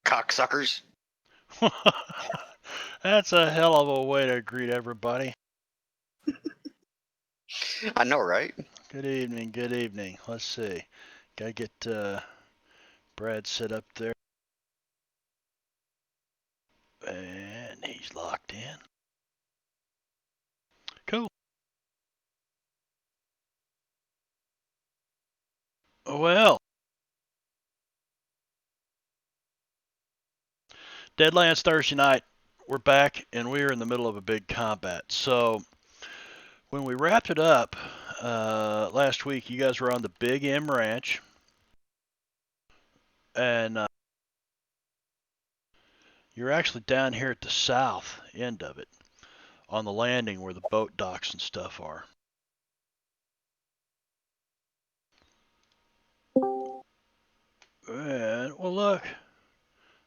Cocksuckers. That's a hell of a way to greet everybody. I know, right? Good evening, good evening. Let's see. Gotta get Brad set up there. And he's locked in. Cool. Well, Deadlands Thursday night. We're back, and we're in the middle of a big combat. So, when we wrapped it up last week, you guys were on the Big M Ranch. And you're actually down here at the south end of it, on the landing where the boat docks and stuff are. And, well, look,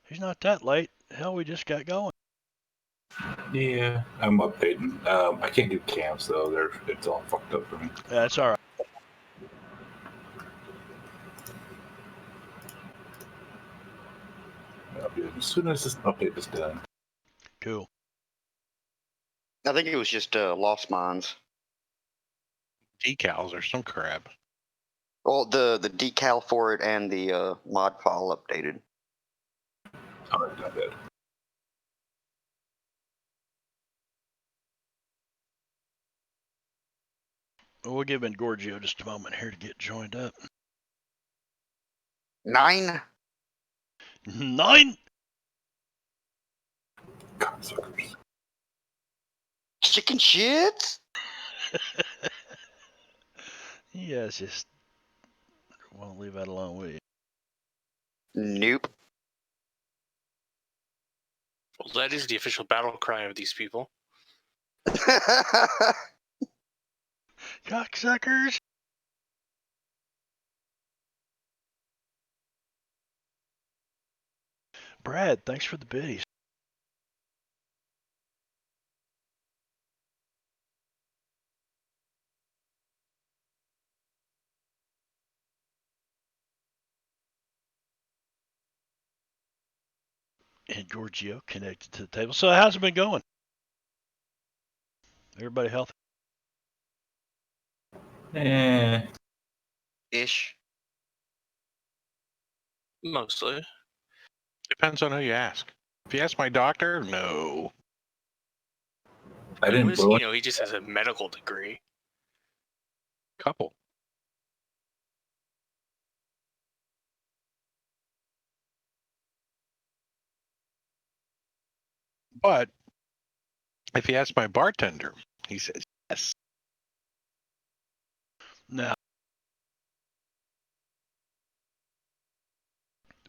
he's not that late. Hell, we just got going. Yeah, I'm updating. I can't do camps though. It's all fucked up for me. That's all right. I'll do it as soon as this update is done. Cool. I think it was just Lost Mines. Decals or some crap. Well, the decal for it and the mod file updated. All right, not bad. We'll give Engorgio just a moment here to get joined up. 9? 9? Cocksuckers. Chicken shit? Yeah, it's just won't leave that alone, will you? Nope. Well, that is the official battle cry of these people. Cocksuckers! Brad, thanks for the biddies. And Gorgio connected to the table. So how's it been going? Everybody healthy? Ish. Mostly. Depends on who you ask. If you ask my doctor, no. I didn't. He just has a medical degree. Couple. But if you ask my bartender, he says yes. Now,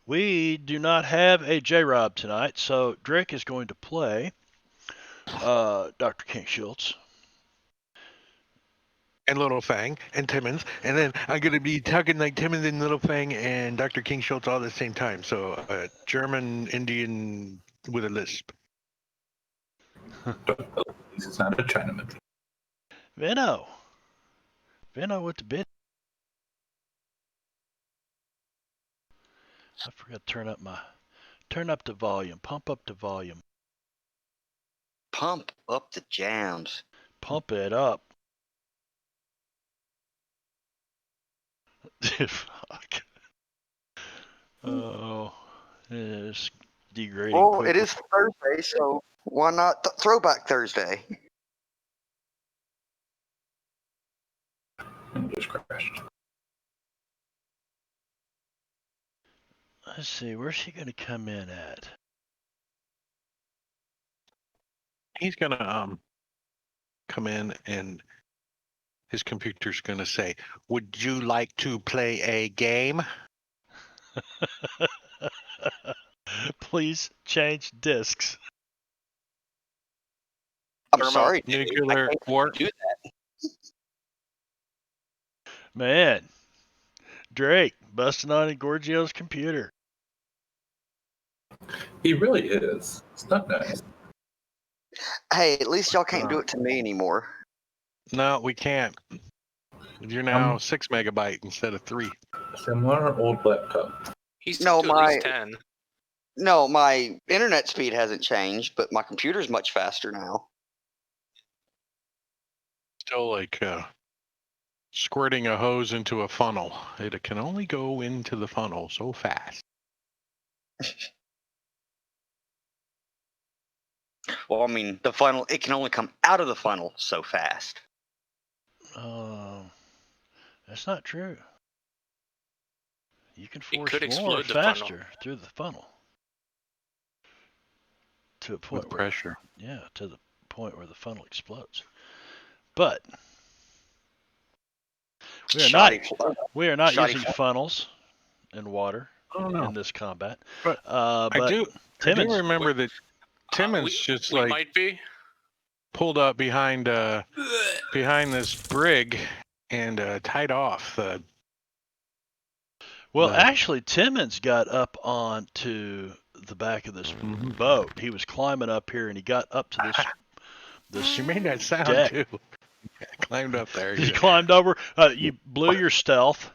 we do not have a J-Rob tonight, so Drake is going to play Dr. King Schultz. And Little Fang and Timmons, and then I'm going to be talking like Timmons and Little Fang and Dr. King Schultz all at the same time. So German, Indian with a lisp. This is not a Chinaman. Venno with the bid. I forgot to turn up the volume, pump up the volume. Pump up the jams. Pump it up. Fuck. Oh, it's degrading. Well, quickly. it is Thursday, so why not Throwback Thursday? And just crashed. Let's see, where's he going to come in at? He's going to come in and his computer's going to say, "Would you like to play a game?" Please change discs. I'm sorry. Nuclear war. Do that. Man, Drake busting on Gorgio's computer. He really is. It's not nice. Hey, at least y'all can't do it to me anymore. No, we can't. You're now 6 megabyte instead of 3. Similar old laptop. He's No, to at least 10. No, my internet speed hasn't changed, but my computer's much faster now. Still like squirting a hose into a funnel. It can only go into the funnel so fast. Well, I mean, the funnel, it can only come out of the funnel so fast. That's not true. You can It force could more explode the funnel. faster through the funnel to a point With where, pressure. yeah, to the point where the funnel explodes. But we are not Shoddy flow. Shoddy using flow. funnels and water I don't know. in this combat. But but I do Timmons, remember that Timmons just we like might be. pulled up behind this brig and tied off the. well, the- actually, Timmons got up onto the back of this Mhm. boat. He was climbing up here, and he got up to this She made that sound deck. too. Climbed up there. He climbed over. You blew your stealth,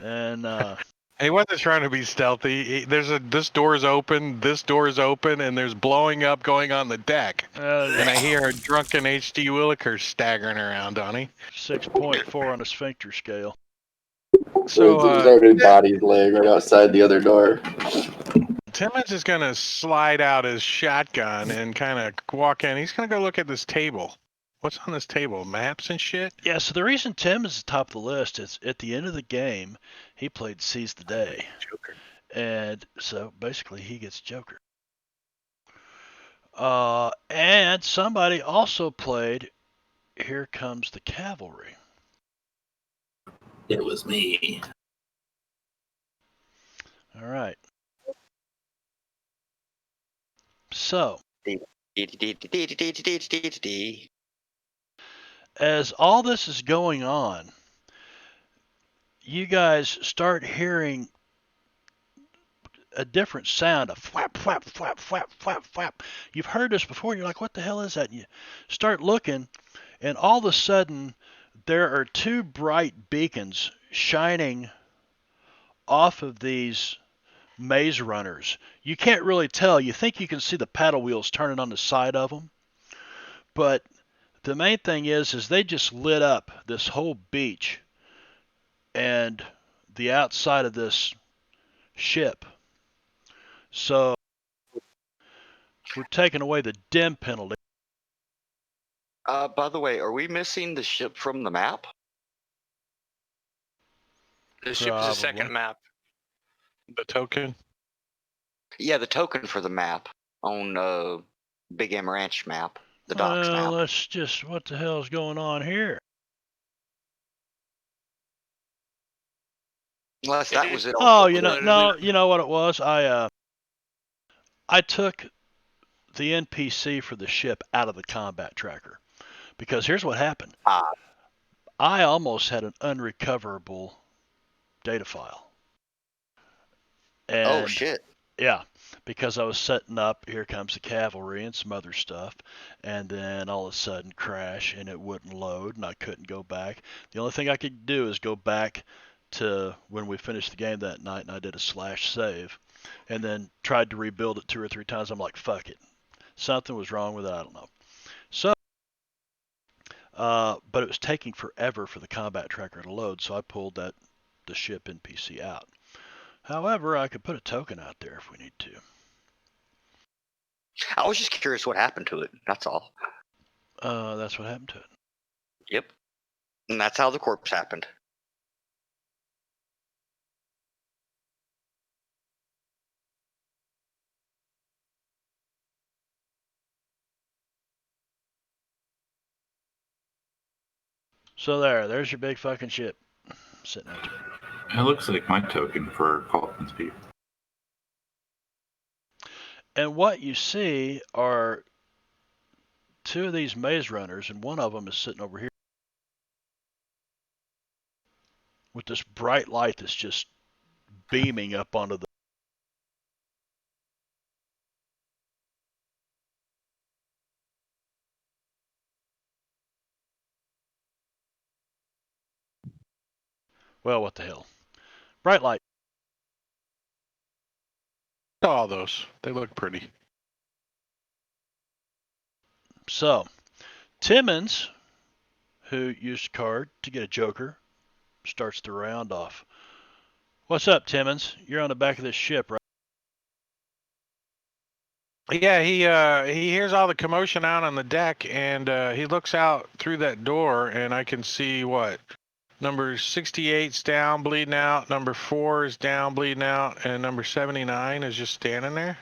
and He wasn't trying to be stealthy. This door's open, and there's blowing up going on the deck. And I hear a drunken H.D. Willikers staggering around, Donnie. 6.4 on the sphincter scale. So there's already bodies laying right outside the other door. Timmons is going to slide out his shotgun and kind of walk in. He's going to go look at this table. What's on this table? Maps and shit? Yeah, so the reason Tim is top of the list is at the end of the game, he played Seize the Day. Joker. And so basically he gets Joker. And somebody also played Here Comes the Cavalry. It was me. All right. So, as all this is going on, you guys start hearing a different sound of flap, flap, flap, flap, flap, flap. You've heard this before. You're like, what the hell is that? And you start looking, and all of a sudden, there are two bright beacons shining off of these maze runners. You can't really tell. You think you can see the paddle wheels turning on the side of them, but the main thing is they just lit up this whole beach and the outside of this ship. So we're taking away the dim penalty. By the way, are we missing the ship from the map? The ship is a second Probably. map. The token? Yeah, the token for the map on Big M Ranch map, the docks Well, map. let's just, what the hell's going on here? Unless that was it. Oh, Literally- you know what it was? I took the NPC for the ship out of the combat tracker because here's what happened. Ah. I almost had an unrecoverable data file. And, Oh shit. Yeah, because I was setting up Here Comes the Cavalry and some other stuff, and then all of a sudden crash and it wouldn't load and I couldn't go back. The only thing I could do is go back to when we finished the game that night, and I did a /save and then tried to rebuild it 2 or 3 times. I'm like, fuck it. Something was wrong with it. I don't know. So, but it was taking forever for the combat tracker to load, so I pulled the ship NPC out. However, I could put a token out there if we need to. I was just curious what happened to it. That's all. That's what happened to it. Yep. And that's how the corpse happened. So there's your big fucking ship sitting out there. It looks like my token for Calton Speed. And what you see are 2 of these maze runners, and one of them is sitting over here with this bright light that's just beaming up onto the. Well, what the hell? Bright light. All those. They look pretty. So, Timmons, who used a card to get a joker, starts the round off. What's up, Timmons? You're on the back of this ship, right? Yeah, he hears all the commotion out on the deck, and he looks out through that door, and I can see what number 68's down, bleeding out. Number 4 is down, bleeding out, and number 79 is just standing there.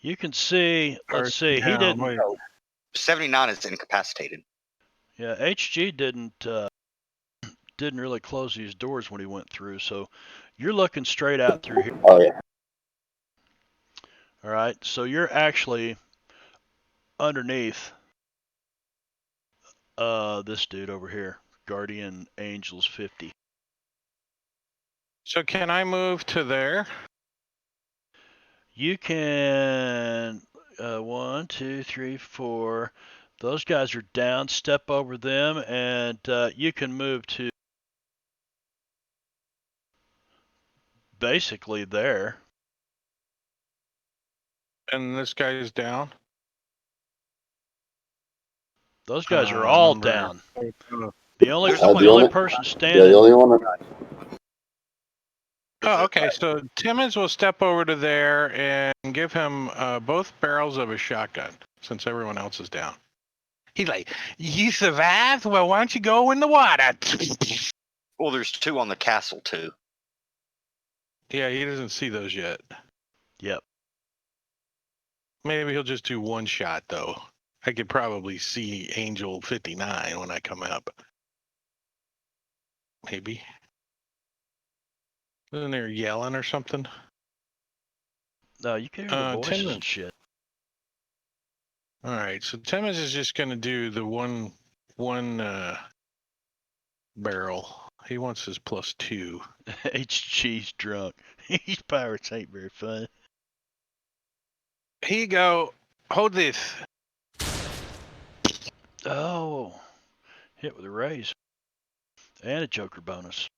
You can see. Or Let's see. He down, didn't. wait. 79 is incapacitated. Yeah, HG didn't really close these doors when he went through. So you're looking straight out through here. Oh yeah. All right. So you're actually underneath this dude over here, Guardian Angels 50. So can I move to there? You can 1, 2, 3, 4. Those guys are down. Step over them, and you can move to basically there. And this guy is down. Those guys are all number- down. The only There's the the only only- person Yeah, standing. the only one. Oh, okay. So Timmons will step over to there and give him both barrels of a shotgun, since everyone else is down. He's like, "You survived? Well, why don't you go in the water?" Well, there's 2 on the castle too. Yeah, he doesn't see those yet. Yep. Maybe he'll just do one shot, though. I could probably see Angel 59 when I come up. Maybe. Isn't there yelling or something? No, you can hear the voices Timmons. and shit. All right, so Timmons is just going to do the one barrel. He wants his +2. HG's drunk. These pirates ain't very fun. Here you go. Hold this. Oh, hit with a raise and a joker bonus.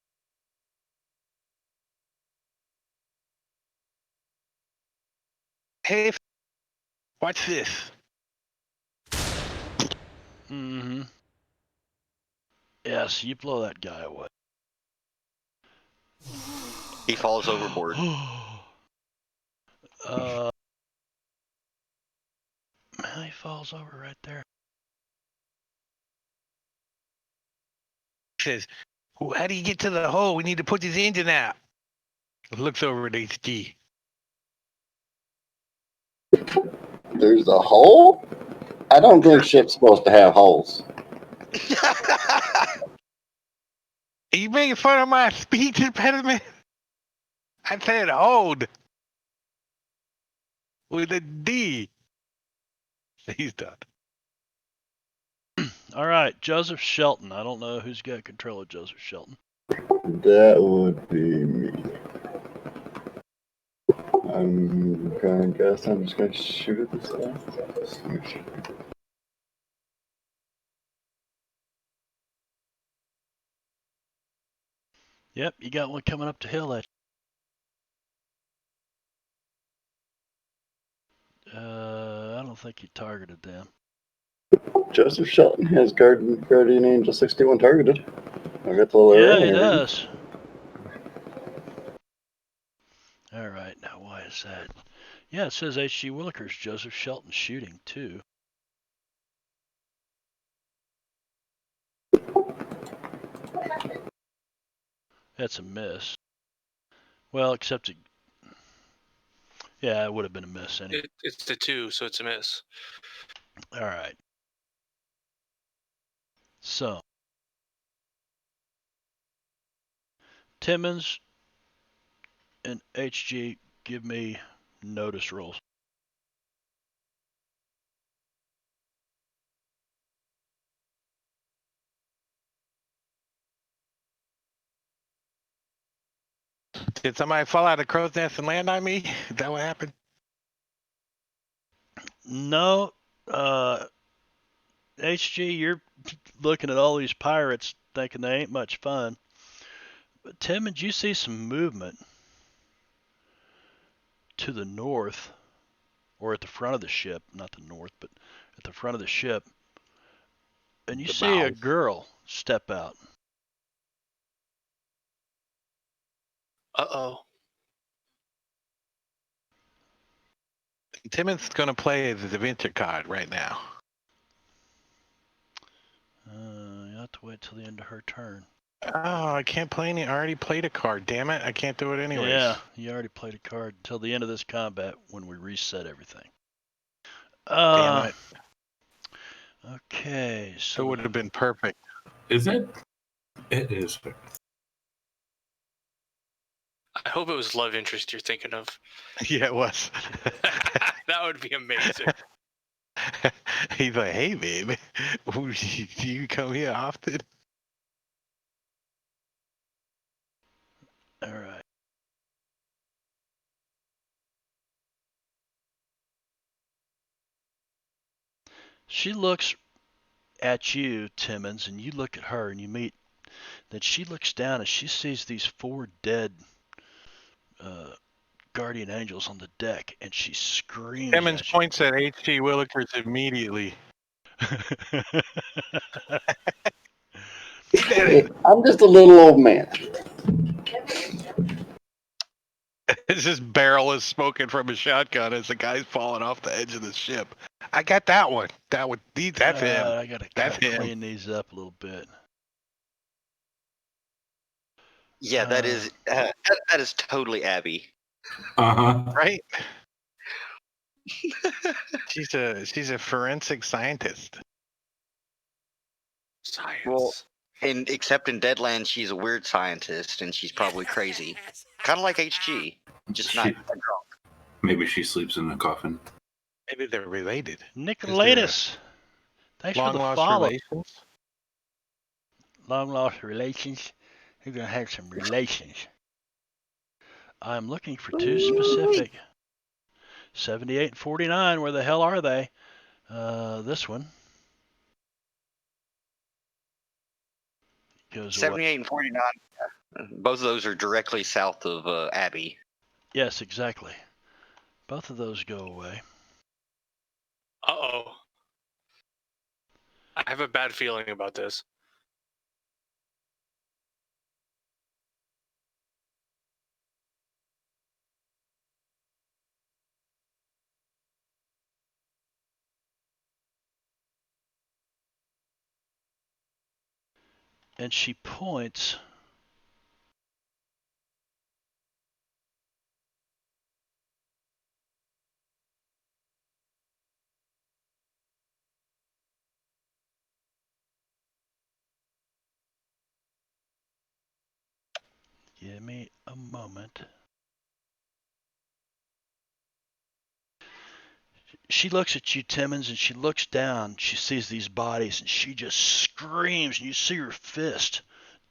Hey, watch this. Mm-hmm. Yes, you blow that guy away. He falls overboard. He falls over right there. Says, "How do you get to the hole? We need to put this engine out." Looks over at HG. There's a hole. I don't think ship's supposed to have holes. Are you making fun of my speech impediment? I said hold. With a D. He's done. All right, Joseph Shelton. I don't know who's got control of Joseph Shelton. That would be me. I'm gonna guess I'm just gonna shoot at this guy. Yep, you got one coming up the hill at I don't think you targeted them. Joseph Shelton has Guardian Angel 61 targeted. I got the little Yeah, arrow he here. does. All right, now why is that? Yeah, it says H.G. Willikers, Joseph Shelton shooting too. That's a miss. Well, except it. Yeah, it would have been a miss anyway. It's the 2, so it's a miss. All right. So, Timmons and HG, give me notice rolls. Did somebody fall out of crow's nest and land on me? Is that what happened? No, HG, you're looking at all these pirates thinking they ain't much fun. But Timmons, you see some movement. to the north, or at the front of the ship, not the north, but at the front of the ship, and you The see a bow. girl step out. Uh-oh. Timmons gonna play the Da Vinci card right now. You have to wait till the end of her turn. Oh, I can't play any. I already played a card. Damn it! I can't do it anyways. Yeah, you already played a card until the end of this combat when we reset everything. Damn it! Okay, It so would have been perfect. Is it? It is. I hope it was love interest you're thinking of. Yeah, it was. That would be amazing. He's like, "Hey, babe, do you come here often?" all right. She looks at you, Timmons, and you look at her, and you meet. Then she looks down and she sees these 4 dead guardian angels on the deck, and she screams Timmons at points at H.G. Willikers immediately. you. Hey, I'm just a little old man. It's just barrel is smoking from a shotgun as the guy's falling off the edge of the ship. I got that one. That's him. I gotta That's him. clean these up a little bit. Yeah, that is that is totally Abby. Right? She's a forensic scientist. Science. Well, and except in Deadlands, she's a weird scientist, and she's probably crazy, kind of like HG, just not She- drunk. Maybe she sleeps in a coffin. Maybe they're related. Nicolaitis, thanks for Long the lost follow. relations. Long lost relations. You're gonna have some relations. I'm looking for 2 specific. 78 and 49. Where the hell are they? This one goes away. 78 and 49. Both of those are directly south of Abby. Yes, exactly. Both of those go away. Uh-oh. I have a bad feeling about this. And she points. Give me a moment. She looks at you, Timmons, and she looks down. She sees these bodies, and she just screams. And you see her fist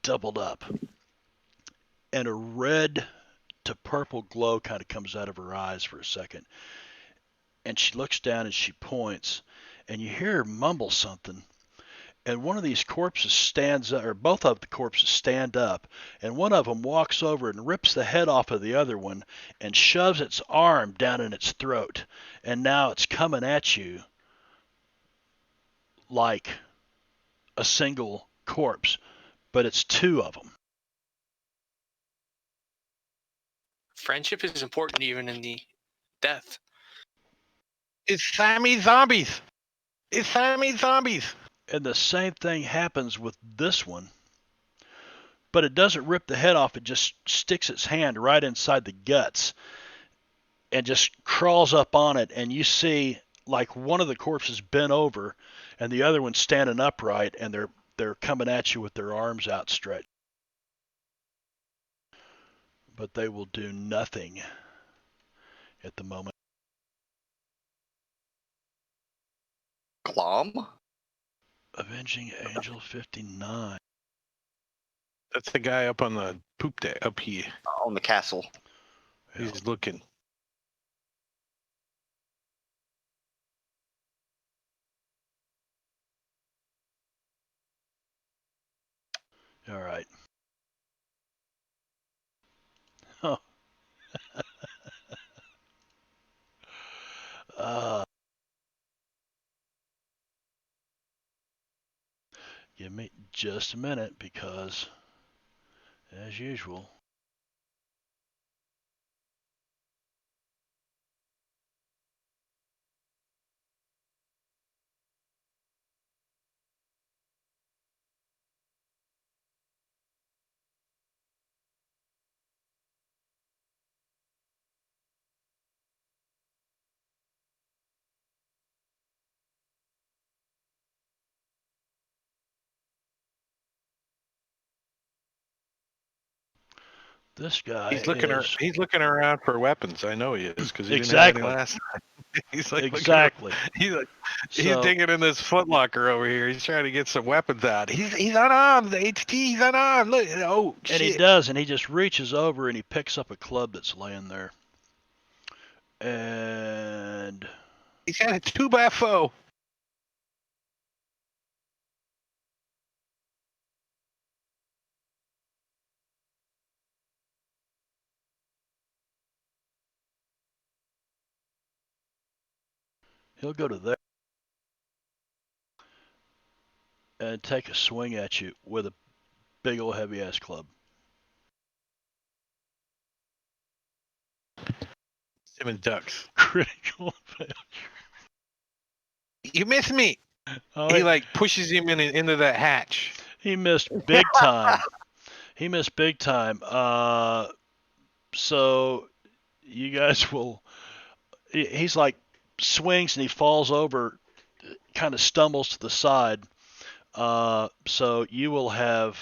doubled up. And a red to purple glow kind of comes out of her eyes for a second. And she looks down and she points. And you hear her mumble something. And one of these corpses stands up, or both of the corpses stand up, and one of them walks over and rips the head off of the other one and shoves its arm down in its throat. And now it's coming at you like a single corpse, but it's 2 of them. Friendship is important even in the death. It's Siamese zombies. It's Siamese zombies. And the same thing happens with this one, but it doesn't rip the head off. It just sticks its hand right inside the guts and just crawls up on it. And you see like one of the corpses bent over and the other one standing upright, and they're coming at you with their arms outstretched. But they will do nothing at the moment. Glom? Avenging Angel 59. That's the guy up on the poop deck up here. On the castle. He's looking. All right. Oh. Give me just a minute because, as usual. This guy He's looking is he's looking around for weapons. I know he is because he exactly. didn't have any last time. He's like Exactly. He's like he's So digging in this footlocker over here. He's trying to get some weapons out. He's unarmed. The HT, he's unarmed. Look, oh and shit. he does, and he just reaches over and he picks up a club that's laying there, and He's got a 2x4. he'll go to there and take a swing at you with a big old heavy ass club. Simmons ducks. Critical fail. You missed me. Oh, He like pushes him into that hatch. he missed big time. He missed big time. So you guys will. He's like swings and he falls over, kind of stumbles to the side. So you will have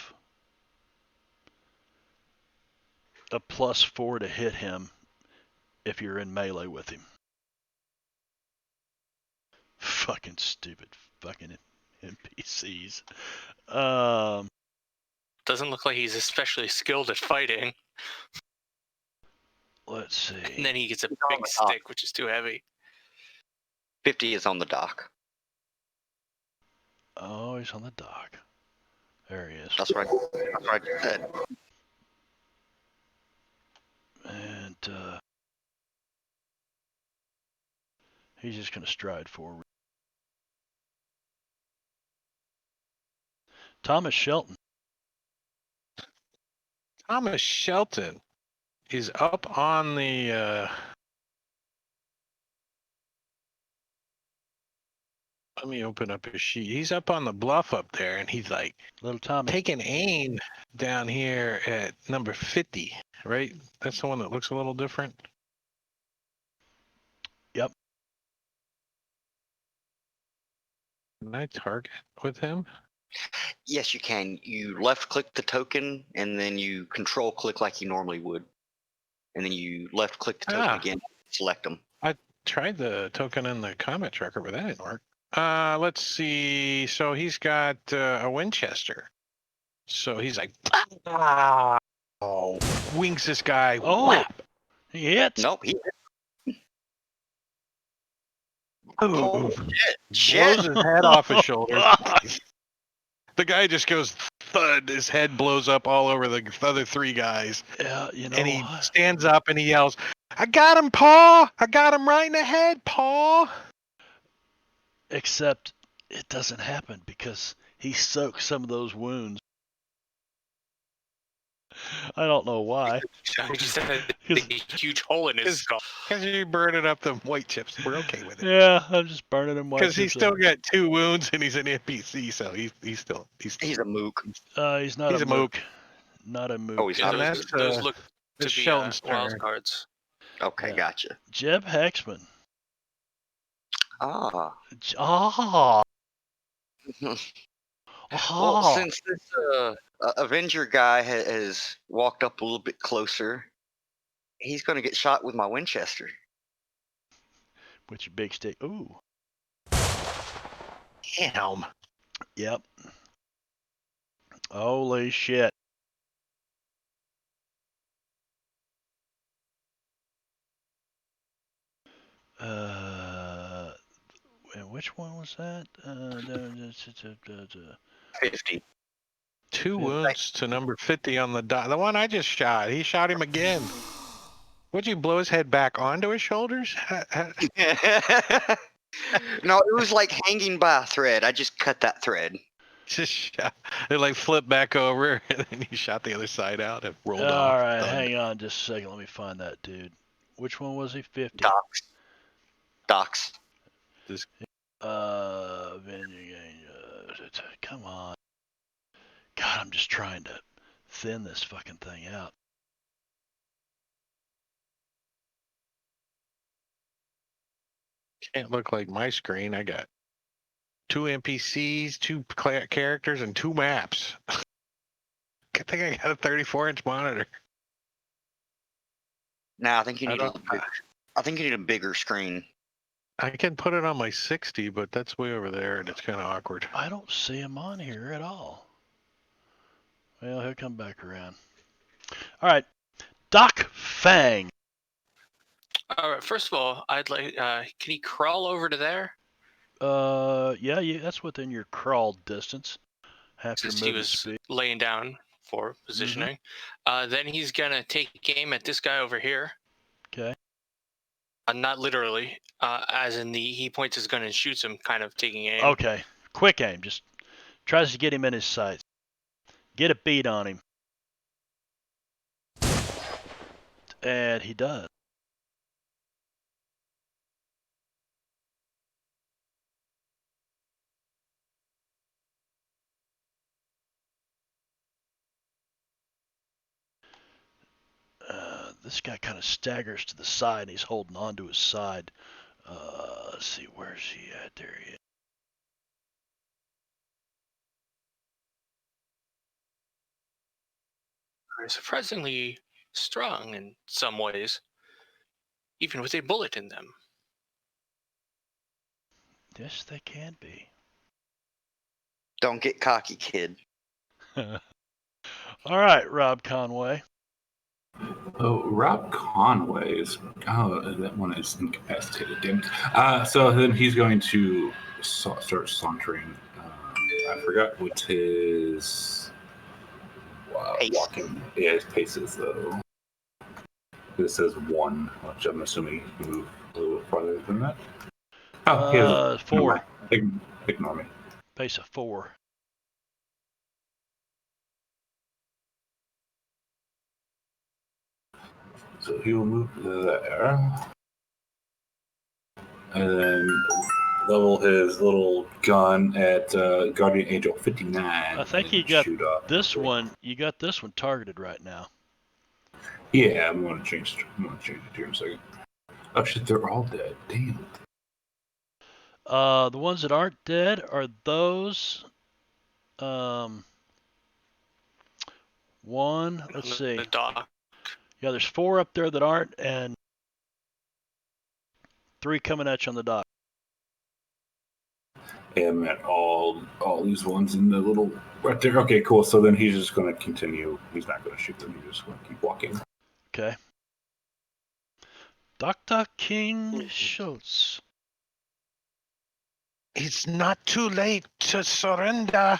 a +4 to hit him if you're in melee with him. Fucking stupid fucking NPCs. Doesn't look like he's especially skilled at fighting. Let's see. And then he gets a on big the top. stick, which is too heavy. 50 is on the dock. Oh, he's on the dock. There he is. That's right. That's right. You said. And he's just going to stride forward. Thomas Shelton. Thomas Shelton is up on the. Let me open up his sheet. He's up on the bluff up there, and he's like Little Tommy. taking aim down here at number 50, right? That's the one that looks a little different. Yep. Can I target with him? Yes, you can. You left click the token and then you control click like you normally would. And then you left click the token again, select them. Tried the token in the combat tracker, but that didn't work. Let's see. So he's got a Winchester. So he's like, oh, wings this guy. Oh, Whap. he hits. Nope. He Oh, shit. blows his head off his shoulder. The guy just goes thud. His head blows up all over the other three guys. Yeah, you know. And he stands up and he yells, I got him, Paw! I got him right in the head, Paw! Except it doesn't happen because he soaks some of those wounds. I don't know why. He just had a huge hole in his skull. Because you're burning up the white chips. We're okay with it. Yeah, I'm just burning him. Because he's still got 2 wounds and he's an NPC, so he's still. He's a mook. He's not he's a a mook. mook. Not a mook. Oh, he's Yeah, not. those look to it's be Shelton's wild turn. cards. Okay, Yeah. gotcha. Jeb Hexman. Ah. Ah. Well, Ah. since this Avenger guy has walked up a little bit closer, he's going to get shot with my Winchester. With your big stick. Ooh. Damn. Yep. Holy shit. And which one was that? 50. 2 wounds to number 50 on the dot. The one I just shot. He shot him again. Would you blow his head back onto his shoulders? No, it was like hanging by a thread. I just cut that thread. Just shot. It like flipped back over, and then you shot the other side out and rolled off. All right, Done. hang on just a second. Let me find that dude. Which one was he? 50. Docs. Come on. God, I'm just trying to thin this fucking thing out. Can't look like my screen. I got 2 NPCs, 2 characters, and 2 maps. I think I got a 34-inch monitor. Now I think you need a bigger screen. I can put it on my 60, but that's way over there, and it's kind of awkward. I don't see him on here at all. Well, he'll come back around. All right, Doc Fang. All right. First of all, I'd like. Can he crawl over to there? Yeah, that's within your crawl distance. Have Since your he movement was speed. laying down for positioning. Then he's gonna take aim at this guy over here. Okay. Not literally, as in he points his gun and shoots him, kind of taking aim. Okay. Quick aim. Just tries to get him in his sights. Get a beat on him. And he does. This guy kind of staggers to the side, and he's holding on to his side. Let's see, where's he at? There he is. They're surprisingly strong in some ways, even with a bullet in them. Yes, they can be. Don't get cocky, kid. All right, Rob Conway. Oh, Rob Conway is. Oh, that one is incapacitated. Damn it. So then he's going to start sauntering. I forgot what his Pace. walking. Yeah, his pace is though. It says 1, which I'm assuming he can move a little bit farther than that. Oh, he has 4. Ignore me. Pace of 4. So he will move there. And then level his little gun at Guardian Angel 59. I think you got this one. You got this one targeted right now. Yeah, I'm gonna change it here in a second. Oh shit, they're all dead. Damn. The ones that aren't dead are those. One. Let's see. The dock. Yeah, there's 4 up there that aren't, and 3 coming at you on the dock. Yeah, man, all these ones in the little right there. Okay, cool. So then he's just gonna continue. He's not gonna shoot them. He's just gonna keep walking. Okay. Dr. King Schultz. It's not too late to surrender.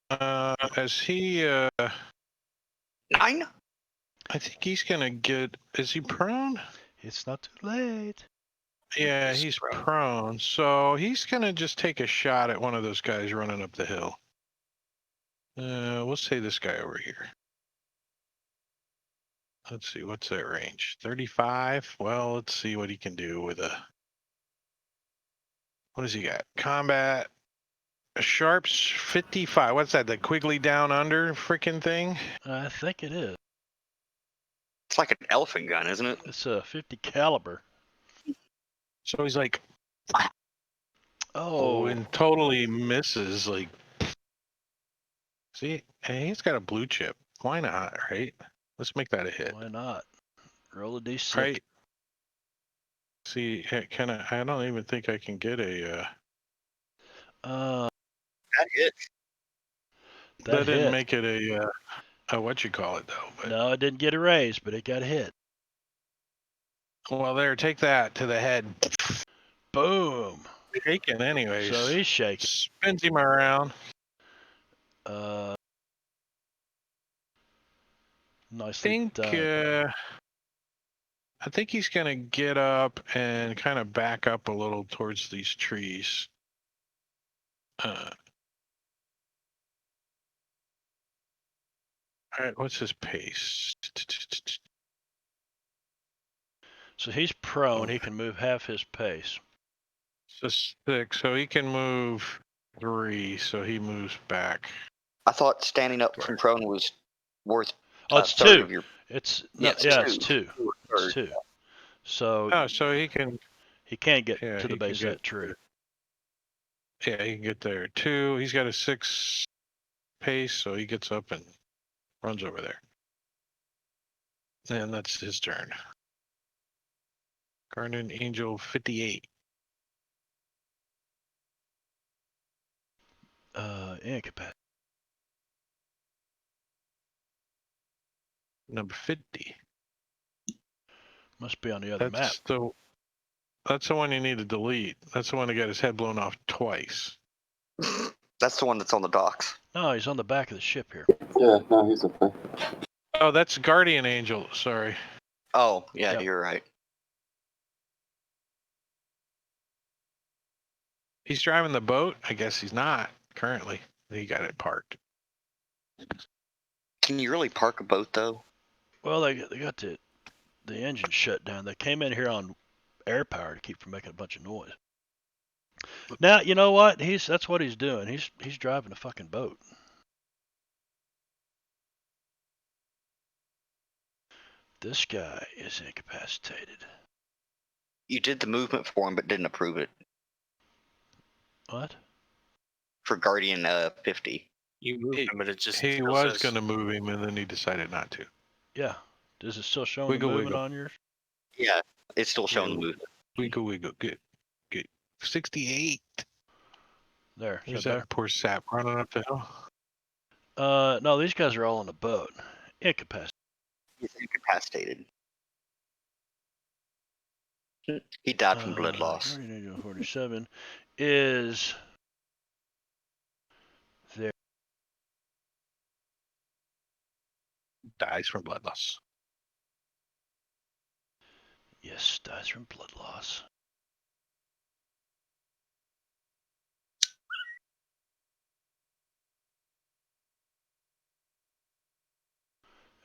As he, 9. I think he's gonna get. Is he prone? It's not too late. Yeah, he's prone. So he's gonna just take a shot at one of those guys running up the hill. We'll say this guy over here. Let's see, what's that range? 35? Well, let's see what he can do with a... What does he got? Combat. Sharps 55. What's that? The Quigley down under freaking thing? I think it is. It's like an elephant gun, isn't it? It's a 50 caliber. So he's like, Oh, and totally misses. Like, see, hey, he's got a blue chip. Why not, right? Let's make that a hit. why not? Roll a d6. Right. See, can I don't even think I can get a. Uh, That hits. That didn't hit. make it a what you call it though. But, No, it didn't get a raise, but it got hit. well, there, take that to the head. Boom. Shaking, anyways. So he's shaking. Spins him around. Nicely done. I think he's going to get up and kind of back up a little towards these trees. All right, what's his pace? So he's prone. He can move half his pace. So 6, so he can move 3, so he moves back. I thought standing up from prone was worth Oh, a it's third 2. of your. It's Yes, yeah, it's it's 2. 2. It's 2. So Oh, so he can. he can't get Yeah, to the he base can of that tree. Yeah, he can get there. 2. He's got a 6 pace, so he gets up and runs over there. And that's his turn. Guardian Angel 58. Incapacitated. Number 50. Must be on the other map. That's the one you need to delete. That's the one that got his head blown off twice. That's the one that's on the docks. No, he's on the back of the ship here. Yeah, no, he's up there. Oh, that's Guardian Angel. Sorry. Oh, yeah, Yep. you're right. He's driving the boat? I guess he's not currently. He got it parked. Can you really park a boat though? Well, they got the engine shut down. They came in here on air power to keep from making a bunch of noise. Now you know what? That's what he's doing. He's driving a fucking boat. This guy is incapacitated. You did the movement for him, but didn't approve it What? for Guardian 50. You moved him, but it just He still was says- going to move him, and then he decided not to. Yeah. Does it still show the Wiggle, movement wiggle. on yours? Yeah, it's still showing the Wiggle. movement. Wiggle, wiggle. Good. 68. There. Is There's that that poor sap running up the hill. better? No, these guys are all on the boat. Incapacitated. He's incapacitated. He died from blood loss. Guardian Angel 47 is there. Dies from blood loss. Yes, dies from blood loss.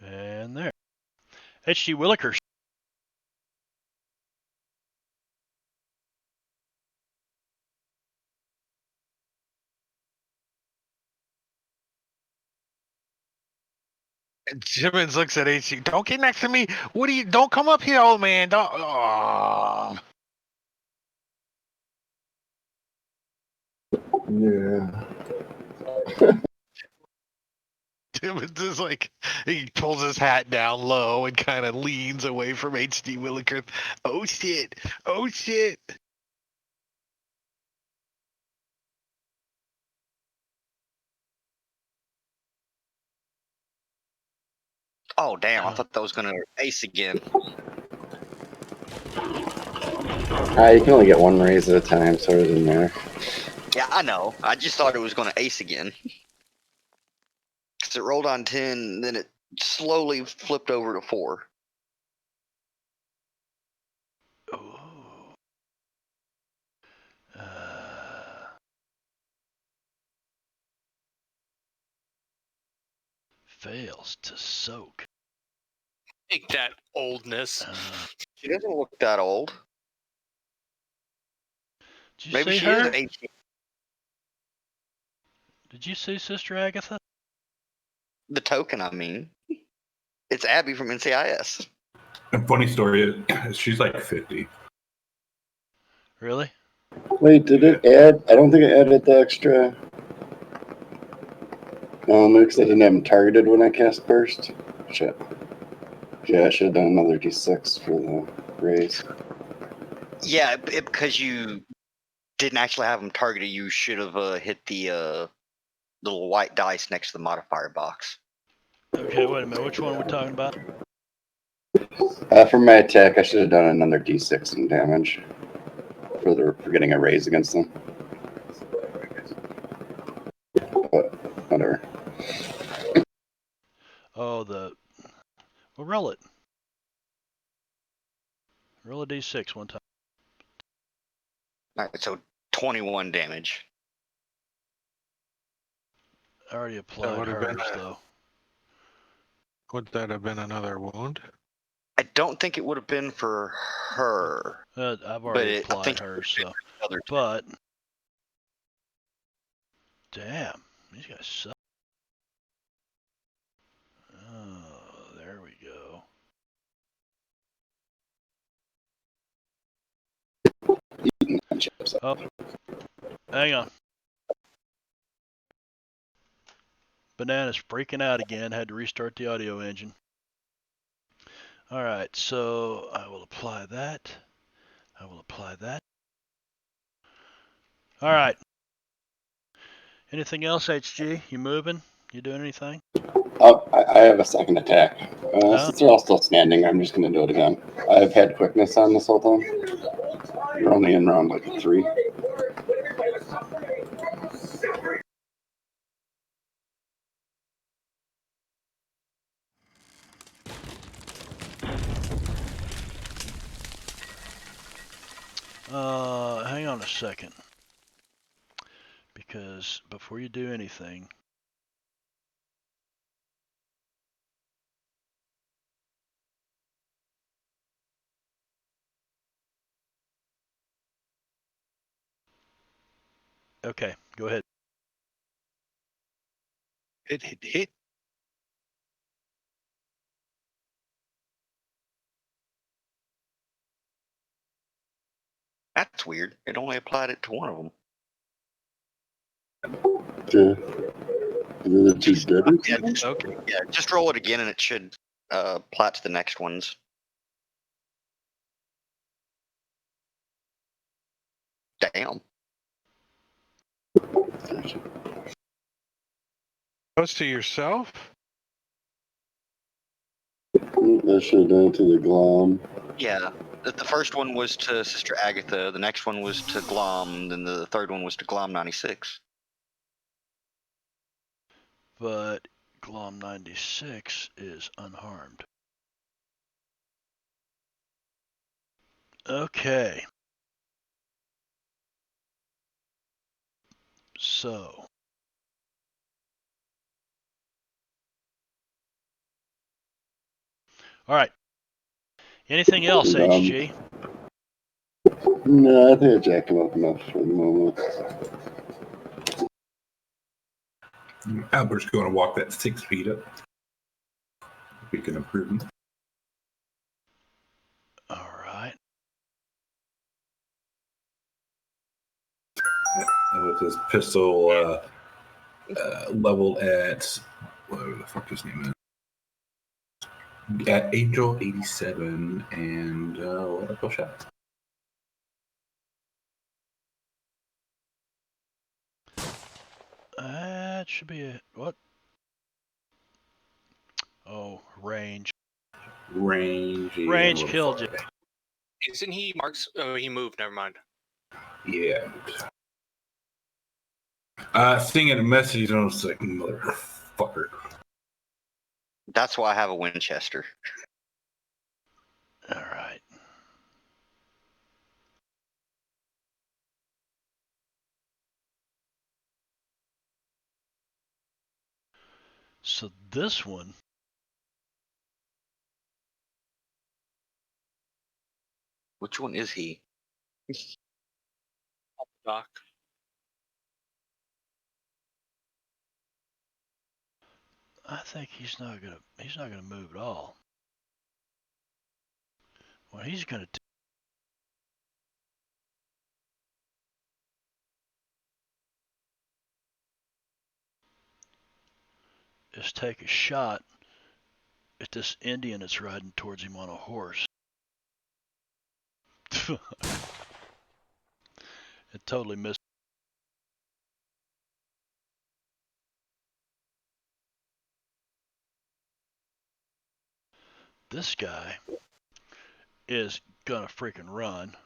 And there. H.G. Willikers. Jimmins looks at HC. Don't get next to me. What are you? Don't come up here, old man. Don't. Oh. Yeah. Jimmins is like, he pulls his hat down low and kind of leans away from HD Willikers. Oh shit. Oh shit. Oh damn! I thought that was gonna ace again. You can only get one raise at a time, so it doesn't matter. Yeah, I know. I just thought it was gonna ace again. Cause it rolled on 10, then it slowly flipped over to 4. Oh. Fails to soak. Take that, oldness. She doesn't look that old. Did you Maybe see she her? is 18. Did you see Sister Agatha? The token, I mean. It's Abby from NCIS. A funny story is she's like 50. Really? Wait, did it add? I don't think it added the extra. Maybe because I didn't have him targeted when I cast burst. Shit. Yeah, I should have done another d6 for the raise. Yeah, because you didn't actually have them targeted, you should have hit the little white dice next to the modifier box. Okay, wait a minute. Which one are we talking about? For my attack, I should have done another d6 in damage for getting a raise against them. But whatever. Oh, 1d6 one time. All right, so 21 damage. I already applied would've been hers, a- though. Would that have been another wound? I don't think it would have been for her. I've already I applied think hers, so. Other two. But, damn, these guys suck. Oh, there we go. Oh, hang on. Banana's freaking out again. Had to restart the audio engine. All right, so I will apply that. I will apply that. All right. Anything else, HG? You moving? You doing anything? Oh, I have a second attack. Since they're all still standing, I'm just going to do it again. I've had quickness on this whole time. You're only in round like 3. Hang on a second. Because before you do anything, okay, go ahead. Hit. That's weird. It only applied it to one of them. Okay. The other two dead? Yeah, okay. Yeah, just roll it again and it should apply to the next ones. Damn. Close to yourself? That should have done it to the glom. Yeah. The first one was to Sister Agatha, the next one was to Glom, then the third one was to Glom 96. But Glom 96 is unharmed. Okay. So. All right. Anything else, HG? No, I think I jacked him up enough for the moment. Albert's going to walk that 6 feet up. We can improve him. All right. With his pistol leveled at whatever the fuck his name is. At Angel 87 and let it go shot. That should be it. What? Oh, range. Range. Yeah, Range killed you. Isn't he Mark's? Oh, he moved. Never mind. Yeah. Seeing a message, I was like, motherfucker. That's why I have a Winchester. All right. So this one. Which one is he? Doc. I think he's not gonna move at all. What he's gonna do is take a shot at this Indian that's riding towards him on a horse. It totally missed. This guy is gonna freaking run.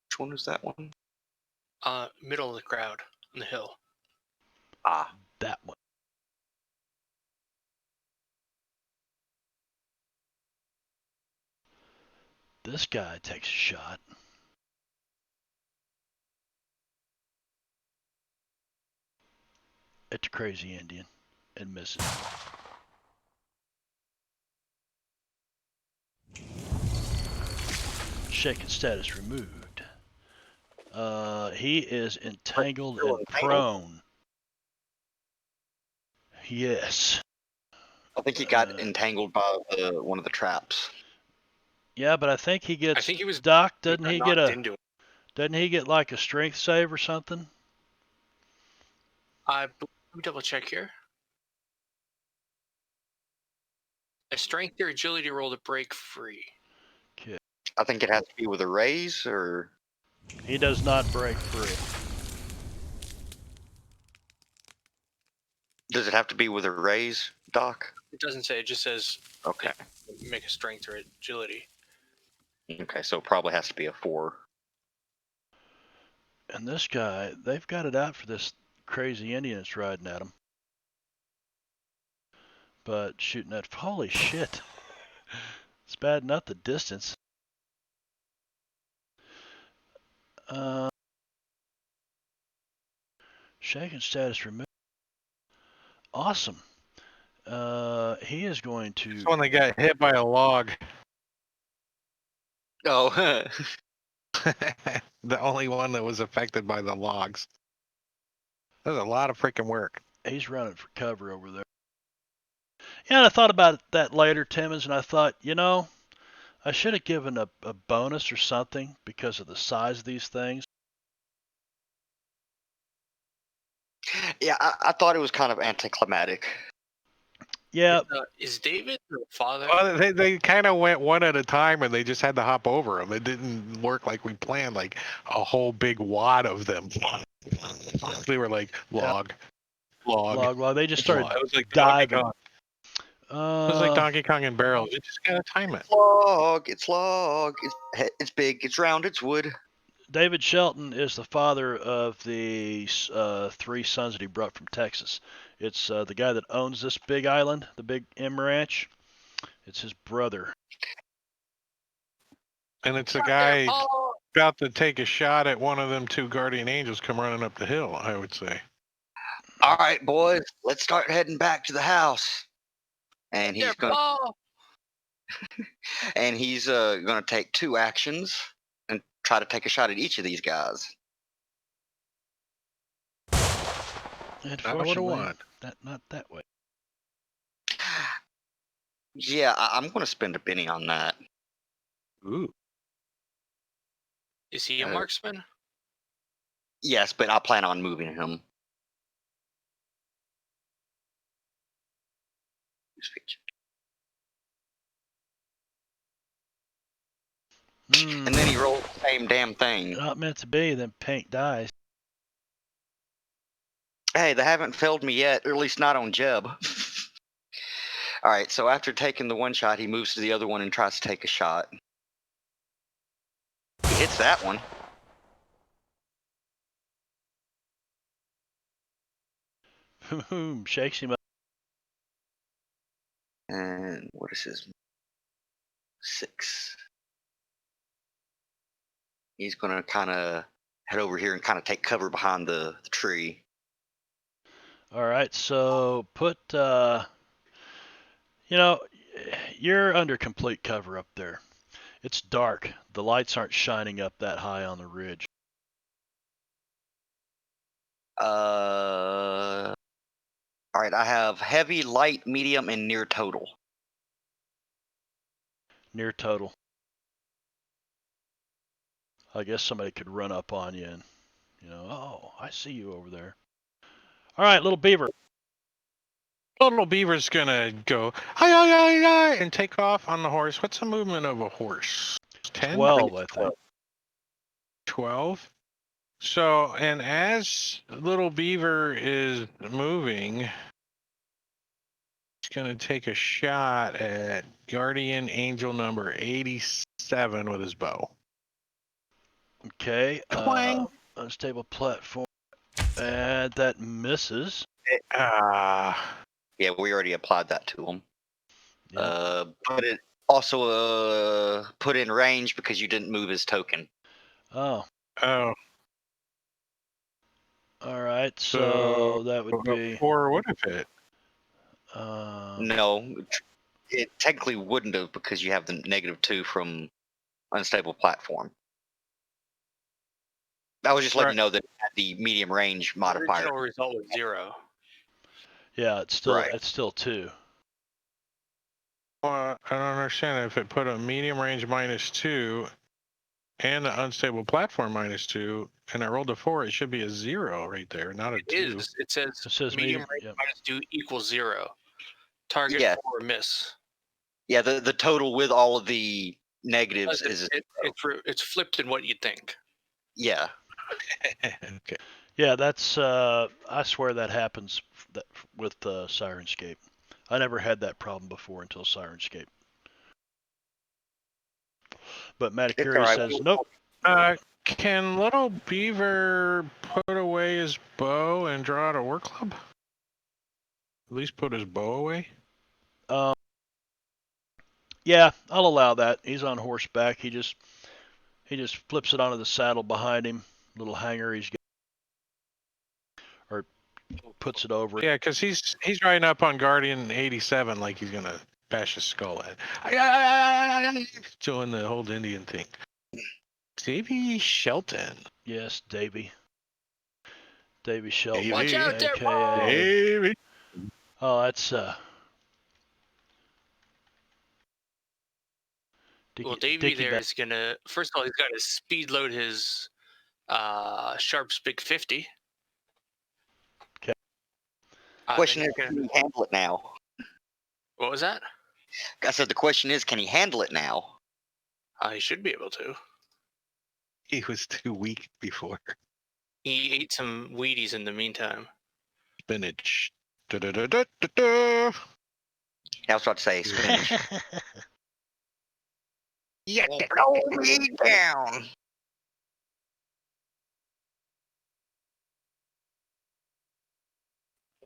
Which one is that one? Middle of the crowd on the hill. Ah. That one. This guy takes a shot. At the crazy Indian and misses. Shaken status removed. He is entangled and prone. Yes. I think he got entangled by one of the traps. Yeah, but I think he gets. I think he was Doc. Doesn't he get knocked a? into it. Doesn't he get like a strength save or something? Let me double check here. A strength or agility roll to break free. Okay. I think it has to be with a raise, or He does not break free. does it have to be with a raise, Doc? It doesn't say. It just says Okay. make a strength or agility. Okay, so it probably has to be a 4. And this guy, they've got it out for this crazy Indian that's riding at him. But shooting at, holy shit. It's bad enough the distance. Shaken status removed. Awesome. He is going to. This one that got hit by a log. Oh. The only one that was affected by the logs. There's a lot of freaking work. He's running for cover over there. Yeah, and I thought about that later, Timmons, and I thought, I should have given a bonus or something because of the size of these things. Yeah, I thought it was kind of anticlimactic. Yeah. Is David the father? Well, they kind of went one at a time, and they just had to hop over them. It didn't work like we planned, like a whole big wad of them. They were like log. They just started It was like diving. it was like Donkey Kong and barrels. You just gotta time it. It's log. It's big. It's round. It's wood. David Shelton is the father of the 3 sons that he brought from Texas. It's the guy that owns this big island, the Big M Ranch. It's his brother. And it's a guy about to take a shot at one of them 2 guardian angels come running up the hill, I would say. All right, boys, let's start heading back to the house. And he's gonna take 2 actions and try to take a shot at each of these guys. Unfortunately, not that way. Yeah, I'm gonna spend a penny on that. Ooh. Is he a marksman? Yes, but I plan on moving him. And then he rolls the same damn thing. Not meant to be, then pink dies. Hey, they haven't failed me yet, or at least not on Jeb. All right, so after taking the 1 shot, he moves to the other one and tries to take a shot. He hits that one. Shakes him up. And what is his 6? He's gonna kind of head over here and kind of take cover behind the tree. All right, so put, you're under complete cover up there. It's dark. The lights aren't shining up that high on the ridge. All right, I have heavy, light, medium, and near total. Near total. I guess somebody could run up on you and, oh, I see you over there. All right, little beaver. Little beaver's gonna go hi, and take off on the horse. What's the movement of a horse? 10? 12, I think. 12. So, and as little beaver is moving, he's gonna take a shot at guardian angel number 87 with his bow. Okay. Twang. Unstable platform. And that misses. Ah. Yeah, we already applied that to him. Yep. But it also put in range because you didn't move his token. Oh. Oh. All right. So that would be. 4 would have hit. No, it technically wouldn't have because you have the -2 from unstable platform. I was just letting you know that it had the medium range The modifier. original result was 0. Yeah, it's still Right. it's still 2. Well, I don't understand. If it put a medium range -2 and the unstable platform -2, and I rolled a 4, it should be a 0 right there, not a 2. It says It says medium medium. range Yep. -2 equals 0. Target Yeah. 4 miss. Yeah, the total with all of the negatives is It's flipped in what you think. yeah. Okay. Yeah, that's. I swear that happens with Sirenscape. I never had that problem before until Sirenscape. But It's all Maticuri right. says nope. Can little Beaver put away his bow and draw out a war club? At least put his bow away? Yeah, I'll allow that. He's on horseback. He just flips it onto the saddle behind him. Little hanger he's got, or puts it over it. Yeah, because he's riding up on Guardian 87 like he's gonna bash his skull in. Doing the whole Indian thing. Davy Shelton. Yes, Davy Shelton. Watch out there, AKA. Davy. Oh, that's Well, Davey there is gonna. First of all, he's got to speed load his Sharps Big 50. Okay. Question Then is, he's can gonna- he handle it now? What was that? I said the question is, can he handle it now? He should be able to. He was too weak before. He ate some Wheaties in the meantime. Spinach. I was about to say spinach. Yeah, throw me down.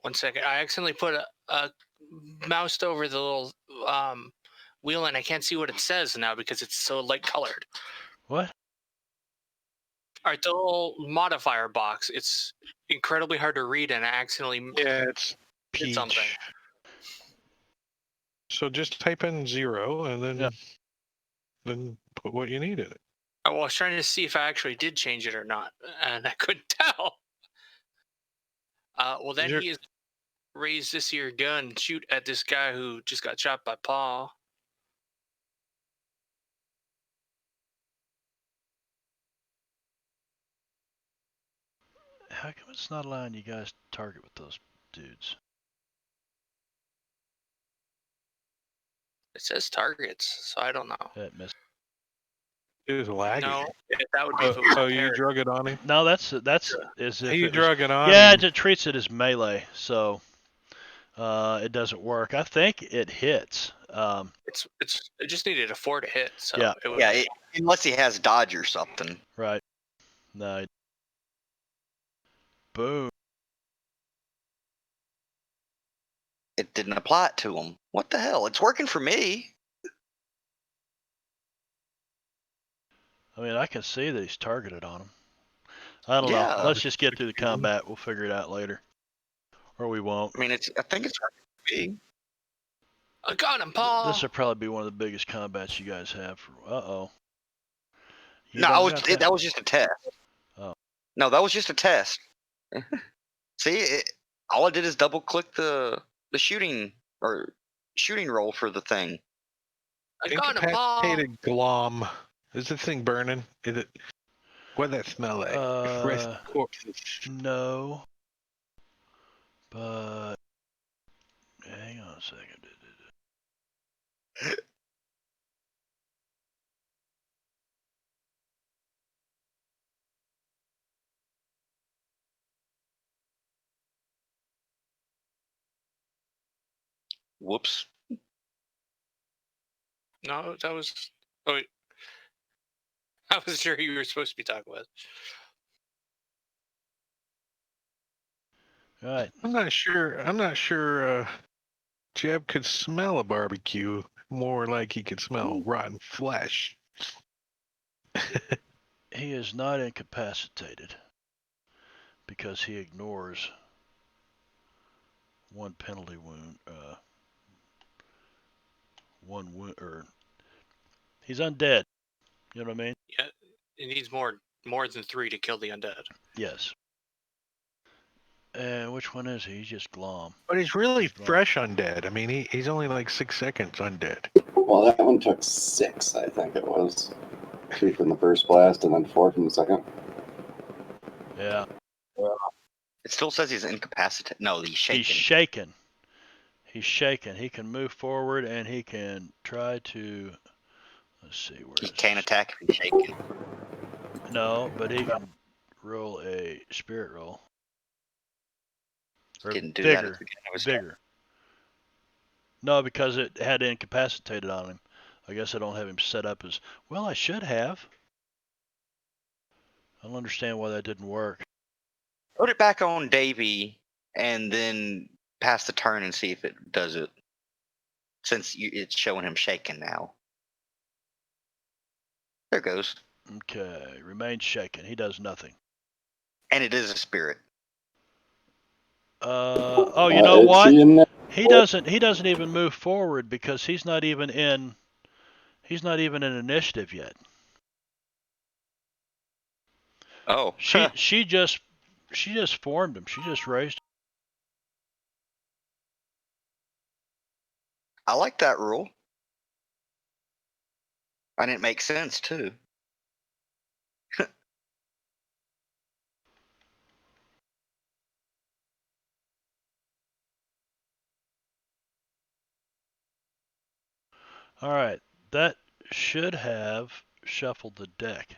One second. I accidentally put a moused over the little wheel, and I can't see what it says now because it's so light colored. What? All right, the little modifier box. It's incredibly hard to read, and I accidentally it's did something. So just type in 0 and then put what you need in it. I was trying to see if I actually did change it or not, and I couldn't tell. Well, then he is raise this here gun, shoot at this guy who just got shot by Paul. How come it's not allowing you guys to target with those dudes? It says targets, so I don't know. That missed. It was laggy. No, that would be if it was Oh, a you parry. drug it on him? No, that's as if You it was, drug it on yeah, him. it treats it as melee, so it doesn't work. I think it hits. It just needed a 4 to hit. So Yeah. it was, Yeah, unless he has dodge or something. Right. No. Boom. It didn't apply it to him. What the hell? It's working for me. I mean, I can see that he's targeted on him. I don't Yeah. know. Let's just get through the combat. We'll figure it out later, or we won't. I mean, I think it's working for me. I got him, Paul. This will probably be one of the biggest combats you guys have. No, that was just a test. Oh. No, that was just a test. See, all I did is double click the shooting roll for the thing. I got him, Paul. Incapacitated glom. Is this thing burning? Is it? What does that smell like? Fresh corpses. No. But hang on a second. Whoops. No, that was. Oh, wait. I was sure you were supposed to be talking about. All right. I'm not sure. Jeb could smell a barbecue more like he could smell rotten flesh. He is not incapacitated because he ignores one penalty wound. One wound, or he's undead. You know what I mean? Yeah, it needs more than 3 to kill the undead. Yes. And which one is he? He's just glum. But he's really He's glum. fresh undead. I mean, he's only like 6 seconds undead. Well, that one took 6, I think it was. 2 from the first blast and then 4 from the second. Yeah. It still says he's incapacitated. No, he's shaken. He's shaken. He's shaken. He can move forward and he can try to. Let's see where. He can't attack if he's shaken. No, but he can roll a spirit roll. Or Didn't do that at bigger. the beginning of his turn. Bigger. No, because it had incapacitated on him. I guess I don't have him set up as well. I should have. I don't understand why that didn't work. Put it back on Davy and then pass the turn and see if it does it. Since it's showing him shaken now. There it goes. Okay, remains shaken. He does nothing. And it is a spirit. Oh, you know Is what? he in there? He doesn't even move forward because he's not even in initiative yet. Oh. She just formed him. She just raised him. I like that rule. And it makes sense too. All right, that should have shuffled the deck.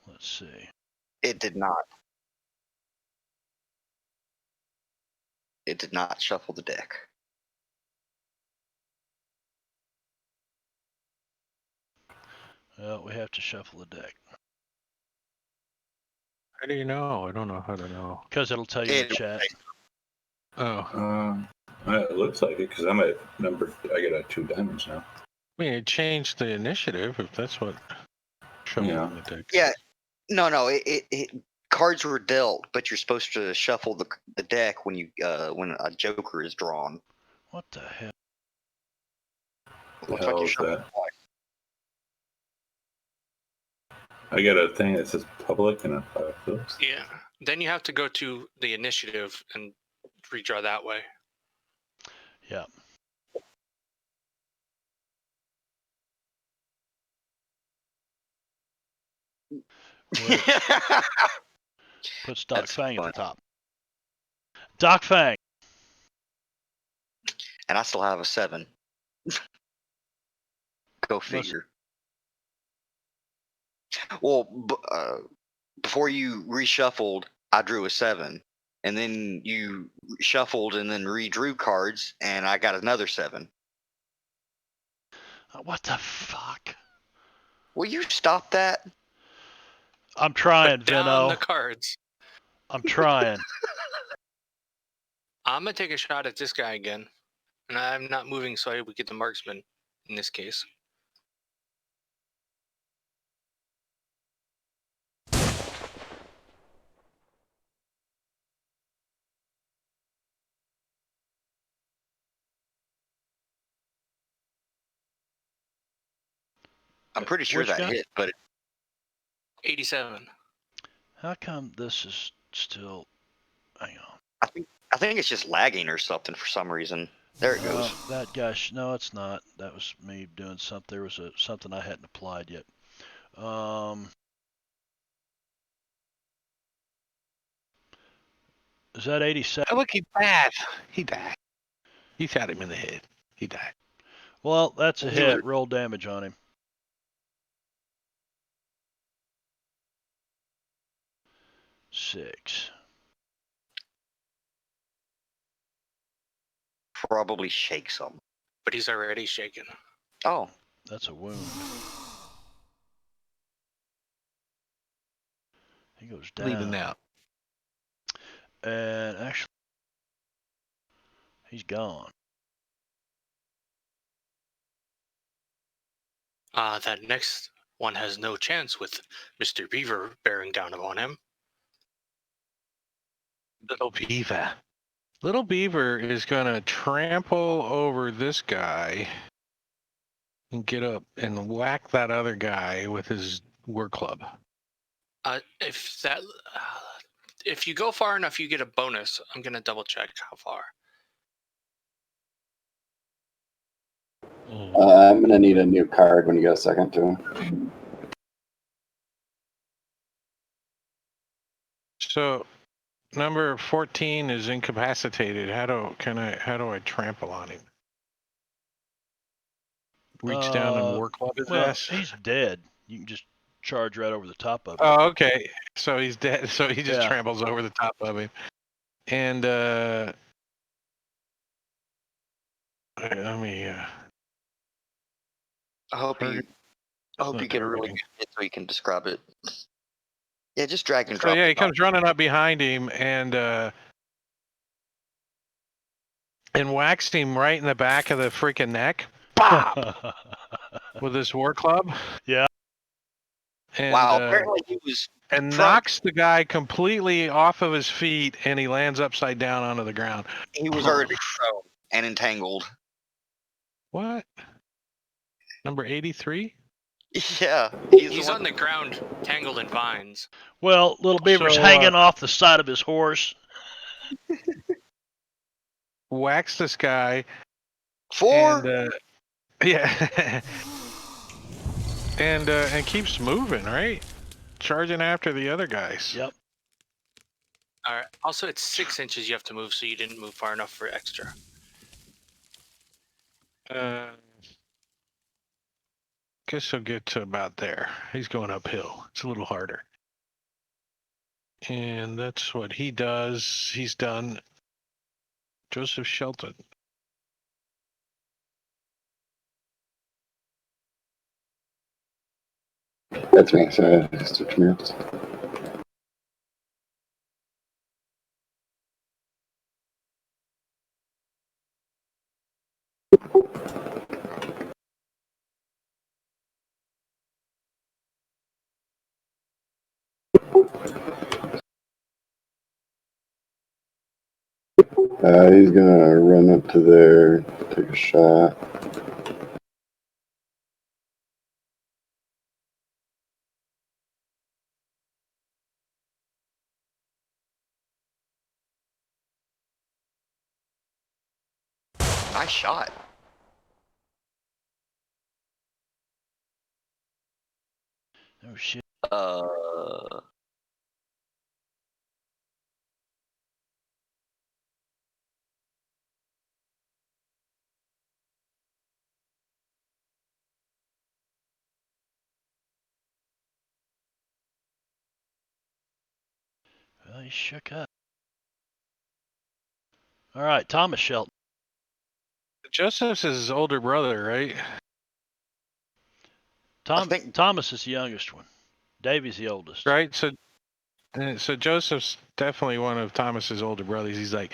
Let's see. It did not. It did not shuffle the deck. Well, we have to shuffle the deck How do you know? I don't know how to know. because it'll tell you in the chat. Oh, It looks like it because I'm at number. I got a 2 diamonds now. I mean, it changed the initiative if that's what shuffling Yeah. the deck. Yeah. No. It cards were dealt, but you're supposed to shuffle the deck when when a joker is drawn. What the hell? What the Looks like hell you is shuffled that? twice. I got a thing that says public and a oops. Yeah. Then you have to go to the initiative and redraw that way. Yeah. Puts Doc That's Fang at funny. the top. Doc Fang. And I still have a 7. Go figure. Well, before you reshuffled, I drew a 7. And then you shuffled and then redrew cards, and I got another 7. What the fuck? Will you stop that? I'm trying, Put down the Vino. cards. I'm trying. I'm gonna take a shot at this guy again, and I'm not moving, so I would get the marksman in this case. I'm pretty sure Which that guy? hit, but 87. How come this is still? Hang on. I think it's just lagging or something for some reason. There it goes. That guy. No, it's not. That was me doing something. There was something I hadn't applied yet. Is that 87? Oh, look, he died. He died. You shot him in the head. He died. Well, that's a He hit. was- Roll damage on him. Six. Probably shake some. But he's already shaken. Oh, That's a wound. He goes down. Bleeding out. And actually, he's gone. That next one has no chance with Mr. Beaver bearing down upon him. Little Beaver. Little Beaver is going to trample over this guy and get up and whack that other guy with his war club. If you go far enough, you get a bonus. I'm gonna double check how far. I'm gonna need a new card when you get a second too. So, number 14 is incapacitated. How do I trample on him? Reach down and war club his ass. He's dead. You can just charge right over the top of him. Oh, okay. So he's dead. So he just Yeah. tramples over the top of him. And let me. I hope you get a really good hit so you can describe it. Yeah, just drag and So drop. yeah, he comes running up behind him and whacks him right in the back of the freaking neck. Bop! With his war club. Yeah. And, wow, apparently he was and knocks the guy completely off of his feet, and he lands upside down onto the ground. He was already thrown and entangled. What? Number 83? Yeah. He's on the ground, tangled in vines. Well, Little Beaver's hanging off the side of his horse. Whacks this guy. 4? And, yeah. and keeps moving, right? Charging after the other guys. Yep. All right. Also, it's 6 inches you have to move, so you didn't move far enough for extra. Guess he'll get to about there. He's going uphill. It's a little harder. And that's what he does. He's done. Joseph Shelton. That's me. Sorry, I just took minutes. He's gonna run up to there, take a shot. Nice shot. Oh shit. Well, he shook up. All right, Thomas Shelton. Joseph's his older brother, right? Thomas is the youngest one. Davy's the oldest. Right. So Joseph's definitely one of Thomas's older brothers. He's like,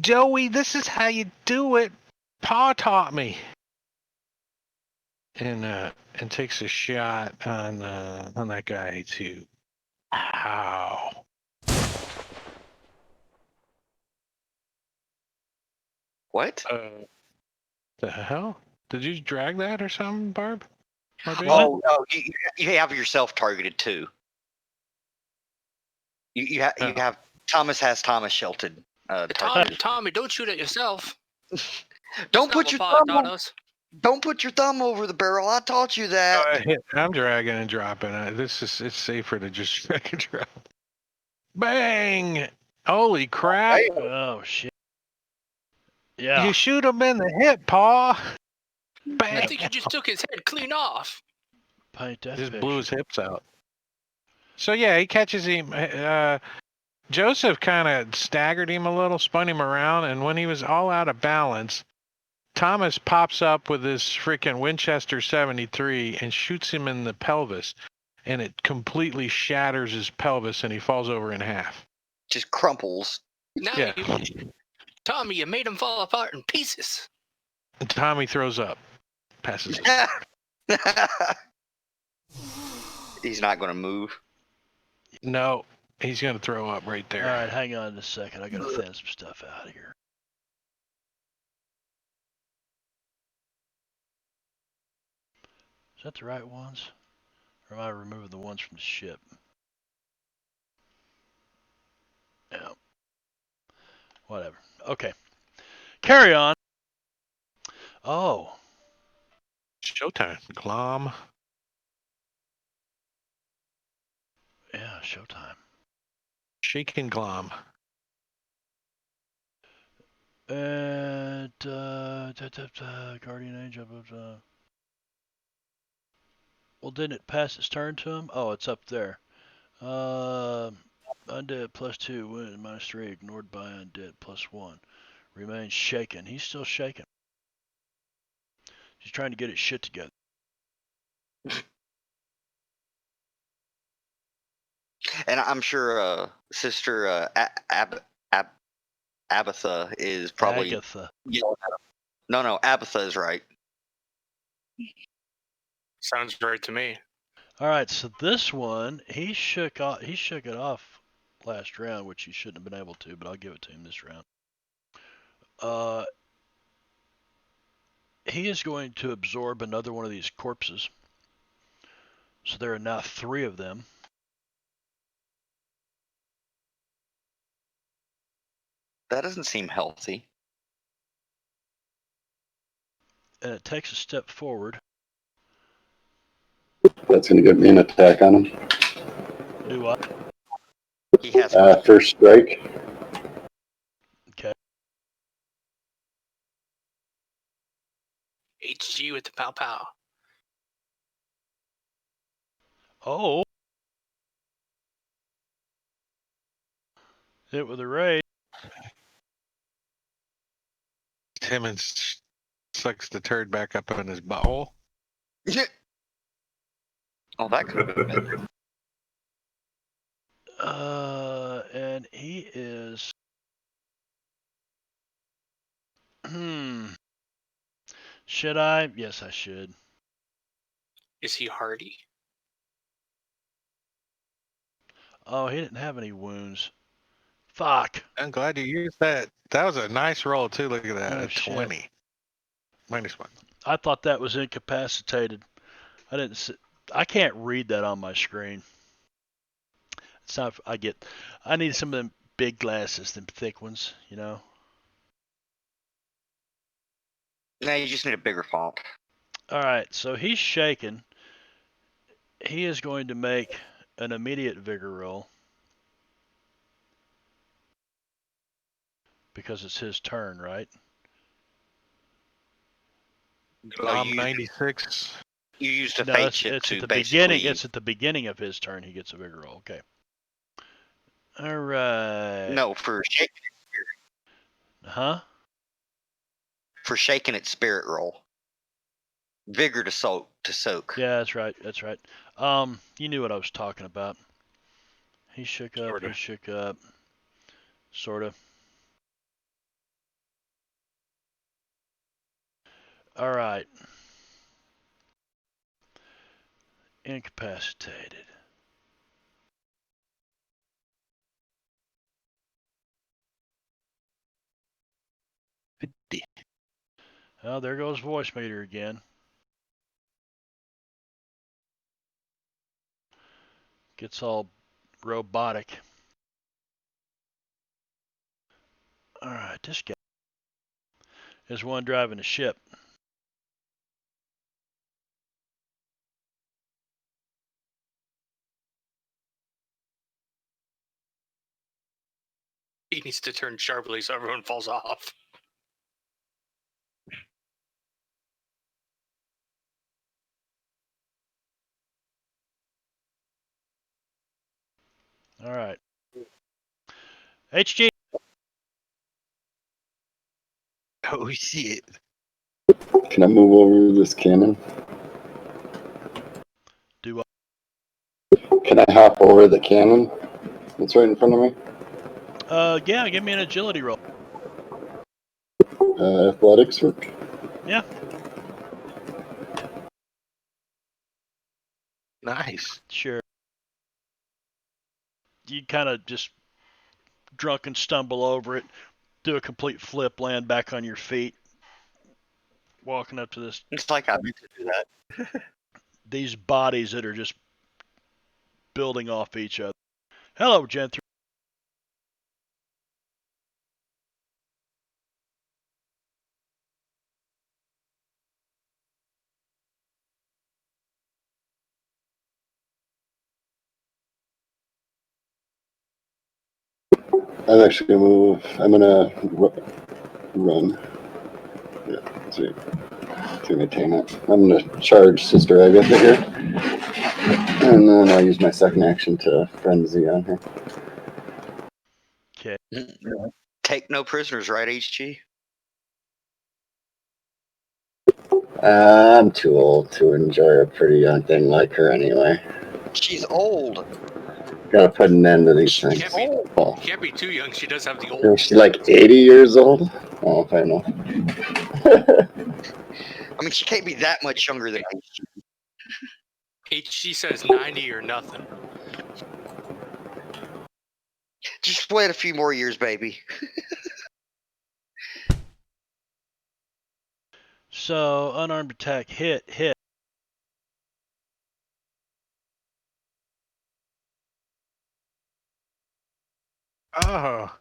Joey, this is how you do it. Pa taught me. And takes a shot on that guy too. Ow. What? The hell? Did you drag that or something, Barb? Oh no, you have yourself targeted too. You have Thomas has Thomas Shelton. Tommy, don't shoot at yourself. Don't put your thumb over the barrel. I taught you that. I'm dragging and dropping. It's safer to just drag and drop. Bang! Holy crap! Oh shit! Yeah. You shoot him in the hip, Pa. Bang! I think you just took his head clean off. Paint that just picture. blew his hips out. So yeah, he catches him. Joseph kind of staggered him a little, spun him around, and when he was all out of balance, Thomas pops up with this freaking Winchester 73 and shoots him in the pelvis, and it completely shatters his pelvis, and he falls over in half. Just crumples. Now, Yeah. Tommy, you made him fall apart in pieces. Tommy throws up. Passes it. He's not going to move. No, he's going to throw up right there. All right, hang on a second. I got to thin some stuff out here. Is that the right ones? Or am I removing the ones from the ship? Yeah. Whatever. Okay. Carry on. Oh. Showtime. Glom. Yeah, showtime. Shaking Glom. And Guardian Angel. Well, didn't it pass its turn to him? Oh, it's up there. Undead +2, wounded -3, ignored by undead +1. Remains shaken. He's still shaken. He's trying to get his shit together. And I'm sure Sister Agatha is probably Agatha. yelling at him. No, Agatha is right. Sounds right to me. All right, so this one he shook it off last round, which he shouldn't have been able to, but I'll give it to him this round. He is going to absorb another one of these corpses. So there are now 3 of them. That doesn't seem healthy. And it takes a step forward. That's going to give me an attack on him. Do I? He has First strike. Okay. HG with the pow pow. Oh. Hit with a raid. Timmons sucks the turd back up in his butthole. Oh, that could have been better. And he is. Should I? Yes, I should. Is he hardy? Oh, he didn't have any wounds. Fuck. I'm glad you used that. That was a nice roll, too. Look at that. Oh, A shit. 20. -1. I thought that was incapacitated. I can't read that on my screen. It's not. I need some of them big glasses, them thick ones, you know. Now you just need a bigger font. All right, so he's shaken. He is going to make an immediate vigor roll because it's his turn, right? Glom 96. You used a No, fate it's chip at to the basically. beginning. It's at the beginning of his turn. He gets a vigor roll. Okay. All right. No, for shaking. Huh? For shaking its spirit roll. Vigor to soak. Yeah, that's right. That's right. You knew what I was talking about. He shook up. Sorta. He shook up. Sorta. All right. Incapacitated. Oh, there goes voice meter again. Gets all robotic. All right, this guy is one driving the ship. He needs to turn sharply so everyone falls off. All right. HG. Oh, shit. Can I move over this cannon? Do I? Can I hop over the cannon that's right in front of me? Yeah, give me an agility roll. Athletics work. Yeah. Nice. Sure. You kind of just drunken stumble over it, do a complete flip, land back on your feet, walking up to It's like I meant to do that. these bodies that are just building off each other. Hello, Gen 3. I'm actually gonna move. I'm gonna run. Yeah, let's see. To maintain it. I'm gonna charge Sister Agatha here, and then I'll use my second action to frenzy on her. Okay. Take no prisoners, right, HG? I'm too old to enjoy a pretty young thing like her anyway. She's old. Gotta put an end to these things. Can't be, Oh, can't be too young. She does have the old. isn't she like 80 years old? Oh, if I know. I mean, she can't be that much younger than HG. HG says 90 or nothing. Just wait a few more years, baby. So, unarmed attack, hit. Oh,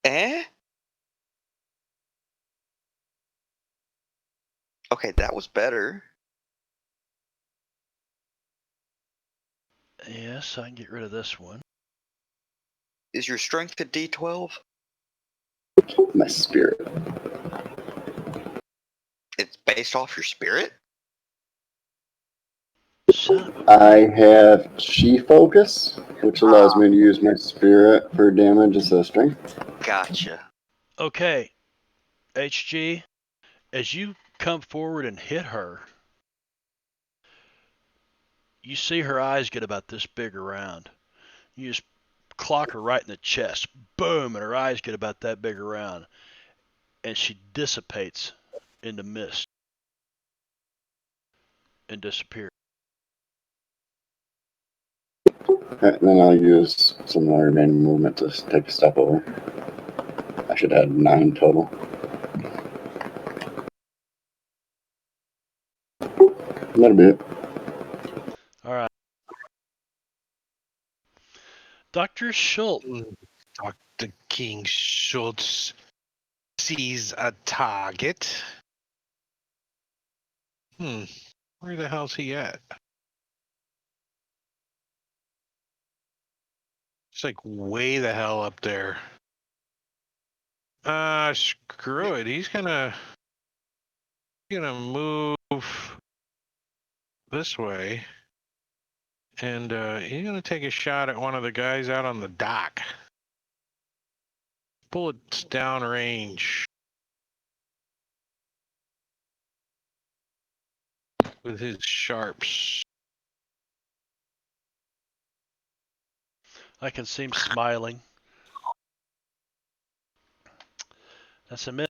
Eh? Okay, that was better. Yes, I can get rid of this one. Is your strength a D12? My spirit. It's based off your spirit? Son of a... I have Chi Focus, which allows me to use my spirit for damage instead of strength. Gotcha. Okay, HG, as you come forward and hit her, you see her eyes get about this big around. You just clock her right in the chest. Boom, and her eyes get about that big around. And she dissipates into mist and disappears. And then I'll use some of my remaining movement to take a step over. I should have 9 total. That'll be it. All right. Dr. Schultz. Dr. King Schultz sees a target. Where the hell's he at? It's like way the hell up there. Screw it. He's gonna move this way. And he's gonna take a shot at one of the guys out on the dock. Bullets downrange. With his sharps. I can see him smiling. That's a miss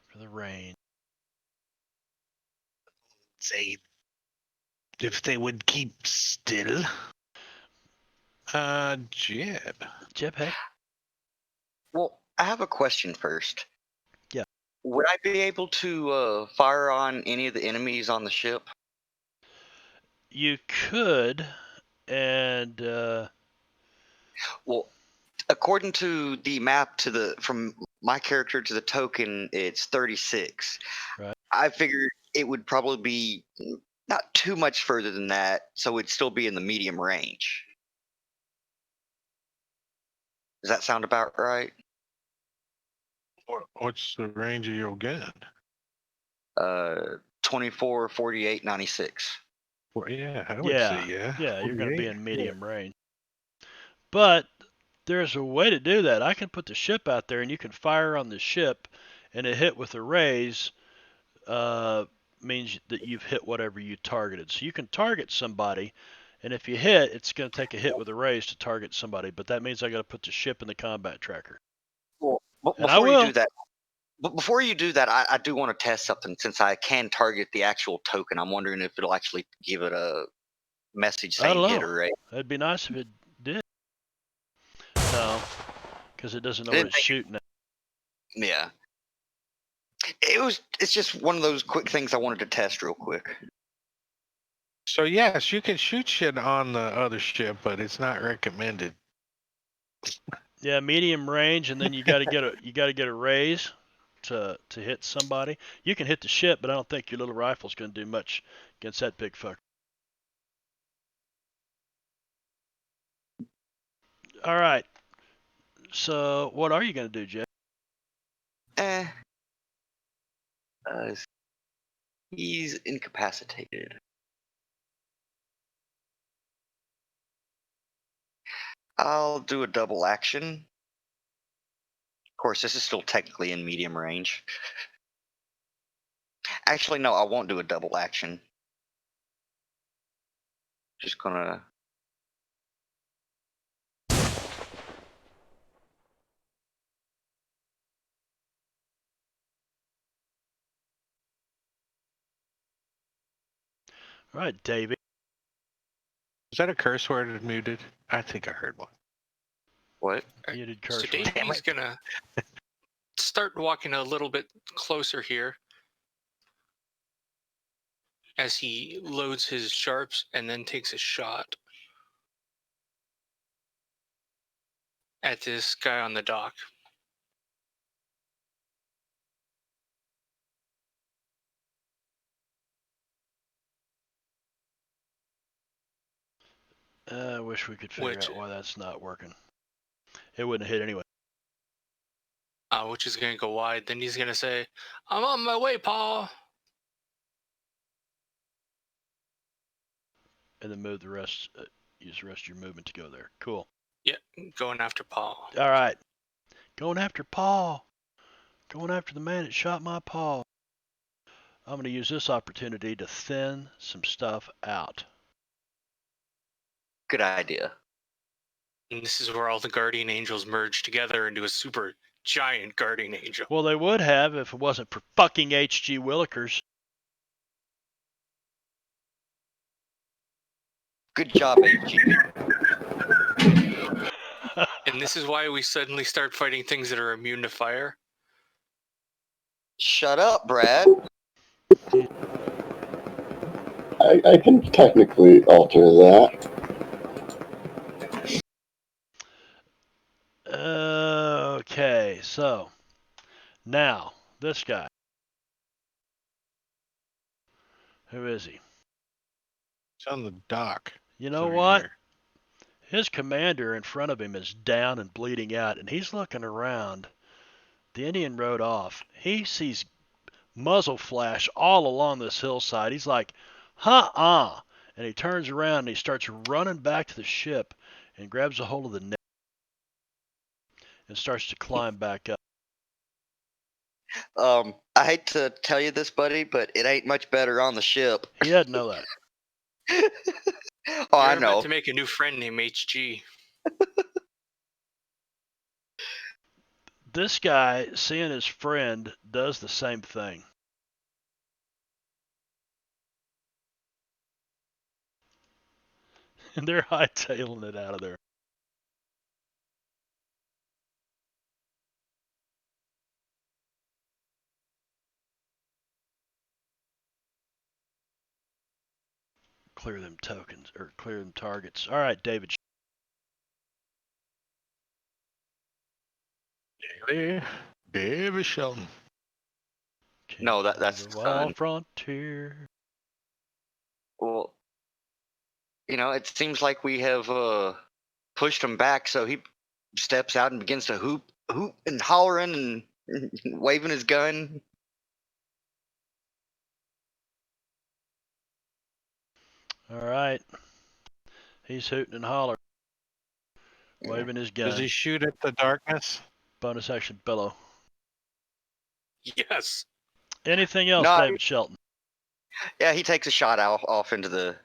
for the rain. Say, if they would keep still. Jeb. Jeb, heck? Well, I have a question first. Yeah. Would I be able to fire on any of the enemies on the ship? You could, and Well, according to the map from my character to the token, it's 36. Right. I figured it would probably be not too much further than that, so it'd still be in the medium range. Does that sound about right? What's the range of your gun? 24, 48, 96. Well, yeah, I would say yeah. Yeah, you're going to be 48. in medium range. But there's a way to do that. I can put the ship out there, and you can fire on the ship, and a hit with a raise means that you've hit whatever you targeted. So you can target somebody, And if you hit, it's going to take a hit with a raise to target somebody, but that means I got to put the ship in the combat tracker. Well, And I before you will. do that, but before you do that, I do want to test something since I can target the actual token. I'm wondering if it'll actually give it a message I saying don't hit know. or raise. It'd be nice if it did. No, because it doesn't know I what didn't it's think shooting at. Yeah. It's just one of those quick things I wanted to test real quick. So yes, you can shoot shit on the other ship, but it's not recommended. Yeah, medium range, and then you got to get a raise to hit somebody. You can hit the ship, but I don't think your little rifle's going to do much against that big fucker. All right. So what are you going to do, Jeff? He's incapacitated. I'll do a double action. Of course, this is still technically in medium range. Actually, no, I won't do a double action. Just gonna... All right, David. Is that a curse word muted? I think I heard one. What? Muted So curse word. Davey's gonna start walking a little bit closer here as he loads his sharps and then takes a shot at this guy on the dock. I wish we could figure Which- out why that's not working. It wouldn't have hit anyway. Which is gonna go wide. Then he's gonna say, "I'm on my way, Paul." And then move the rest. Use the rest of your movement to go there. Cool. Yeah, going after Paul. All right. Going after Paul. Going after the man that shot my paw. I'm going to use this opportunity to thin some stuff out. Good idea. And this is where all the guardian angels merge together into a super giant guardian angel. Well, they would have if it wasn't for fucking H.G. Willikers. Good job, HG. And this is why we suddenly start fighting things that are immune to fire. Shut up, Brad. I can technically alter that. Okay, so now this guy. Who is he? It's on the dock. You know Over what? here. His commander in front of him is down and bleeding out, and he's looking around. The Indian rode off. He sees muzzle flash all along this hillside. He's like, huh-uh. And he turns around and he starts running back to the ship and grabs a hold of the net and starts to climb back up. I hate to tell you this, buddy, but it ain't much better on the ship. He doesn't know that. Oh, I You're know. about to make a new friend named HG. This guy, seeing his friend, does the same thing. And they're hightailing it out of there. Clear them tokens, or clear them targets. All right, David. David Shelton. No, that's the the wild son. frontier. Well, it seems like we have pushed him back, so he steps out and begins to hoop and hollering and waving his gun. All right. He's hooting and hollering, waving his gun. Does he shoot at the darkness? Bonus action bellow. Yes. Anything else, No, David Shelton? Yeah, he takes a shot off into the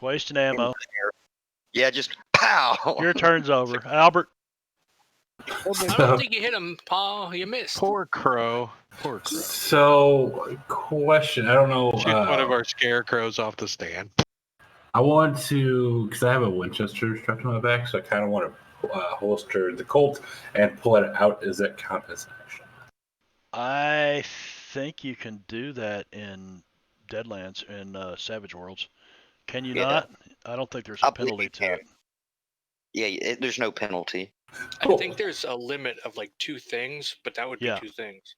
wasting ammo. Yeah, just pow. Your turn's over. Albert. I don't think you hit him, Paul. You missed. Poor crow. Poor crow. So, question. I don't know. Shoot one of our scarecrows off the stand. I want to, because I have a Winchester strapped to my back, so I kind of want to holster the Colt and pull it out. Does that count as an action? I think you can do that in Deadlands in Savage Worlds. Can you Yeah. not? I don't think there's a I believe penalty you to can. it. Yeah, there's no penalty. I think there's a limit of like 2 things, but that would be Yeah. 2 things.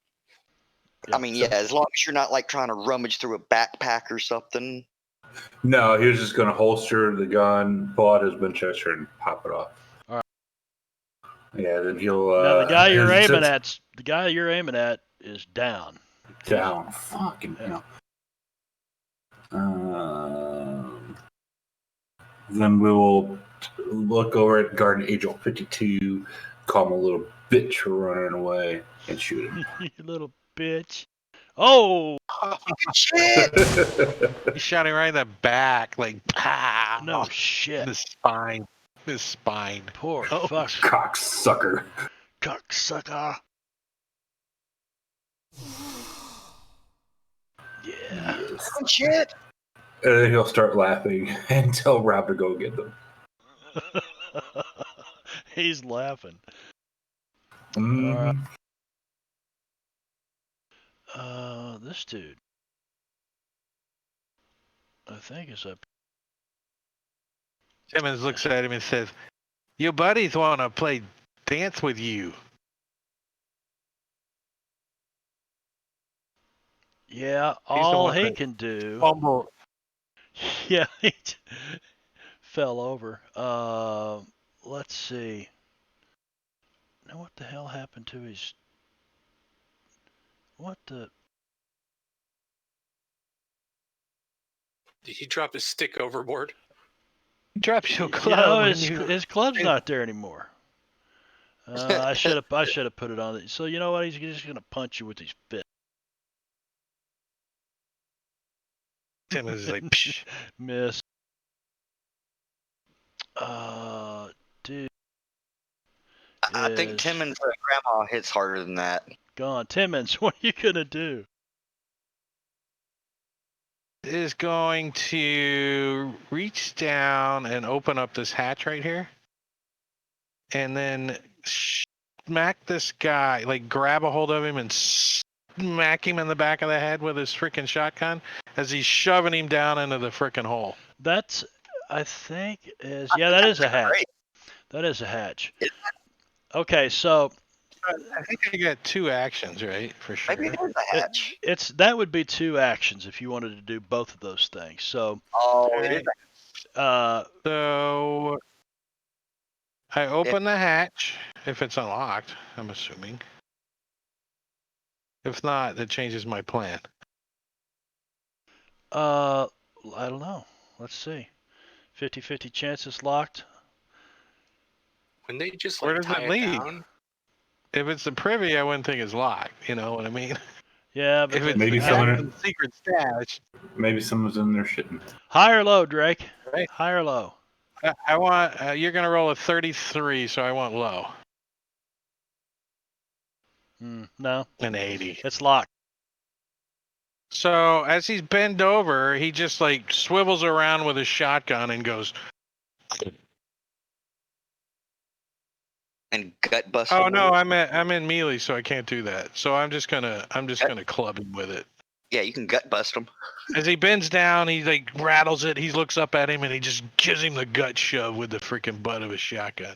Yeah. I mean, yeah, as long as you're not like trying to rummage through a backpack or something. No, he was just going to holster the gun, pull out his Winchester, and pop it off. All right. Yeah, then he'll. Now the guy you're his- aiming at is down. down. Fucking Yeah. hell. Then we will look over at Garden Angel 52, call him a little bitch for running away, and shoot him. You little bitch. Oh Shit! He shot him right in the back, like pow. no shit. The spine. His spine. Poor Oh, fuck. Cocksucker. Cocksucker. Yeah. Shit! And then he'll start laughing and tell Rob to go get them. He's laughing. Mhm. This dude, I think is up. Simmons looks at him and says, "Your buddies want to play dance with you." Yeah, the all one he that- can do. Fumble. Yeah, he fell over. Let's see. Now what the hell happened to his? What the? Did he drop his stick overboard? Drops your You club. know, when his you- his club's not there anymore. I should have put it on. So you know what? He's just gonna punch you with his fist. Simmons is like, Psh. Miss. Dude. I think is Timmons' grandma hits harder than that. gone. Timmons, what are you gonna do? is going to reach down and open up this hatch right here. And then smack this guy, like grab a hold of him and smack him in the back of the head with his freaking shotgun as he's shoving him down into the freaking hole. That's, I think, is yeah, that is a hatch. Great. That is a hatch. Okay, so I think I got 2 actions, right? For sure. Maybe there's a hatch. that would be 2 actions if you wanted to do both of those things. So, Oh, it is So I open the hatch if it's unlocked, I'm assuming. If not, that changes my plan. I don't know. Let's see. 50-50 chance it's locked. When they just Where like does it tie it lead? down, If it's the privy, I wouldn't think it's locked. You know what I mean? Yeah, but If it's Maybe the someone- actual secret stash, Maybe someone's in there shitting. high or low, Drake? Right. High or low? I want you're gonna roll a 33, so I want low, No, an 80. it's locked. So as he's bent over, he just like swivels around with his shotgun and goes, and gut bust. "Oh him no, with it. I'm in melee, so I can't do that. So I'm just gonna club him with it." Yeah, you can gut bust him. As he bends down, he like rattles it. He looks up at him and he just gives him the gut shove with the freaking butt of his shotgun.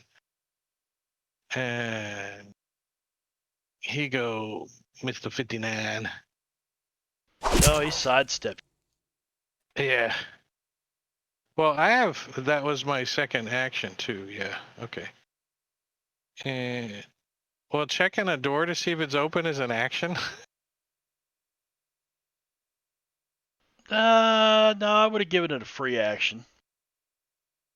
And he go, Mr. 59. No, he sidestepped. Yeah. Well, that was my second action too. Yeah. Okay. And well, checking a door to see if it's open is an action. No, I would have given it a free action.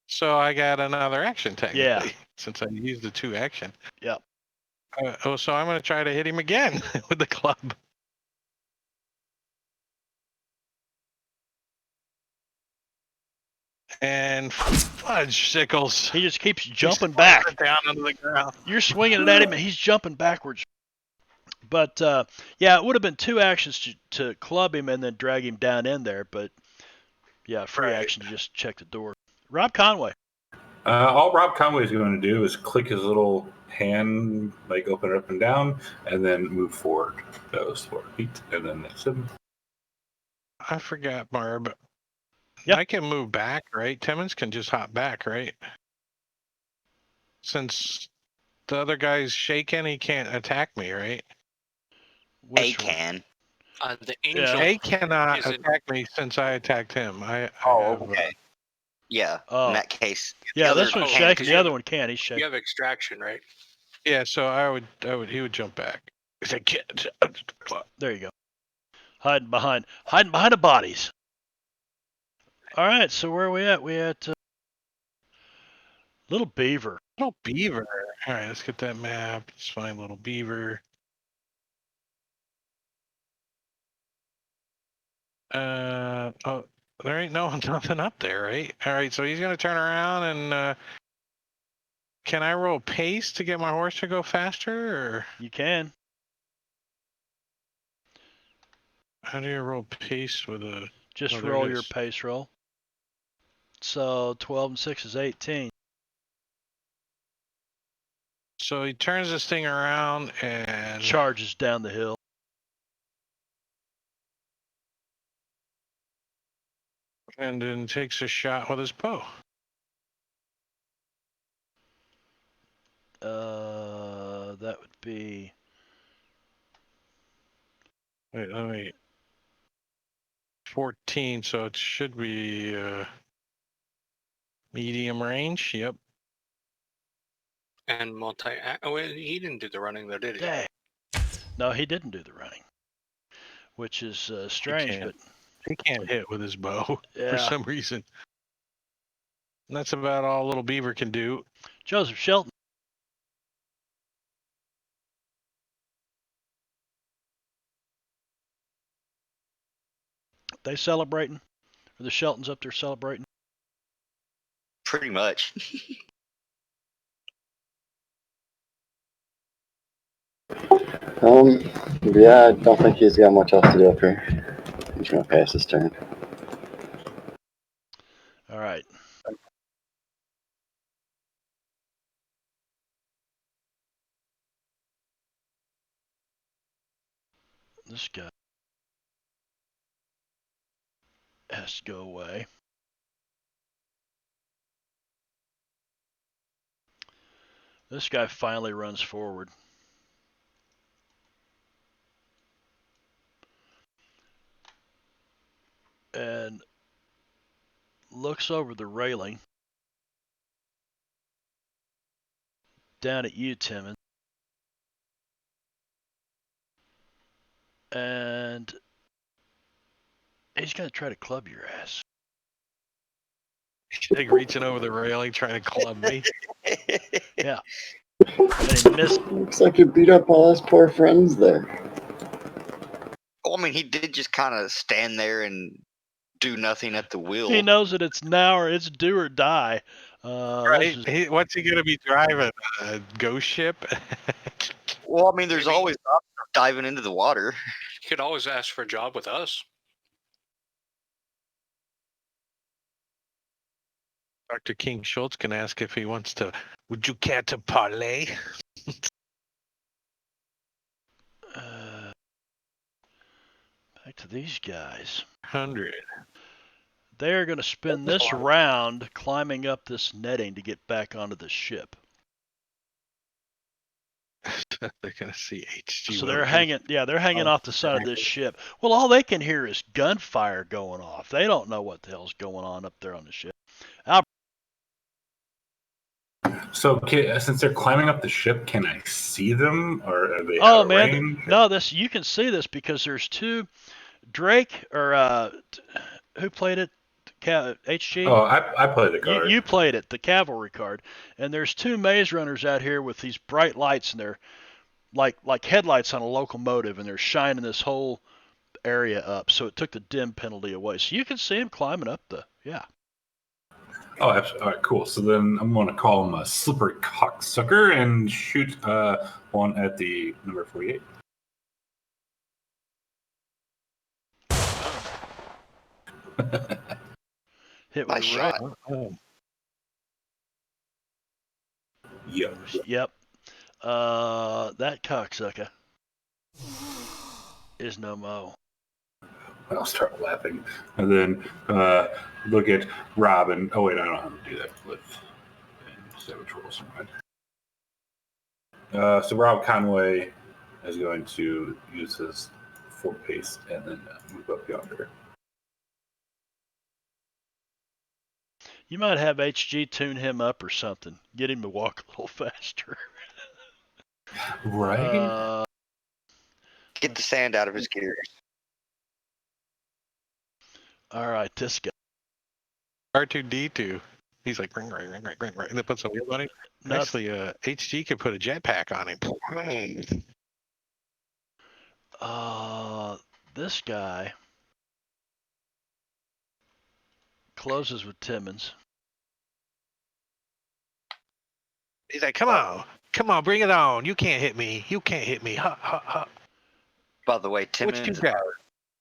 So I got another action technically. Yeah. Since I used the 2 action. Yep. So I'm going to try to hit him again with the club. And fudge sickles. He just keeps jumping He back. slams it down onto the ground. You're swinging it at him, and he's jumping backwards. But, yeah, it would have been 2 actions to club him and then drag him down in there. But, yeah, free Right. action to just check the door. Rob Conway. All Rob Conway is going to do is click his little hand, like open it up and down, and then move forward. Those 4 feet, and then that's him. I forgot, Barb. Yep. I can move back, right? Timmons can just hop back, right? Since the other guy's shaking, he can't attack me, right? A Which one? can. The angel. A cannot Is it- attack me since I attacked him. I Oh, have, okay. Yeah. Oh. In that case. the Yeah, other this one's can, shaking. 'cause The you- other one can't. He's shaking. You have extraction, right? yeah, so he would jump back. He's like, "Kid." There you go. Hiding behind the bodies. All right, so where are we at? We at Little Beaver. Little beaver. All right, let's get that map. Let's find little beaver. Oh, there ain't nothing up there, right? All right, so he's gonna turn around and can I roll pace to get my horse to go faster, or You can. how do you roll pace with a? Just Oh, there it roll your is. pace roll. So 12 and 6 is 18. So he turns this thing around and Charges down the hill. then takes a shot with his bow. That would be Wait. 14, so it should be medium range. Yep. And multi. Oh, wait, he didn't do the running though, did he? dang. No, he didn't do the running, which is strange, can't. but He can't hit with his bow for yeah. some reason. And that's about all little beaver can do. Joseph Shelton. They celebrating? Are the Sheltons up there celebrating? Pretty much. Yeah, I don't think he's got much else to do up here. He's gonna pass his turn. All right. This guy has to go away. This guy finally runs forward. And looks over the railing down at you, Timmons. And he's going to try to club your ass. Like reaching over the railing trying to club me. Yeah. And he missed. Looks like you beat up all his poor friends there. Well, I mean, he did just kind of stand there and do nothing at the wheel. He knows that it's now or it's do or die. Right? What's he going to be driving? A ghost ship? Well, I mean, there's Maybe- always the option of diving into the water. You could always ask for a job with us. Dr. King Schultz can ask if he wants to. Would you care to parlay? Back to these guys. 100. They're going to spend this round climbing up this netting to get back onto the ship. They're going to see HG. So they're hanging, they're hanging off the side of this ship. Well, all they can hear is gunfire going off. They don't know what the hell's going on up there on the ship. So, since they're climbing up the ship, can I see them, or are they? Oh out of man, range? no, this you can see this because there's two. Drake or who played it? HG. Oh, I played the card. You played it, the cavalry card, and there's two maze runners out here with these bright lights, and they're like headlights on a locomotive, and they're shining this whole area up. So it took the dim penalty away. So you can see them climbing up the Oh, absolutely. All right, cool. So then I'm going to call him a slippery cocksucker and shoot one at the number 48. Hit Nice with right. shot. Yep. Yep. That cocksucker is no mo. I'll start laughing. And then look at Robin. Oh, wait, I don't have to do that with Savage Rolls. So Rob Conway is going to use his 4 pace and then move up yonder. You might have HG tune him up or something. Get him to walk a little faster. Right? Get the sand out of his gears. All right, this guy. R2D2. He's like ring, ring, ring, ring, ring, ring. And that puts a wheel on him. Nothing. Actually, HG could put a jetpack on him. This guy closes with Timmons. He's like, come on, bring it on. You can't hit me. You can't hit me. Ha, ha, ha. By the way, What you Timmons, got?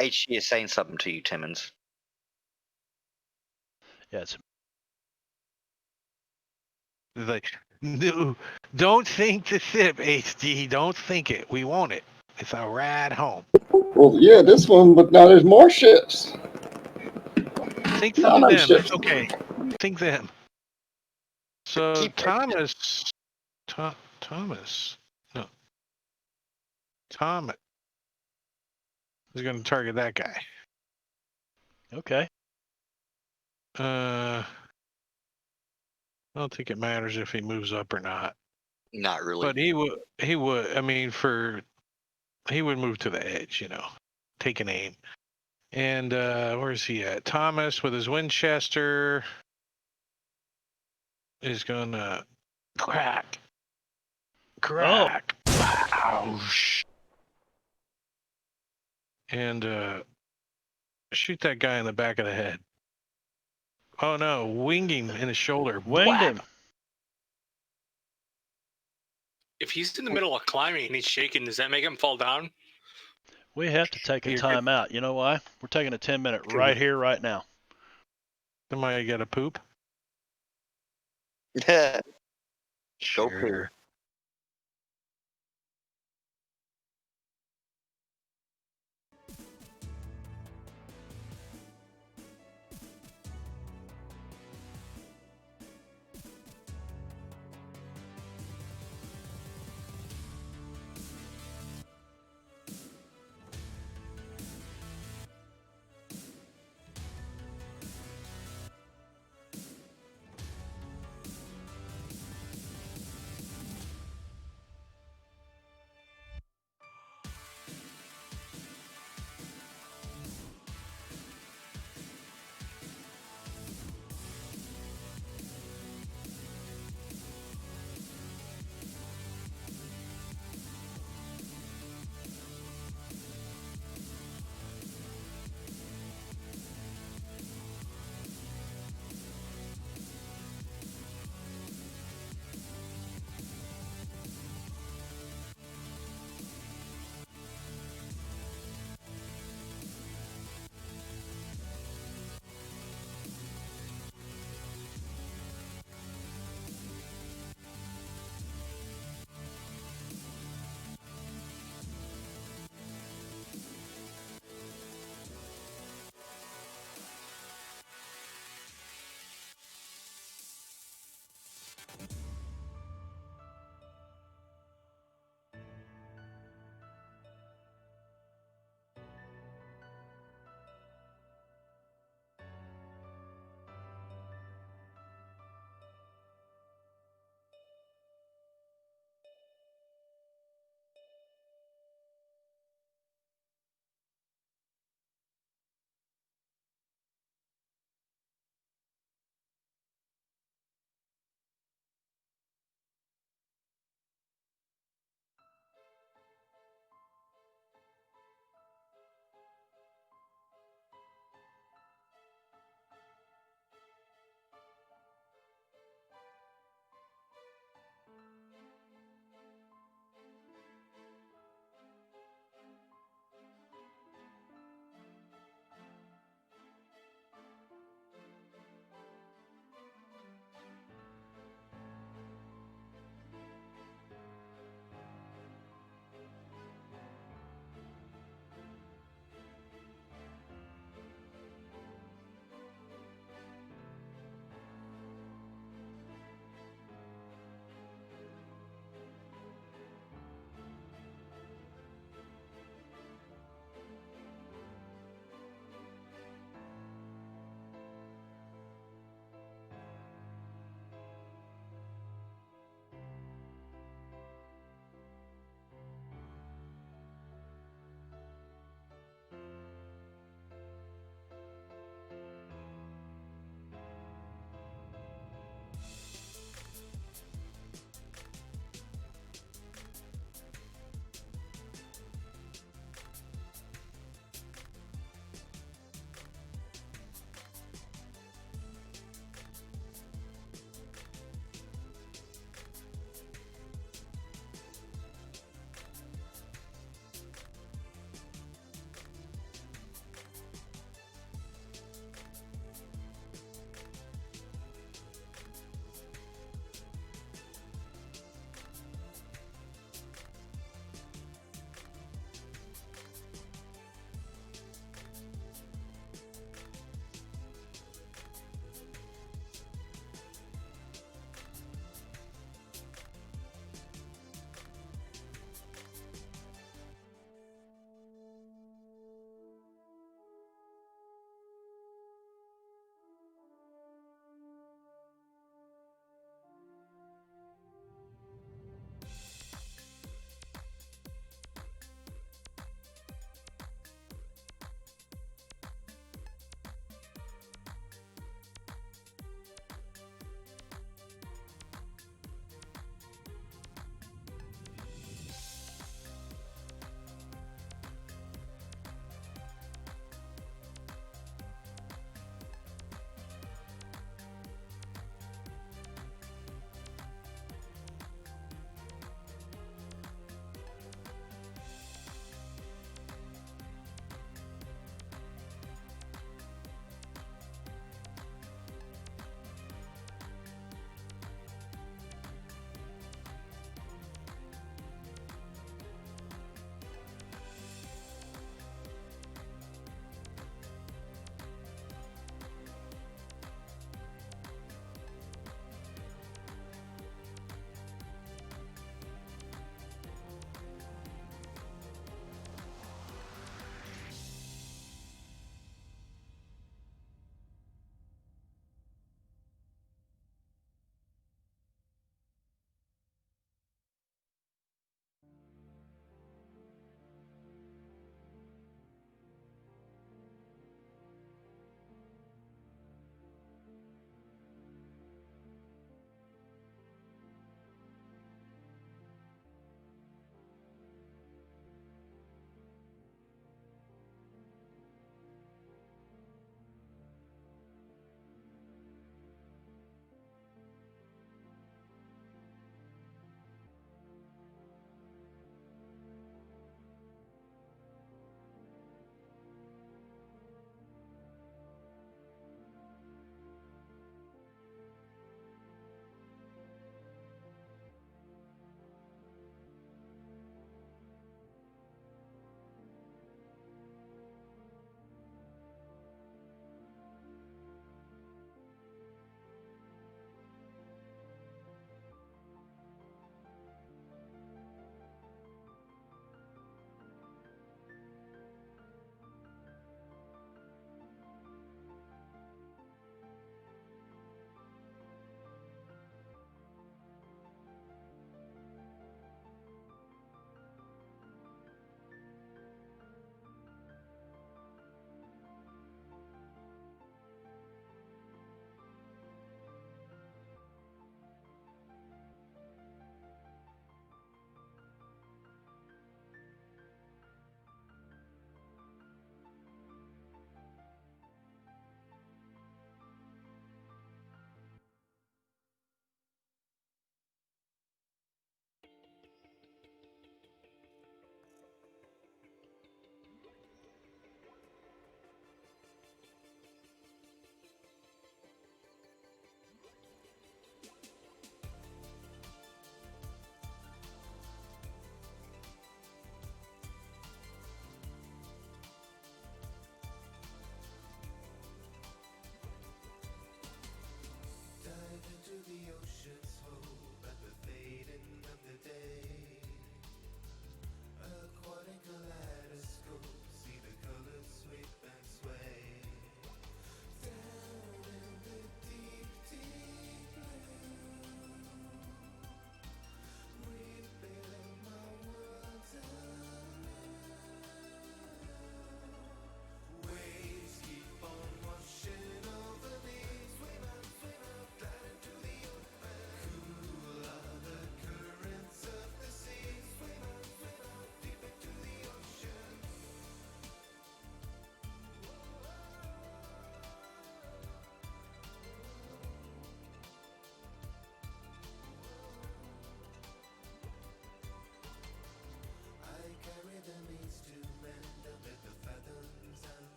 HG is saying something to you, Timmons. Yeah, it's He's like, no, don't think the sip, HG. Don't think it. We want it. It's a ride home. Well, yeah, this one, but now there's more ships. Think No, some of no them. ships. It's okay. Think them. So Keep Thomas, no, Thomas is going to target that guy. okay. I don't think it matters if he moves up or not. Not really. But he would. I mean, he would move to the edge, take an aim. And where's he at? Thomas with his Winchester is gonna crack. Ouch. And shoot that guy in the back of the head. Oh no, wing him in the shoulder. Winged him. If he's in the middle of climbing and he's shaking, does that make him fall down? We have to take a You're time out. You know why? We're taking a 10-minute right here, right now. Somebody got a poop? Go Sure. poo.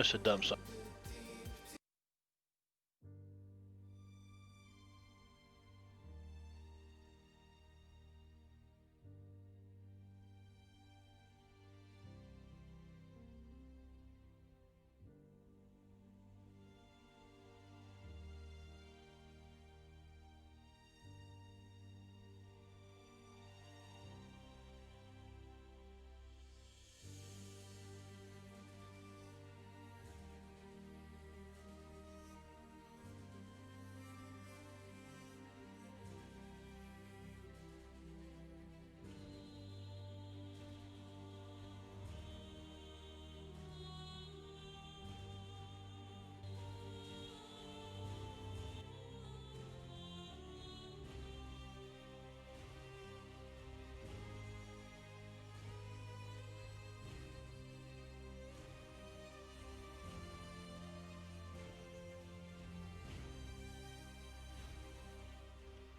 That's a dumb song.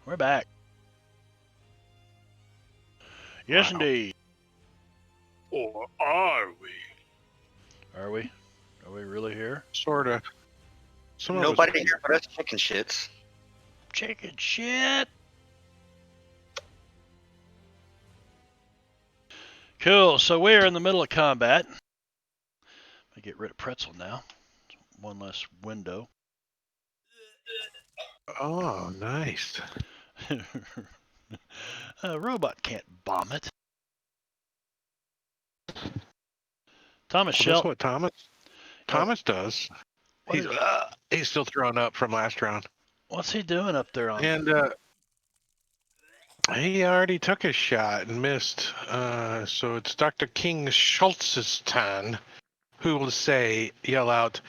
We're back. Yes, Wow. indeed. Or are we? Are we? Are we really here? Sort of. Some of Nobody us. here but us chicken shits. Chicken shit. Cool. So we are in the middle of combat. I get rid of pretzel now. One less window. Oh, nice. A robot can't bomb it. Thomas Well, Shell. that's what Thomas does. What He's still thrown up from last round. What's he doing up there on? And he already took his shot and missed. So it's Dr. King Schultz's turn, who will yell out,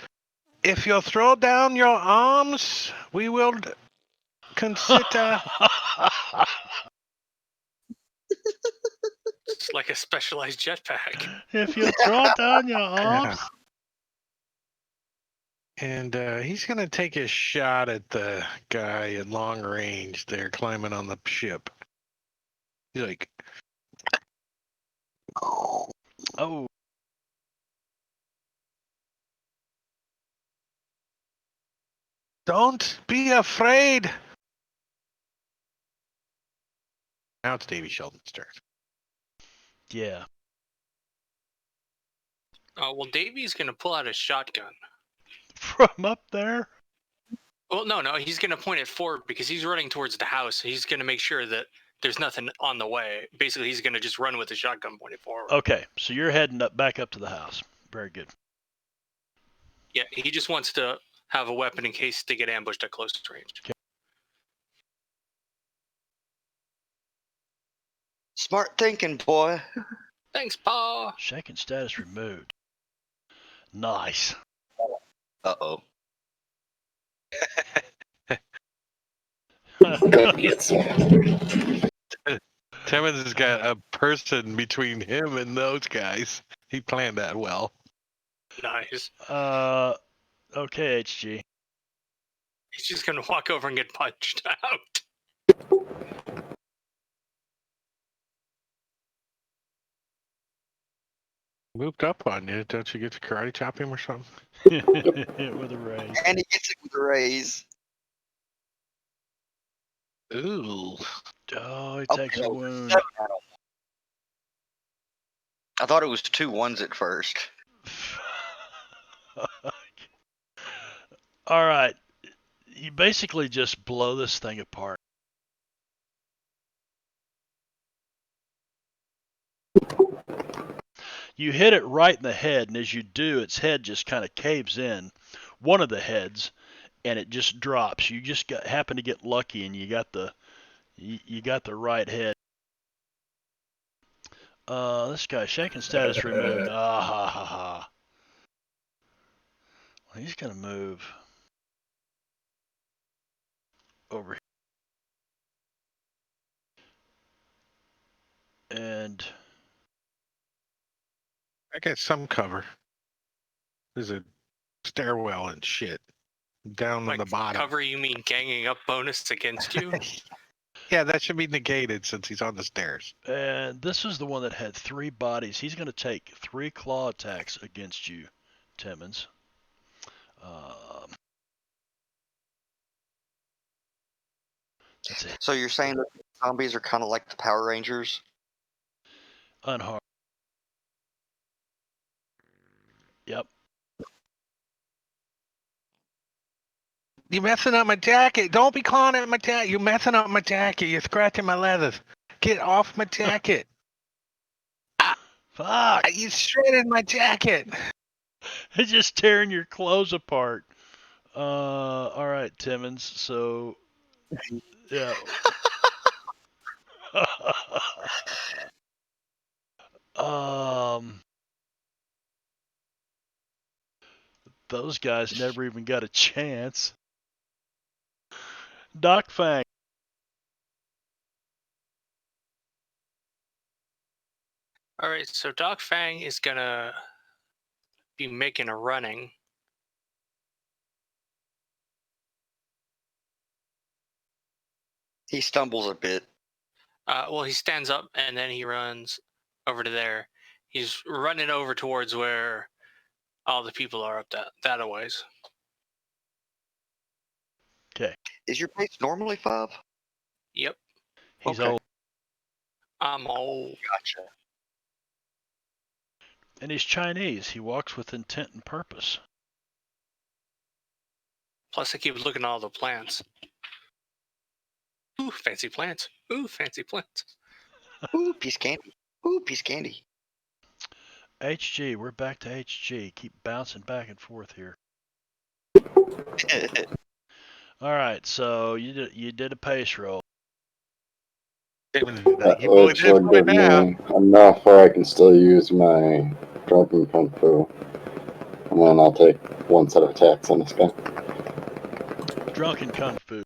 "If you throw down your arms, we will consider." It's like a specialized jetpack. If you throw down your arms. And he's going to take a shot at the guy at long range there climbing on the ship. He's like, Oh. "Don't be afraid." Now it's Davy Sheldon's turn. Yeah. Well, Davy's gonna pull out his shotgun. From up there? Well, no, he's gonna point it forward because he's running towards the house. He's gonna make sure that there's nothing on the way. Basically, he's gonna just run with the shotgun pointed forward. Okay, so you're heading back up to the house. Very good. Yeah, he just wants to have a weapon in case they get ambushed at close range. Okay. Smart thinking, boy. Thanks, Pa. Shaken status removed. Nice. Uh-oh. Go get some. Timmons has got a person between him and those guys. He planned that well. Nice. Okay, HG. He's just gonna walk over and get punched out. Moved up on you. Don't you get to karate chop him or something? With a raise. And he gets it with a raise. Ooh. Oh, he Okay, takes a wound. 7 out of 1. I thought it was 2 1s at first. All right. You basically just blow this thing apart. You hit it right in the head, and as you do, its head just kind of caves in, one of the heads, and it just drops. You just happen to get lucky, and you got the right head. This guy, shaken status removed. Ah ha ha ha. Well, he's gonna move over here, and I got some cover. There's a stairwell and shit down Like on the bottom. cover, you mean ganging up bonus against you? Yeah, that should be negated since he's on the stairs. And this is the one that had 3 bodies. He's going to take 3 claw attacks against you, Timmons. That's it. So you're saying that zombies are kind of like the Power Rangers? Unharmed. Yep. You messing up my jacket. Don't be clawing at my jacket. You're messing up my jacket. You're scratching my leathers. Get off my jacket. Fuck! You shredded my jacket. It's just tearing your clothes apart. All right, Timmons. So, yeah. Those guys never even got a chance. Doc Fang. All right, so Doc Fang is gonna be making a running. He stumbles a bit. Well, he stands up and then he runs over to there. He's running over towards where all the people are up that a ways. Okay. Is your pace normally 5? Yep, He's Okay. old. I'm old. Gotcha. And he's Chinese. He walks with intent and purpose. Plus, I keep looking at all the plants. Ooh, fancy plants. Ooh, fancy plants. Ooh, piece of candy. Ooh, piece of candy. HG, we're back to HG. Keep bouncing back and forth here. All right, so you did a pace roll. Which will give me enough where I can still use my drunken kung fu. And then I'll take one set of attacks on this guy. Drunken Kung Fu.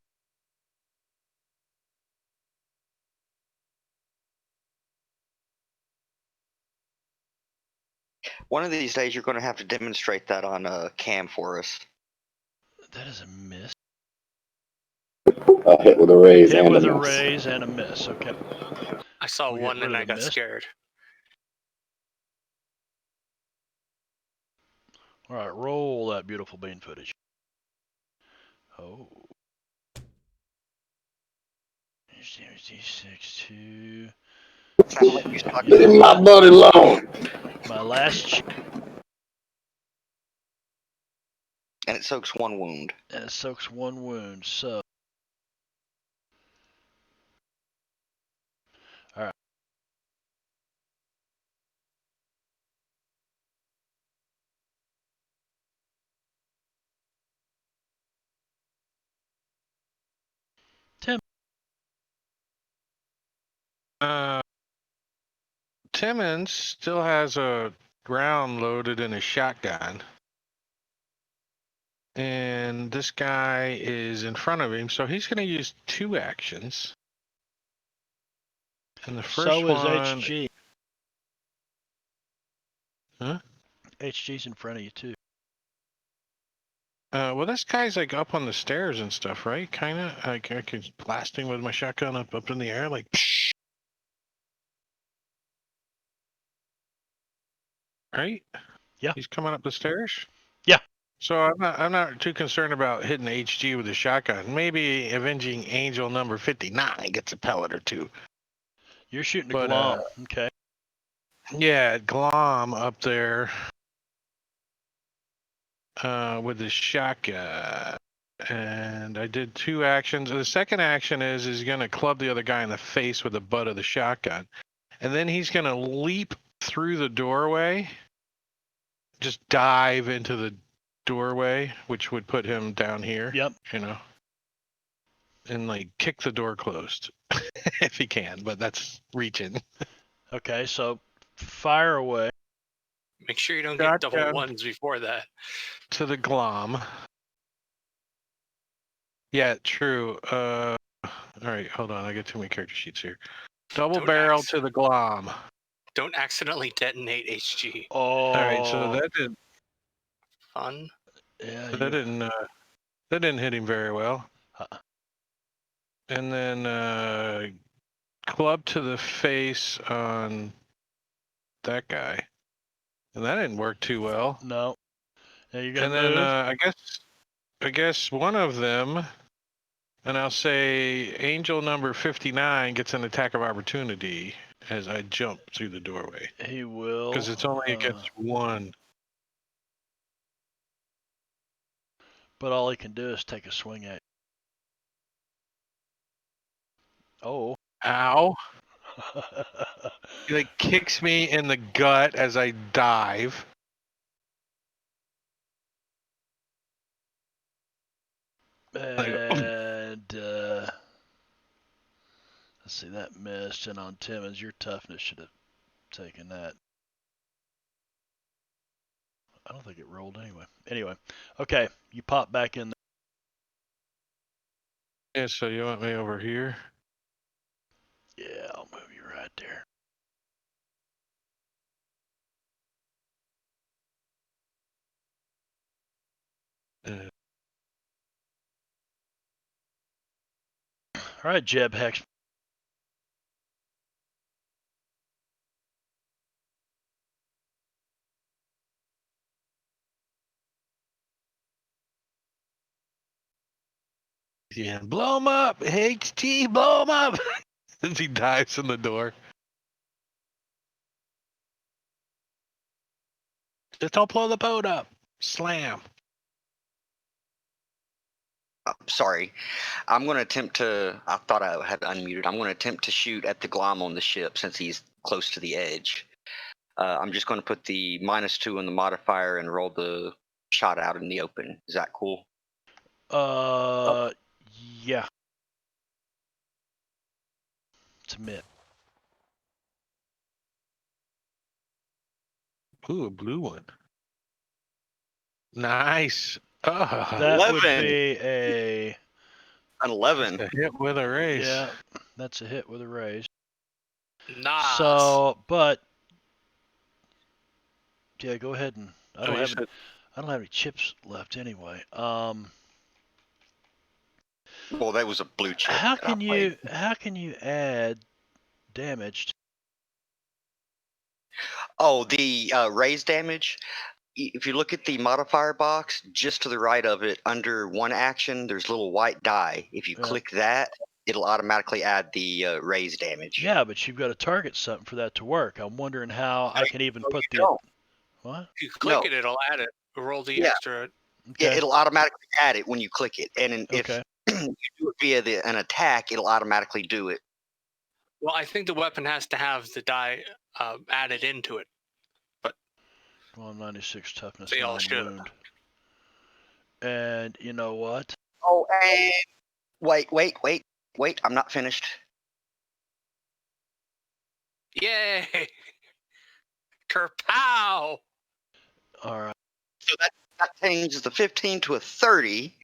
One of these days, you're going to have to demonstrate that on cam for us. That is a miss. I'll hit with a raise Hit and with a a miss. raise and a miss. Okay. I saw We'll get one rid and of I the got miss. scared. All right, roll that beautiful bean footage. Oh. D6 2. Sound like you suck. Leave my buddy alone! My last And it soaks 1 wound. and it soaks 1 wound. So. All right. Tim. Timmons still has a round loaded in his shotgun. And this guy is in front of him, so he's going to use 2 actions. And the first So is one... HG. Huh? HG's in front of you too. Well, this guy's like up on the stairs and stuff, right? Kind of. I can blasting with my shotgun up in the air, like. Psh! Right? Yeah. He's coming up the stairs. Yeah. So I'm not too concerned about hitting HG with a shotgun. Maybe Avenging Angel number 59 gets a pellet or 2. You're shooting a But, glom. Okay. Yeah, Glom up there with the shotgun. And I did 2 actions. The second action is he's going to club the other guy in the face with the butt of the shotgun. And then he's going to leap through the doorway, just dive into the doorway, which would put him down here. Yep. You know, and like kick the door closed if he can, but that's reaching. Okay, so fire away. Make sure you don't get double Shotgun. ones before that. To the Glom. Yeah, true. All right, hold on. I got too many character sheets here. Double barrel to the Glom. Don't accidentally detonate HG. Oh. All right, so that didn't. Fun. Yeah. That didn't hit him very well. And then club to the face on that guy. And that didn't work too well. No. Now you're gonna And then move. I guess one of them, and I'll say Angel number 59 gets an attack of opportunity as I jump through the doorway He will. because it's only against one. But all he can do is take a swing at you. Oh. Ow! He like kicks me in the gut as I dive. And let's see, that missed. And on Timmons, your toughness should have taken that. I don't think it rolled anyway. Anyway, okay, you pop back in there. Yeah, so you want me over here? Yeah, I'll move you right there. All right, Jeb Hex. Yeah, blow him up, HT, blow him up. As he dives in the door. Just don't blow the boat up. Slam. Sorry. I'm going to attempt to. I thought I had unmuted. I'm going to attempt to shoot at the glom on the ship since he's close to the edge. I'm just going to put the -2 on the modifier and roll the shot out in the open. Is that cool? Yeah. It's a miss. Ooh, a blue one. Nice. That 11. would be An 11. A hit with a race. Yeah, that's a hit with a raise. Nice. So, but yeah, go ahead and I don't have any chips left anyway. Well, that was a blue chip. How that I can played. you add damage? Oh, the raise damage. If you look at the modifier box, just to the right of it, under one action, there's a little white die. If you Yeah. click that, it'll automatically add the raise damage. Yeah, but you've got to target something for that to work. I'm wondering how I can even put the don't. what? If you click No. it, it'll add it. Roll the Yeah. extra. Yeah, Okay. it'll automatically add it when you click it. And if Okay. you do it via an attack, it'll automatically do it. Well, I think the weapon has to have the die added into it. 196 toughness, They all 9 should. wound. And you know what? Oh, and wait. I'm not finished. Yay! Kerpow! All right. So that changes the 15 to a 30.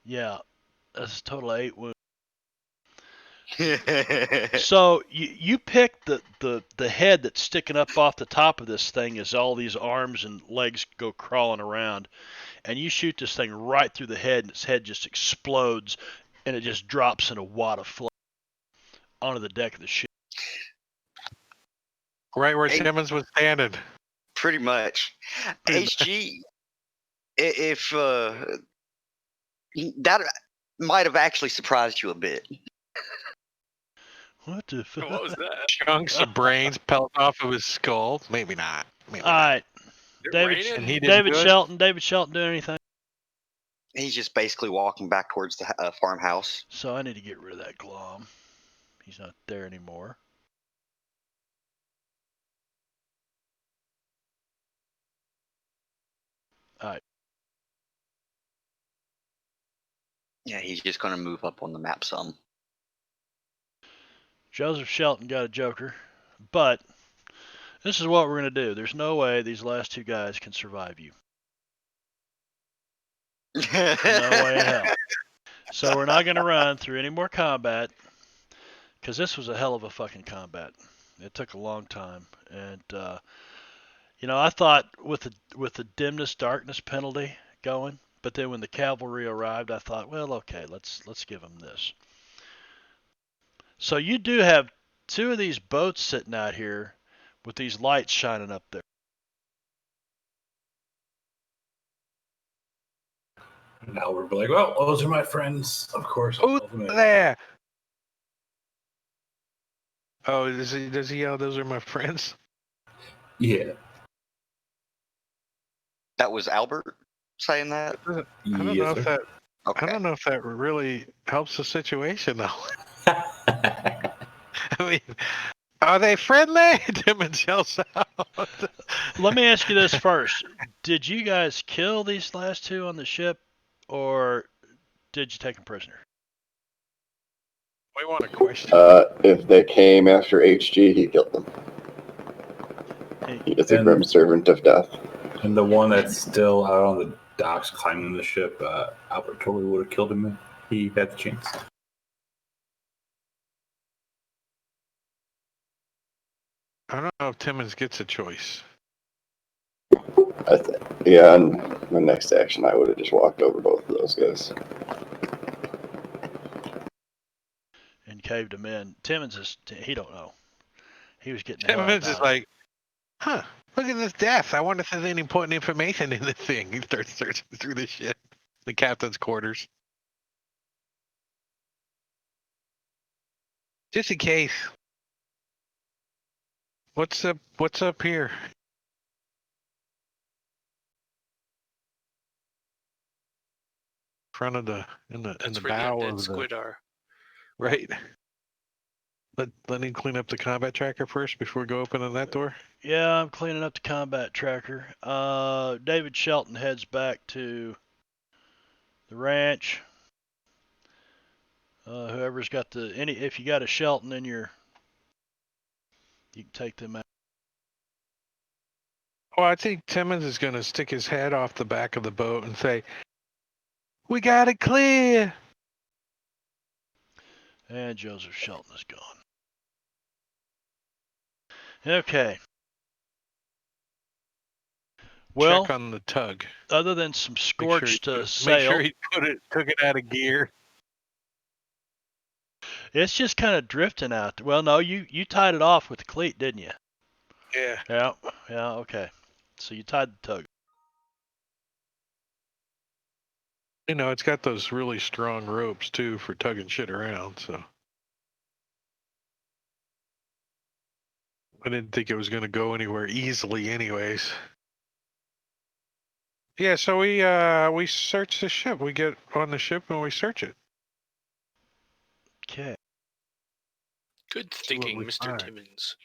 Yeah, that's a total of 8 wounds. So you pick the head that's sticking up off the top of this thing as all these arms and legs go crawling around, and you shoot this thing right through the head, and its head just explodes, and it just drops in a wad of flame onto the deck of the ship. Right where Hey. Timmons was standing. Pretty much. HG, if that might have actually surprised you a bit. What the fuck? What was that? Chunks of brains pelt off of his skull. Maybe not. Maybe All not. right, It David. raining? And he didn't David do it? Shelton. David Shelton doing anything? He's just basically walking back towards the farmhouse. So I need to get rid of that glom. He's not there anymore. All right. Yeah, he's just going to move up on the map some. Joseph Shelton got a joker, but this is what we're going to do. There's no way these last two guys can survive you. No way in hell. So we're not going to run through any more combat, because this was a hell of a fucking combat. It took a long time, and I thought with the dimness darkness penalty going, but then when the cavalry arrived, I thought, well, okay, let's give them this. So you do have two of these boats sitting out here with these lights shining up there. And Albert will be like, well, those are my friends. Of course, I'll Who's call them in. there? Oh, does he yell, those are my friends? Yeah. That was Albert saying that. I don't Yes, know if sir. that. I Okay. don't know if that really helps the situation, though. I mean, are they friendly? Timmons yells out. Let me ask you this first. Did you guys kill these last two on the ship, or did you take them prisoner? We want a question. If they came after HG, he killed them. It's a And- grim servant of death. And the one that's still out on the docks climbing the ship, Albert totally would have killed him if he had the chance. I don't know if Timmons gets a choice. Yeah, and my next action, I would have just walked over both of those guys. And caved them in. Timmons he don't know. He was getting the hell out Timmons of is it. like, huh, look at this death. I wonder if there's any important information in the thing. He starts searching through the shit. The captain's quarters. Just in case. What's up here? Front of in the That's where the bow undead of the squid are. right. Let him clean up the combat tracker first before we go opening that door. Yeah, I'm cleaning up the combat tracker. David Shelton heads back to the ranch. Whoever's got if you got a Shelton in you can take them out. Well, I think Timmons is going to stick his head off the back of the boat and say, "We got it clear." And Joseph Shelton is gone. Okay. Well, check on the tug. other than some scorched sail, Make sure he took it out of gear. it's just kind of drifting out. Well, no, you tied it off with the cleat, didn't you? Yeah. Yeah, okay. So you tied the tug. You know, it's got those really strong ropes too for tugging shit around, so I didn't think it was going to go anywhere easily anyways. Yeah, so we search the ship. We get on the ship and we search it. Okay. Good what thinking, we Mr. find. Timmons.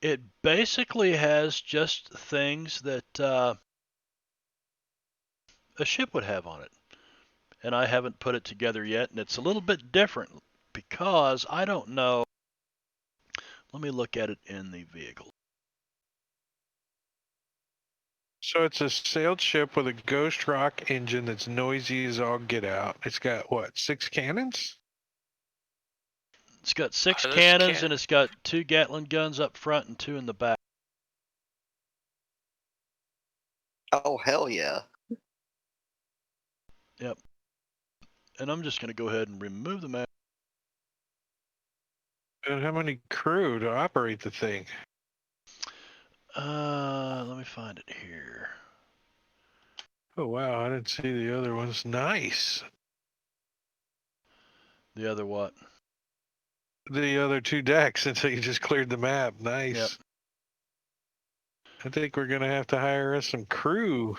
It basically has just things that a ship would have on it. And I haven't put it together yet, and it's a little bit different because I don't know. Let me look at it in the vehicle. So it's a sailed ship with a Ghost Rock engine that's noisy as all get out. It's got what, 6 cannons? It's got 6 Are those cannons and it's got 2 Gatling guns up front and 2 in the back. Oh hell yeah! Yep. And I'm just going to go ahead and remove the map. And how many crew to operate the thing? Let me find it here. Oh wow, I didn't see the other ones. Nice. The other what? The other 2 decks until you just cleared the map. Nice. Yep. I think we're gonna have to hire us some crew.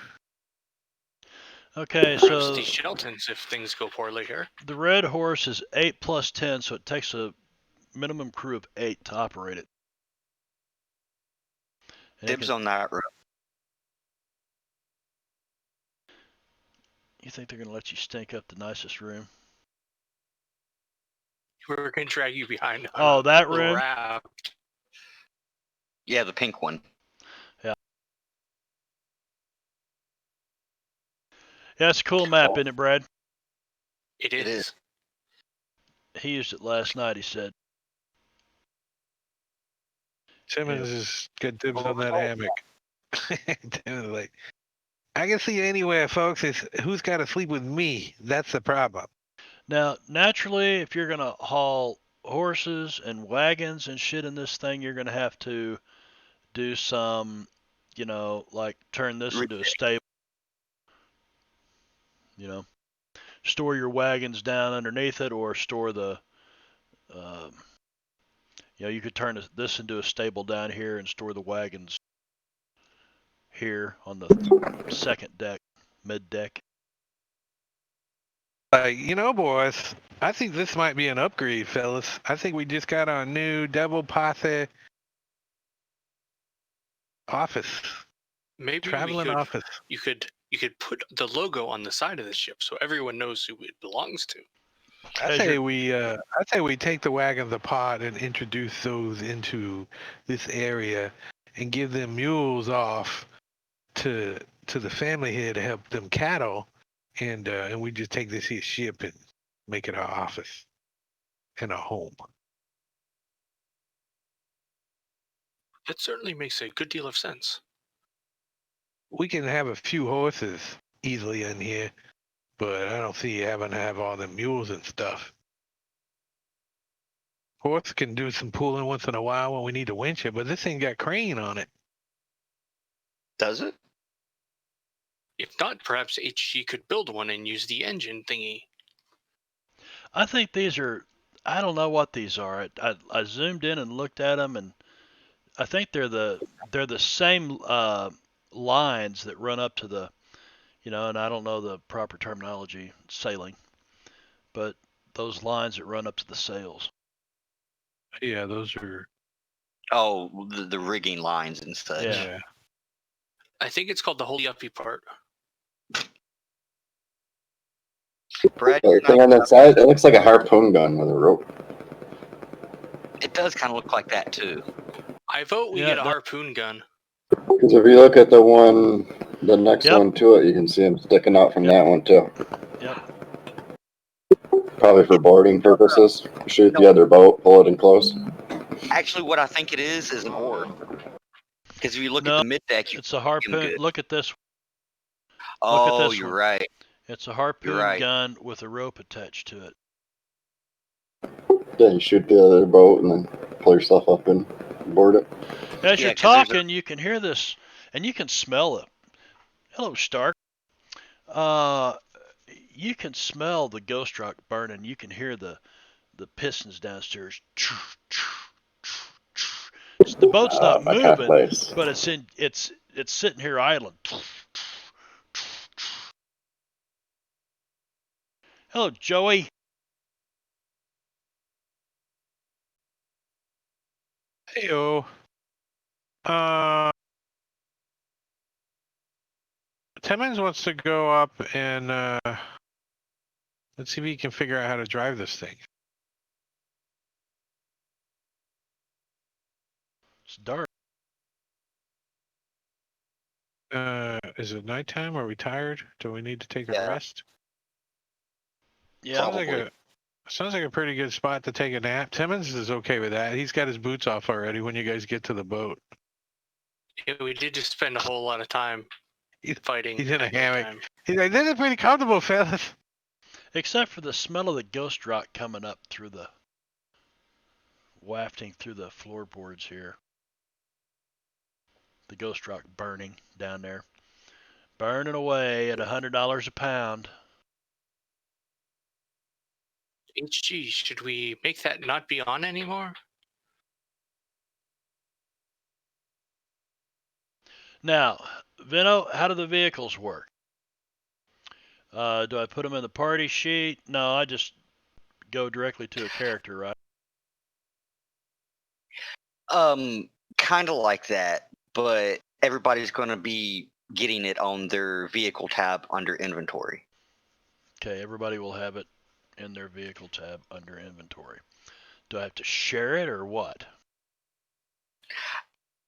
Okay, Rusty so Sheltons if things go poorly here. the Red Horse is 8 plus 10, so it takes a minimum crew of 8 to operate it. And Dibs on that. You think they're going to let you stink up the nicest room? We're gonna drag you behind. on Oh, a that little room? raft. Yeah, the pink one. Yeah, it's a cool map, isn't it, Brad? It It is. He used it last night, he said. Timmons has got dibs on that hammock. Timmons is like, I can see anywhere, folks. It's who's got to sleep with me. That's the problem. Now, naturally, if you're going to haul horses and wagons and shit in this thing, you're going to have to do some, like turn this into a stable. Store your wagons down underneath it, or store the, you could turn this into a stable down here and store the wagons here on the second deck, mid deck. Boys, I think this might be an upgrade, fellas. I think we just got our new Devil Posse office, Maybe traveling office. you could put the logo on the side of the ship so everyone knows who it belongs to. I say we take the wagons apart and introduce those into this area, and give them mules off to the family here to help them cattle, and we just take this here ship and make it our office and our home. That certainly makes a good deal of sense. We can have a few horses easily in here, but I don't see you having to have all the mules and stuff. Horse can do some pulling once in a while when we need to winch it, but this thing got crane on it. Does it? If not, perhaps HG could build one and use the engine thingy. I think these are. I don't know what these are. I zoomed in and looked at them, and I think they're the same lines that run up to the, and I don't know the proper terminology, sailing, but those lines that run up to the sails. Yeah, those are. Oh, the rigging lines and such. Yeah. I think it's called the holy uppy part. Brad, The thing on that side, it looks like a harpoon gun with a rope. it does kind of look like that too. I vote we Yeah, get a that- harpoon gun. Because if you look at the next Yep. one to it, you can see them sticking out from that one too. Yep. Probably for boarding purposes. Shoot the other boat, pull it in close. Actually, what I think it is an oar. Because if you look No, at the mid deck, It's a harpoon. good. Look at this. Oh, this you're one. right. It's a harpoon right. gun with a rope attached to it. Yeah, you shoot the other boat and then pull yourself up and board it. As Yeah, you're 'cause there's talking, you can hear this, and you can smell it. Hello, Stark. You can smell the ghost rock burning. You can hear the pistons downstairs. The boat's not My cat moving, place. but it's sitting here idling. Hello, Joey. Heyo. Timmons wants to go up and let's see if he can figure out how to drive this thing. It's dark. Is it nighttime? Are we tired? Do we need to take a Yeah. rest? Yeah. Probably. Sounds like a pretty good spot to take a nap. Timmons is okay with that. He's got his boots off already when you guys get to the boat. Yeah, we did just spend a whole lot of time fighting. He's in a at hammock. nighttime. He's like, this is pretty comfortable, fellas. Except for the smell of the ghost rock coming up through wafting through the floorboards here. The ghost rock burning down there. Burning away at $100 a pound. HG, should we make that not be on anymore? Now, Vino, how do the vehicles work? Do I put them in the party sheet? No, I just go directly to a character, right? Kind of like that, but everybody's going to be getting it on their vehicle tab under inventory. Okay, everybody will have it in their vehicle tab under inventory. Do I have to share it or what?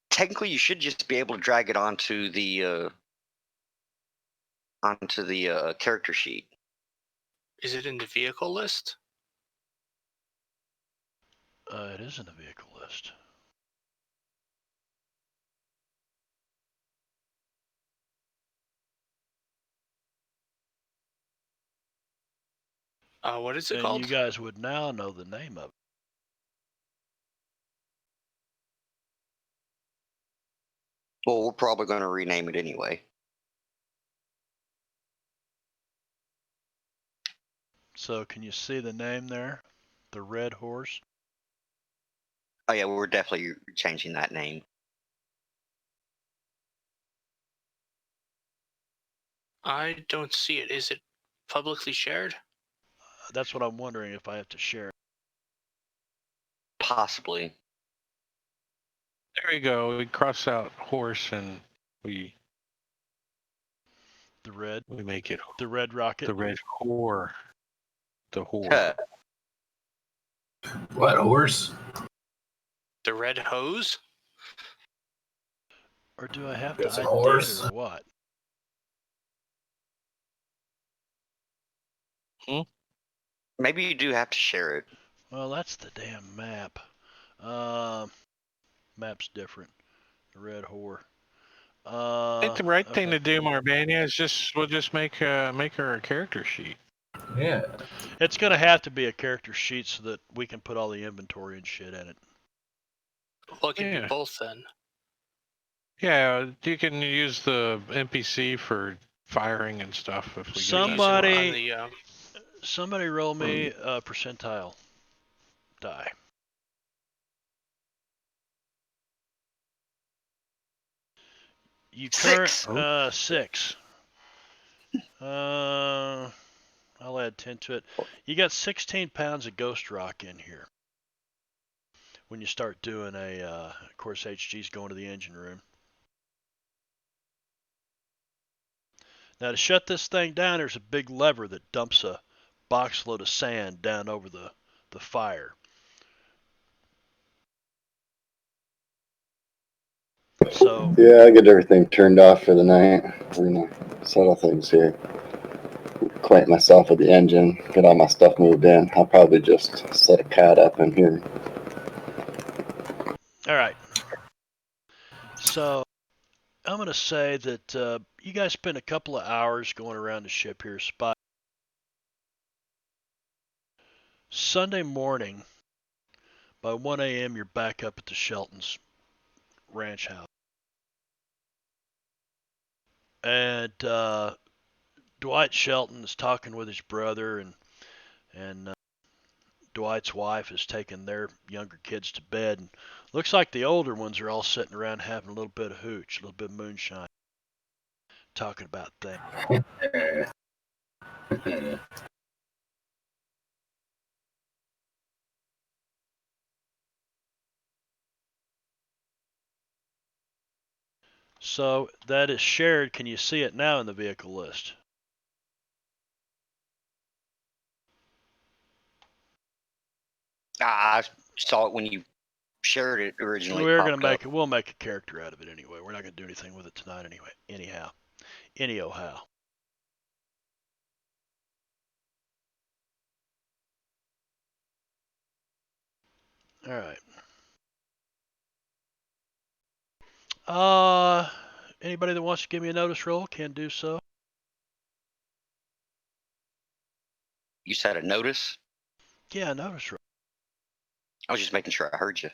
Technically, you should just be able to drag it onto the character sheet. Is it in the vehicle list? It is in the vehicle list. What is it And called? you guys would now know the name of it. Well, we're probably going to rename it anyway. So can you see the name there? The Red Horse? Oh yeah, we're definitely changing that name. I don't see it. Is it publicly shared? That's what I'm wondering if I have to share it. Possibly. There we go. We cross out horse and we The red make it rocket. the red whore. The whore. Huh. What horse? The red hose? Or do I have to It's a ID horse. it or what? Maybe you do have to share it. Well, that's the damn map. Map's different. The red whore. I think the right thing Okay. to do, Marbania, is we'll just make her a character sheet. Yeah. It's gonna have to be a character sheet so that we can put all the inventory and shit in it. Well, it can Yeah. be both then. Yeah, you can use the NPC for firing and stuff if we Use get it Somebody- on the, Somebody roll me a percentile die. You Six. current 6. I'll add 10 to it. You got 16 pounds of ghost rock in here. When you start doing of course, HG's going to the engine room. Now to shut this thing down, there's a big lever that dumps a box load of sand down over the fire. So Yeah, I get everything turned off for the night. We're gonna settle things here. Acquaint myself with the engine, get all my stuff moved in. I'll probably just set a pad up in here. all right. So I'm going to say that you guys spent a couple of hours going around the ship here, spot. Sunday morning, by 1 a.m., you're back up at the Shelton's ranch house. And Dwight Shelton is talking with his brother, and Dwight's wife has taken their younger kids to bed. And looks like the older ones are all sitting around having a little bit of hooch, a little bit of moonshine, talking about things. So that is shared. Can you see it now in the vehicle list? I saw it when you shared it originally. We're gonna make it. We'll make a character out of it anyway. We're not gonna do anything with it tonight anyway. Anyhow. All right. Anybody that wants to give me a notice roll can do so. You said a notice? Yeah, notice roll. I was just making sure I heard you.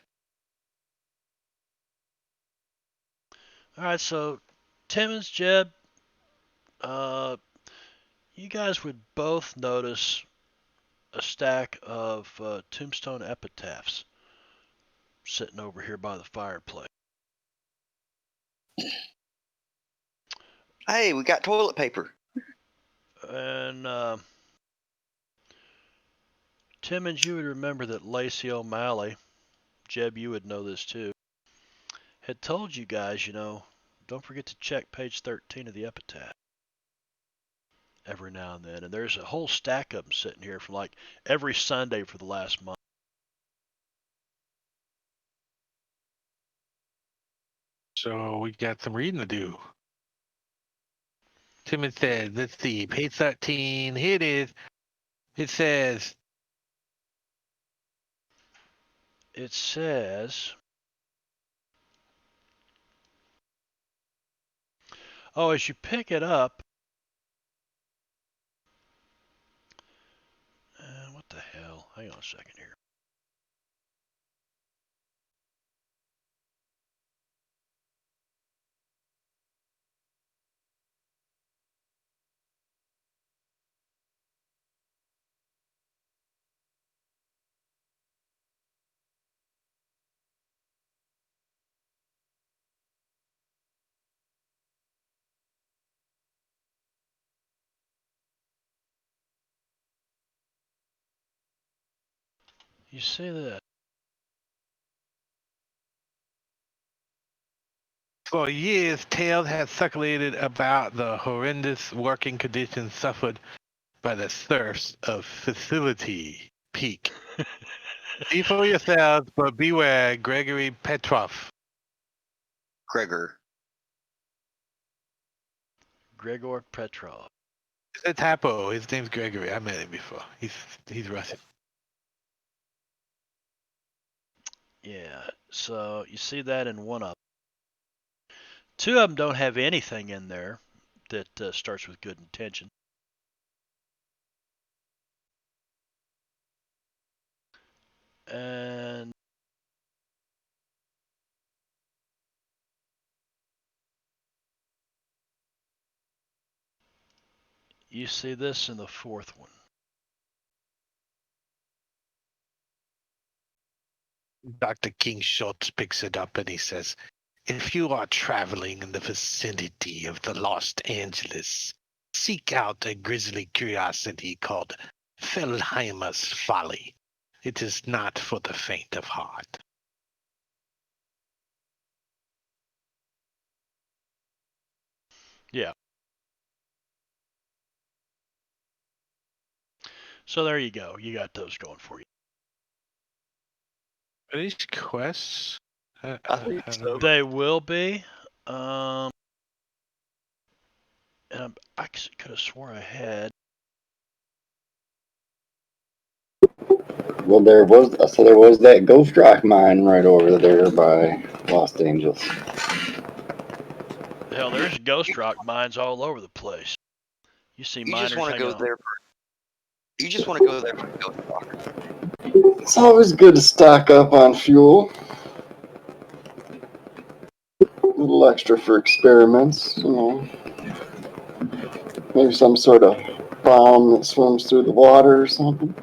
All right, so Timmons, Jeb, you guys would both notice a stack of tombstone epitaphs sitting over here by the fireplace. Hey, we got toilet paper. And Timmons, you would remember that Lacey O'Malley, Jeb, you would know this too, had told you guys, don't forget to check page 13 of the epitaph every now and then. And there's a whole stack of them sitting here from like every Sunday for the last month. So we got some reading to do. Timon says, let's see, page 13. Here it is. It says, oh, as you pick it up, what the hell? Hang on a second here. you see that? For years, tales have circulated about the horrendous working conditions suffered by the serfs of Facility Peak. See for yourselves, but beware Gregory Petrov. Gregor. Gregor Petrov. It's a typo. His name's Gregory. I met him before. He's Russian. Yeah, so you see that in one of them. Two of them don't have anything in there that starts with good intention. And you see this in the fourth one. Dr. King Schultz picks it up and he says, if you are traveling in the vicinity of the Los Angeles, seek out a grisly curiosity called Feldheimer's Folly. It is not for the faint of heart. Yeah. So there you go. You got those going for you. Are these quests? I think so. They will be. And I could have swore I had. Well, there was that ghost rock mine right over there by Los Angeles. Hell, there's ghost rock mines all over the place. You see You miners just want to hanging go on. there for. You just want to go there for ghost rock. It's always good to stock up on fuel. A little extra for experiments, you know. Maybe some sort of bomb that swims through the water or something.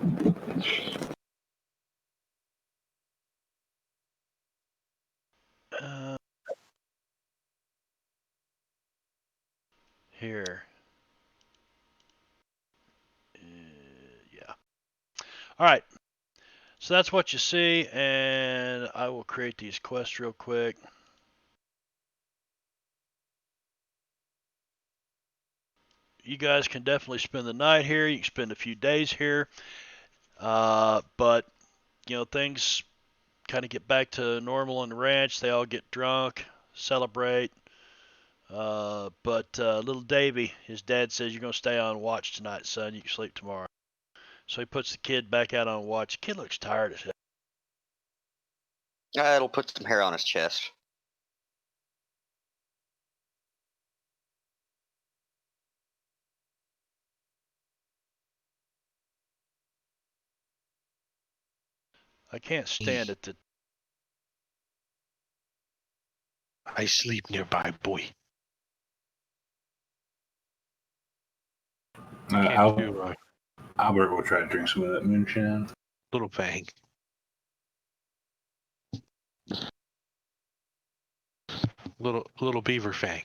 Here. Yeah. All right. So that's what you see, and I will create these quests real quick. You guys can definitely spend the night here. You can spend a few days here. But, you know, things kind of get back to normal on the ranch. They all get drunk, celebrate. But little Davy, his dad says, you're going to stay on watch tonight, son. You can sleep tomorrow. So he puts the kid back out on watch. The kid looks tired as hell. It'll put some hair on his chest. I can't stand it that I sleep nearby, boy. Can't do Albert will try to drink some of that moonshine. Little Fang. Little Beaver Fang.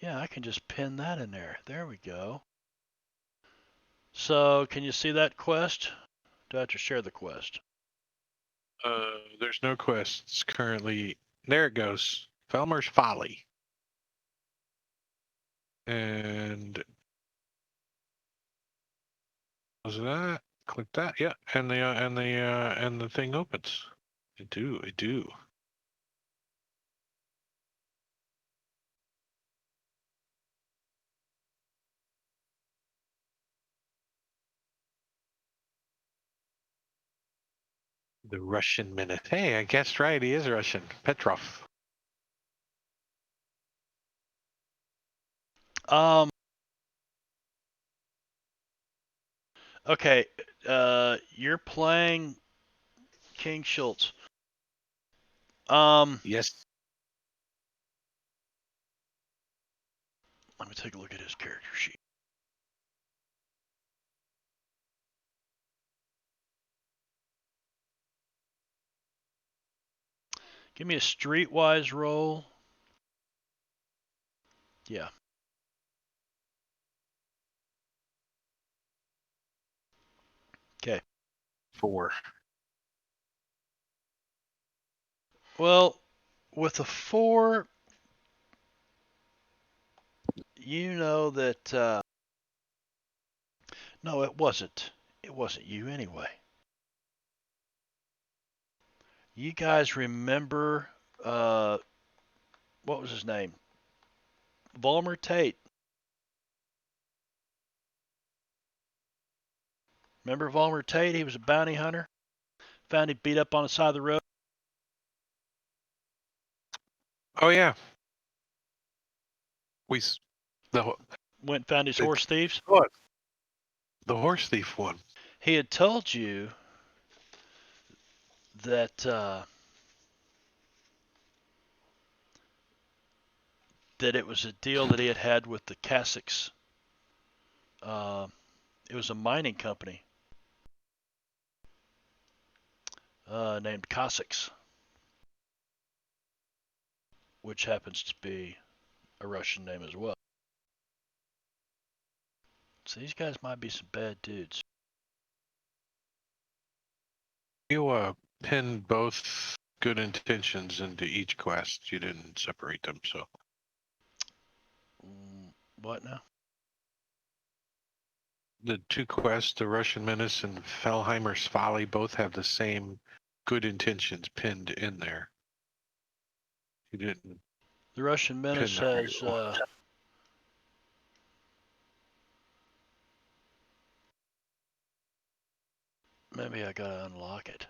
Yeah, I can just pin that in there. There we go. So, can you see that quest? Do I have to share the quest? There's no quests currently. There it goes. Felmer's Folly. And was that? Click that. Yeah, and the thing opens. I do. The Russian minute. Hey, I guessed right. He is Russian. Petrov. Okay, you're playing King Schultz. Yes. Let me take a look at his character sheet. Give me a streetwise roll. Yeah. 4. Well, with a 4, you know that. No, it wasn't. It wasn't you anyway. You guys remember what was his name? Volmer Tate. Remember Volmer Tate? He was a bounty hunter. Found him beat up on the side of the road. Oh yeah. The Went and found his horse thieves. what? The horse thief one. He had told you that that it was a deal that he had had with the Cassicks. It was a mining company named Cossacks, which happens to be a Russian name as well. So these guys might be some bad dudes. You pinned both good intentions into each quest. You didn't separate them, so What now? the 2 quests, the Russian Menace and Fellheimer's Folly, both have the same good intentions pinned in there. You didn't. The Russian Menace Pin the right has one. maybe I gotta unlock it.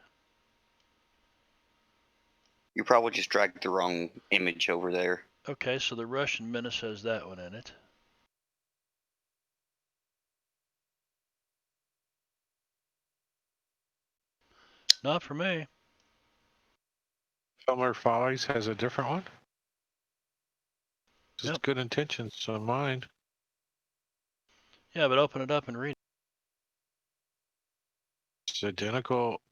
You probably just dragged the wrong image over there. Okay, so the Russian Menace has that one in it. Not for me. Fellheimer Follies has a different one. Just Yep. good intentions on mine. Yeah, but open it up and read it. It's identical.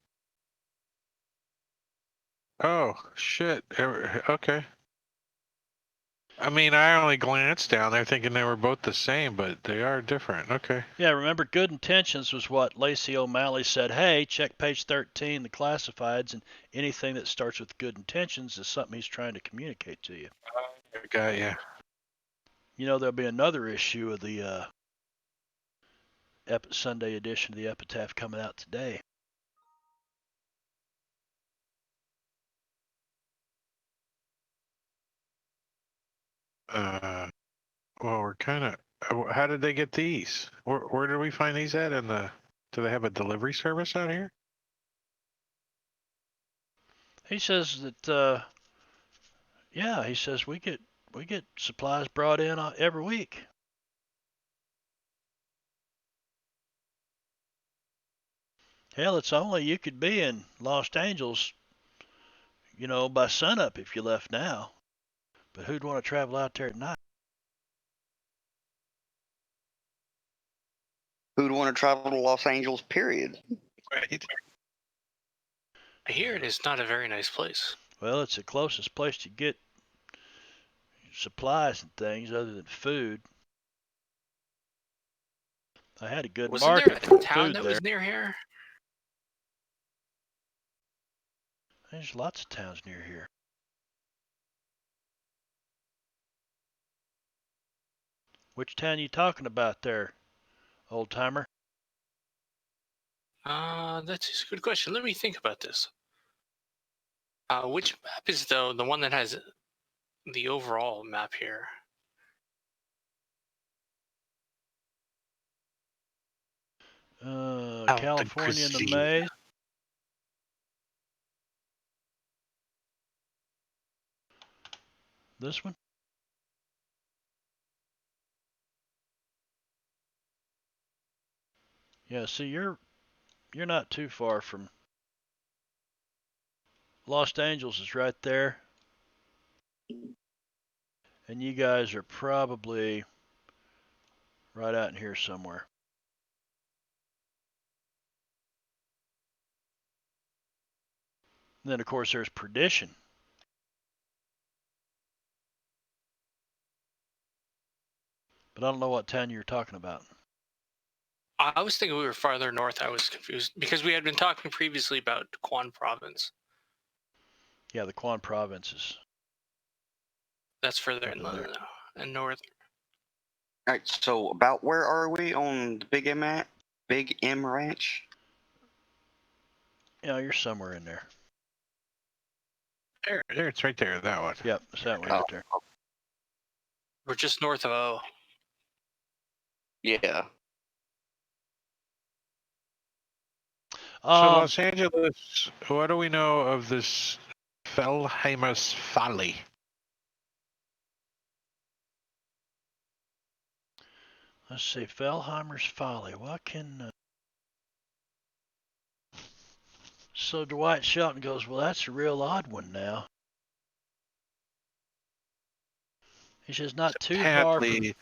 Oh shit. Okay. I mean, I only glanced down there thinking they were both the same, but they are different. Okay. Yeah, remember, good intentions was what Lacey O'Malley said. Hey, check page 13, the classifieds, and anything that starts with good intentions is something he's trying to communicate to you. Got ya. You know, there'll be another issue of the Sunday edition of the Epitaph coming out today. Well, we're kind of. How did they get these? Where did we find these at? Do they have a delivery service out here? He says that, yeah, he says we get supplies brought in every week. Hell, it's only you could be in Los Angeles, you know, by sunup if you left now. But who'd want to travel out there at night? Who'd want to travel to Los Angeles, period? Right. I hear it is not a very nice place. Well, it's the closest place to get supplies and things other than food. I had a good Wasn't there market for a town food that there. was near here? There's lots of towns near here. Which town you talking about there, old timer? That's a good question. Let me think about this. Which map is the one that has the overall map here? California in the cuisine. maze. This one? Yeah, see, you're not too far from Los Angeles is right there. And you guys are probably right out in here somewhere. And then, of course, there's Perdition. But I don't know what town you're talking about. I was thinking we were farther north. I was confused because we had been talking previously about Quan Province. Yeah, the Quan provinces. That's further Over inland there. and north. All right, so about where are we on the Big M Ranch? Yeah, you're somewhere in there. There, it's right there. That one. Yep, it's that one Oh. right there. We're just north of O. Yeah. So Um, Los Angeles. What do we know of this Fellheimer's Folly? let's see, Fellheimer's Folly. What can? So Dwight Shelton goes, well, that's a real odd one now. He says, not too far from. Apparently,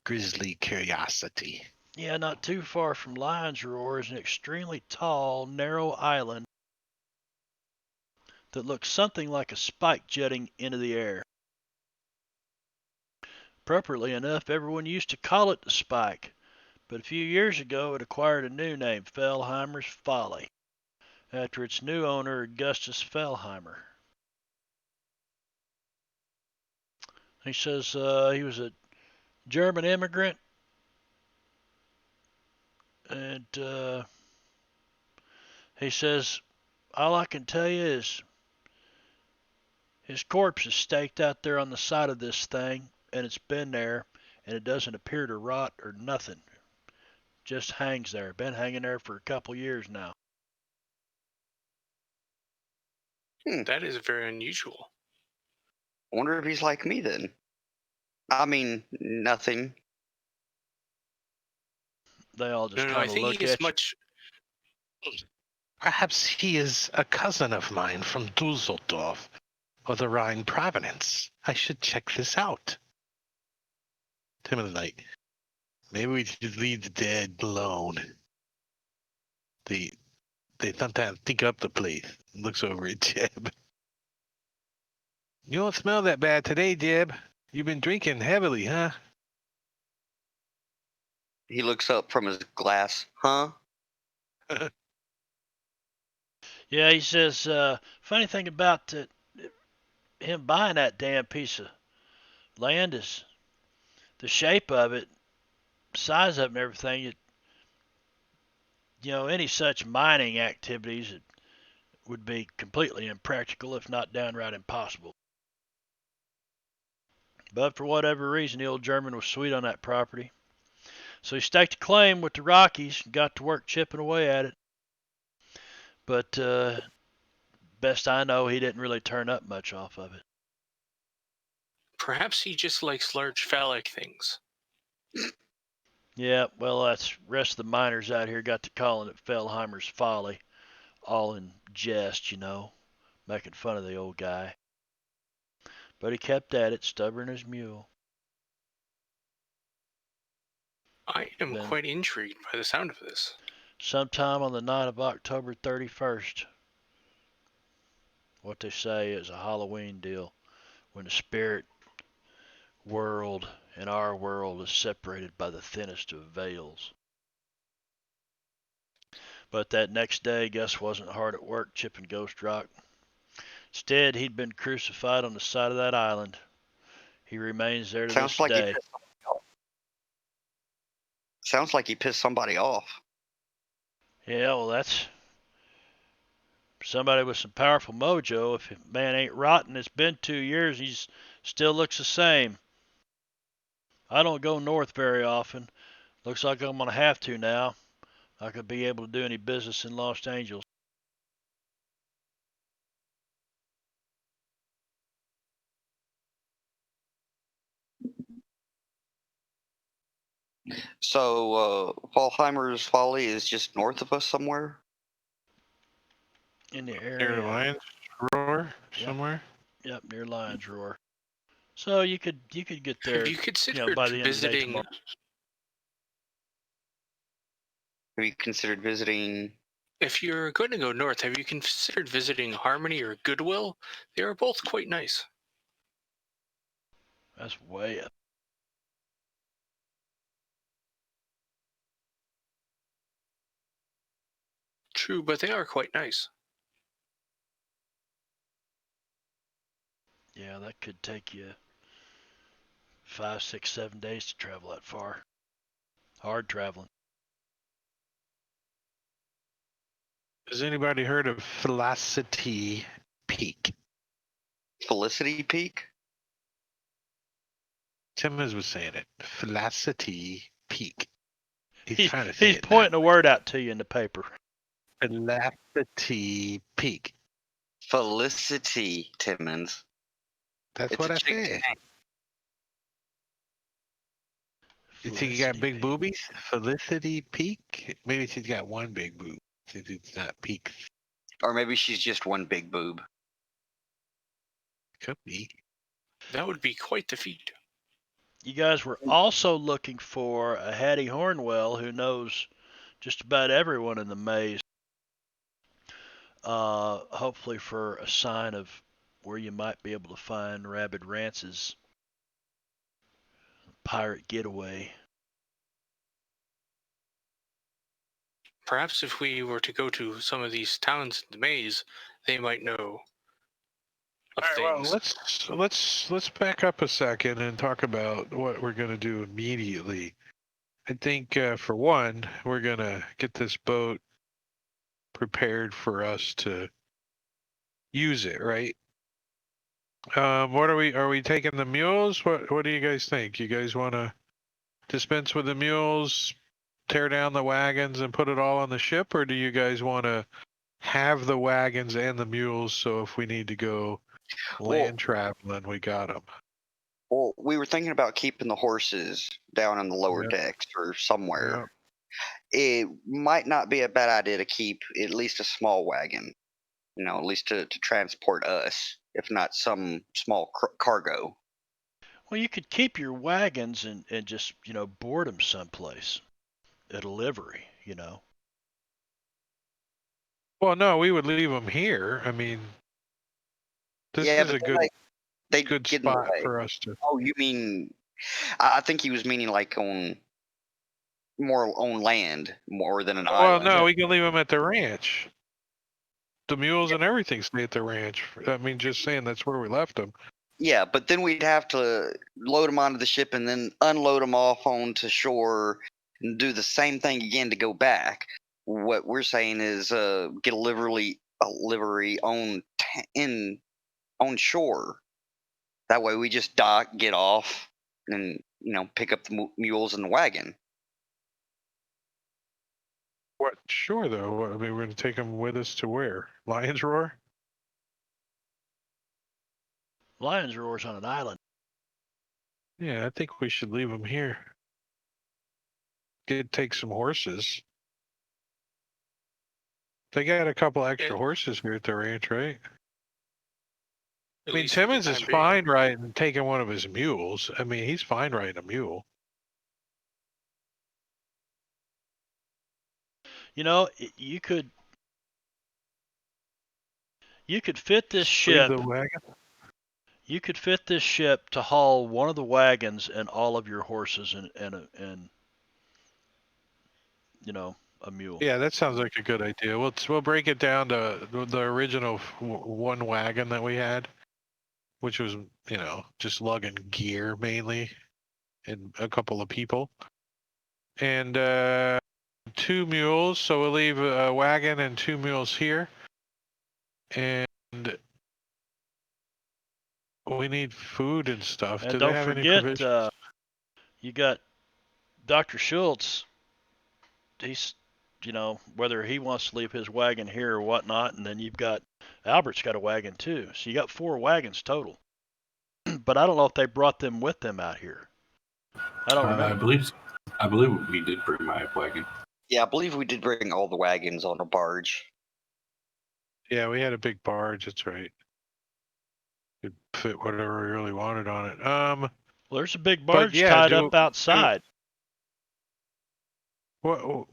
grisly curiosity. Yeah, not too far from Lion's Roar is an extremely tall, narrow island that looks something like a spike jutting into the air. Appropriately enough, everyone used to call it the Spike, but a few years ago it acquired a new name, Fellheimer's Folly, after its new owner, Augustus Fellheimer. He says he was a German immigrant, and he says, all I can tell you is his corpse is staked out there on the side of this thing, and it's been there, and it doesn't appear to rot or nothing. Just hangs there. Been hanging there for a couple years now. That is very unusual. I wonder if he's like me then. I mean, nothing. They all just No, I kind of think look he is at you. much. Perhaps he is a cousin of mine from Dusseldorf or the Rhine province. I should check this out. Time of the night. Maybe we should leave the dead alone. They sometimes think up the place. Looks over at Jeb. You don't smell that bad today, Jeb. You've been drinking heavily, huh? He looks up from his glass. Huh? Yeah, he says, funny thing about him buying that damn piece of land is the shape of it, size of it and everything. Any such mining activities would be completely impractical, if not downright impossible. But for whatever reason, the old German was sweet on that property. So he staked a claim with the Rockies and got to work chipping away at it. But best I know, he didn't really turn up much off of it. Perhaps he just likes large phallic things. Yeah, well, that's rest of the miners out here got to calling it Fellheimer's Folly, all in jest, making fun of the old guy. But he kept at it, stubborn as mule. I am Then- quite intrigued by the sound of this. Sometime on the night of October 31st, what they say is a Halloween deal, when the spirit world and our world is separated by the thinnest of veils. But that next day, Gus wasn't hard at work chipping Ghost Rock. Instead, he'd been crucified on the side of that island. He remains there to Sounds this like day. he pissed somebody off. Yeah, well, that's somebody with some powerful mojo. If a man ain't rotten, it's been 2 years, he still looks the same. I don't go north very often. Looks like I'm going to have to now. Not going to be able to do any business in Los Angeles. So, Fallheimer's Folly is just north of us somewhere? In the Near area. Lions Roar Yep. somewhere. Yep, near Lions Roar. So you could get there, Have you considered by the end of the day visiting? tomorrow. Have you considered visiting? If you're going to go north, have you considered visiting Harmony or Goodwill? They are both quite nice. That's way up. True, but they are quite nice. Yeah, that could take you 5, 6, 7 days to travel that far. Hard traveling. Has anybody heard of Felicity Peak? Felicity Peak? Timmons was saying it. Felicity Peak. He's trying to say it pointing a word out to you in the paper. Felicity Peak. Felicity Timmons. That's It's what a I chick said. name. You think you got Felicity big Peak. boobies? Felicity Peak? Maybe she's got one big boob. Since it's not peak. Or maybe she's just one big boob. Could be. That would be quite the feat. You guys were also looking for a Hattie Hornwell who knows just about everyone in the maze. Hopefully for a sign of where you might be able to find Rabid Rance's pirate getaway. Perhaps if we were to go to some of these towns in the maze, they might know of All right, things. well, let's back up a second and talk about what we're going to do immediately. I think for one, we're going to get this boat prepared for us to use it, right? What are we taking the mules? What do you guys think? You guys want to dispense with the mules, tear down the wagons and put it all on the ship, or do you guys want to have the wagons and the mules so if we need to go land traveling, we got them? Well, we were thinking about keeping the horses down on the lower Yep. decks or somewhere. Yep. It might not be a bad idea to keep at least a small wagon, at least to transport us, if not some small cargo. Well, you could keep your wagons and just, board them someplace at a livery, Well, no, we would leave them here. I mean, this Yeah, is but a then they good get in the spot way. for us to. Oh, you mean? I think he was meaning like on land more than an Well, island. no, we can leave them at the ranch. The mules and everything stay at the ranch. I mean, just saying that's where we left them. Yeah, but then we'd have to load them onto the ship and then unload them off onto shore and do the same thing again to go back. What we're saying is get a livery on shore. That way we just dock, get off, and pick up the mules and the wagon. What? Sure, though. I mean, we're going to take them with us to where? Lion's Roar? Lion's Roar's on an island. Yeah, I think we should leave them here. Could take some horses. They got a couple extra horses here at the ranch, right? I mean, Timmons is fine riding, taking one of his mules. I mean, he's fine riding a mule. You could fit this Leave ship. the wagon. You could fit this ship to haul one of the wagons and all of your horses and a mule. Yeah, that sounds like a good idea. We'll break it down to the original one wagon that we had, which was just lugging gear mainly, and a couple of people, and 2 mules. So we'll leave a wagon and 2 mules here, and we need food and stuff. And Do don't they have any forget, provisions? you got Dr. Schultz. He's, whether he wants to leave his wagon here or whatnot, and then you've got Albert's got a wagon too. So you got 4 wagons total. But I don't know if they brought them with them out here. I don't remember. I believe we did bring my wagon. Yeah, I believe we did bring all the wagons on a barge. Yeah, we had a big barge. That's right. Could fit whatever we really wanted on it. Well, there's a big barge yeah, tied up outside. What?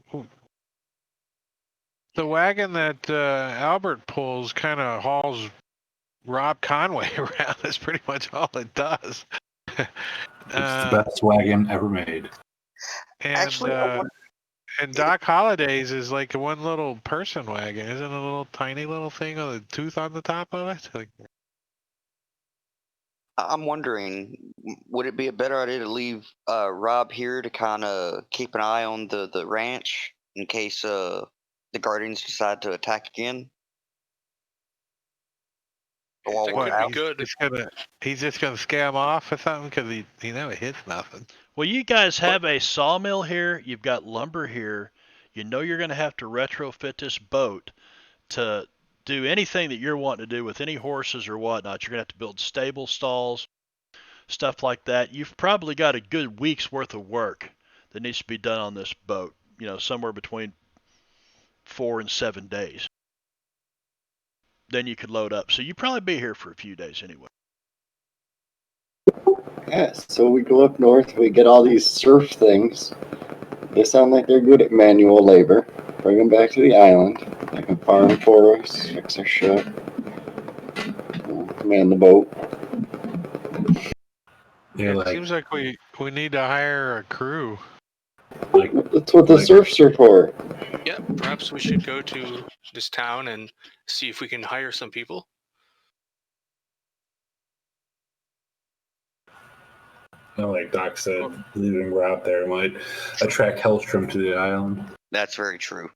The wagon that Albert pulls kind of hauls Rob Conway around. That's pretty much all it does. It's the best wagon ever made. And, Actually, And Doc Holliday's is like one little person wagon, isn't it? A little tiny little thing with a tooth on the top of it. Like, I'm wondering, would it be a better idea to leave Rob here to kind of keep an eye on the ranch in case the Guardians decide to attack again? While That we're could be out? good. He's just gonna scam off or something because he never hits nothing. Well, you guys have a sawmill here. You've got lumber here. You know you're going to have to retrofit this boat to do anything that you're wanting to do with any horses or whatnot. You're going to have to build stable stalls, stuff like that. You've probably got a good week's worth of work that needs to be done on this boat. You know, somewhere between 4 and 7 days. Then you could load up. So you'd probably be here for a few days anyway. Yeah, so we go up north, we get all these surf things. They sound like they're good at manual labor. Bring them back to the island. They can farm for us, fix our ship, man the boat. They're It like, seems like we need to hire a crew. like That's what the Like- surfs are for. Yeah, perhaps we should go to this town and see if we can hire some people. like Doc said, leaving Rob there might attract Hellstrom to the island. That's very true.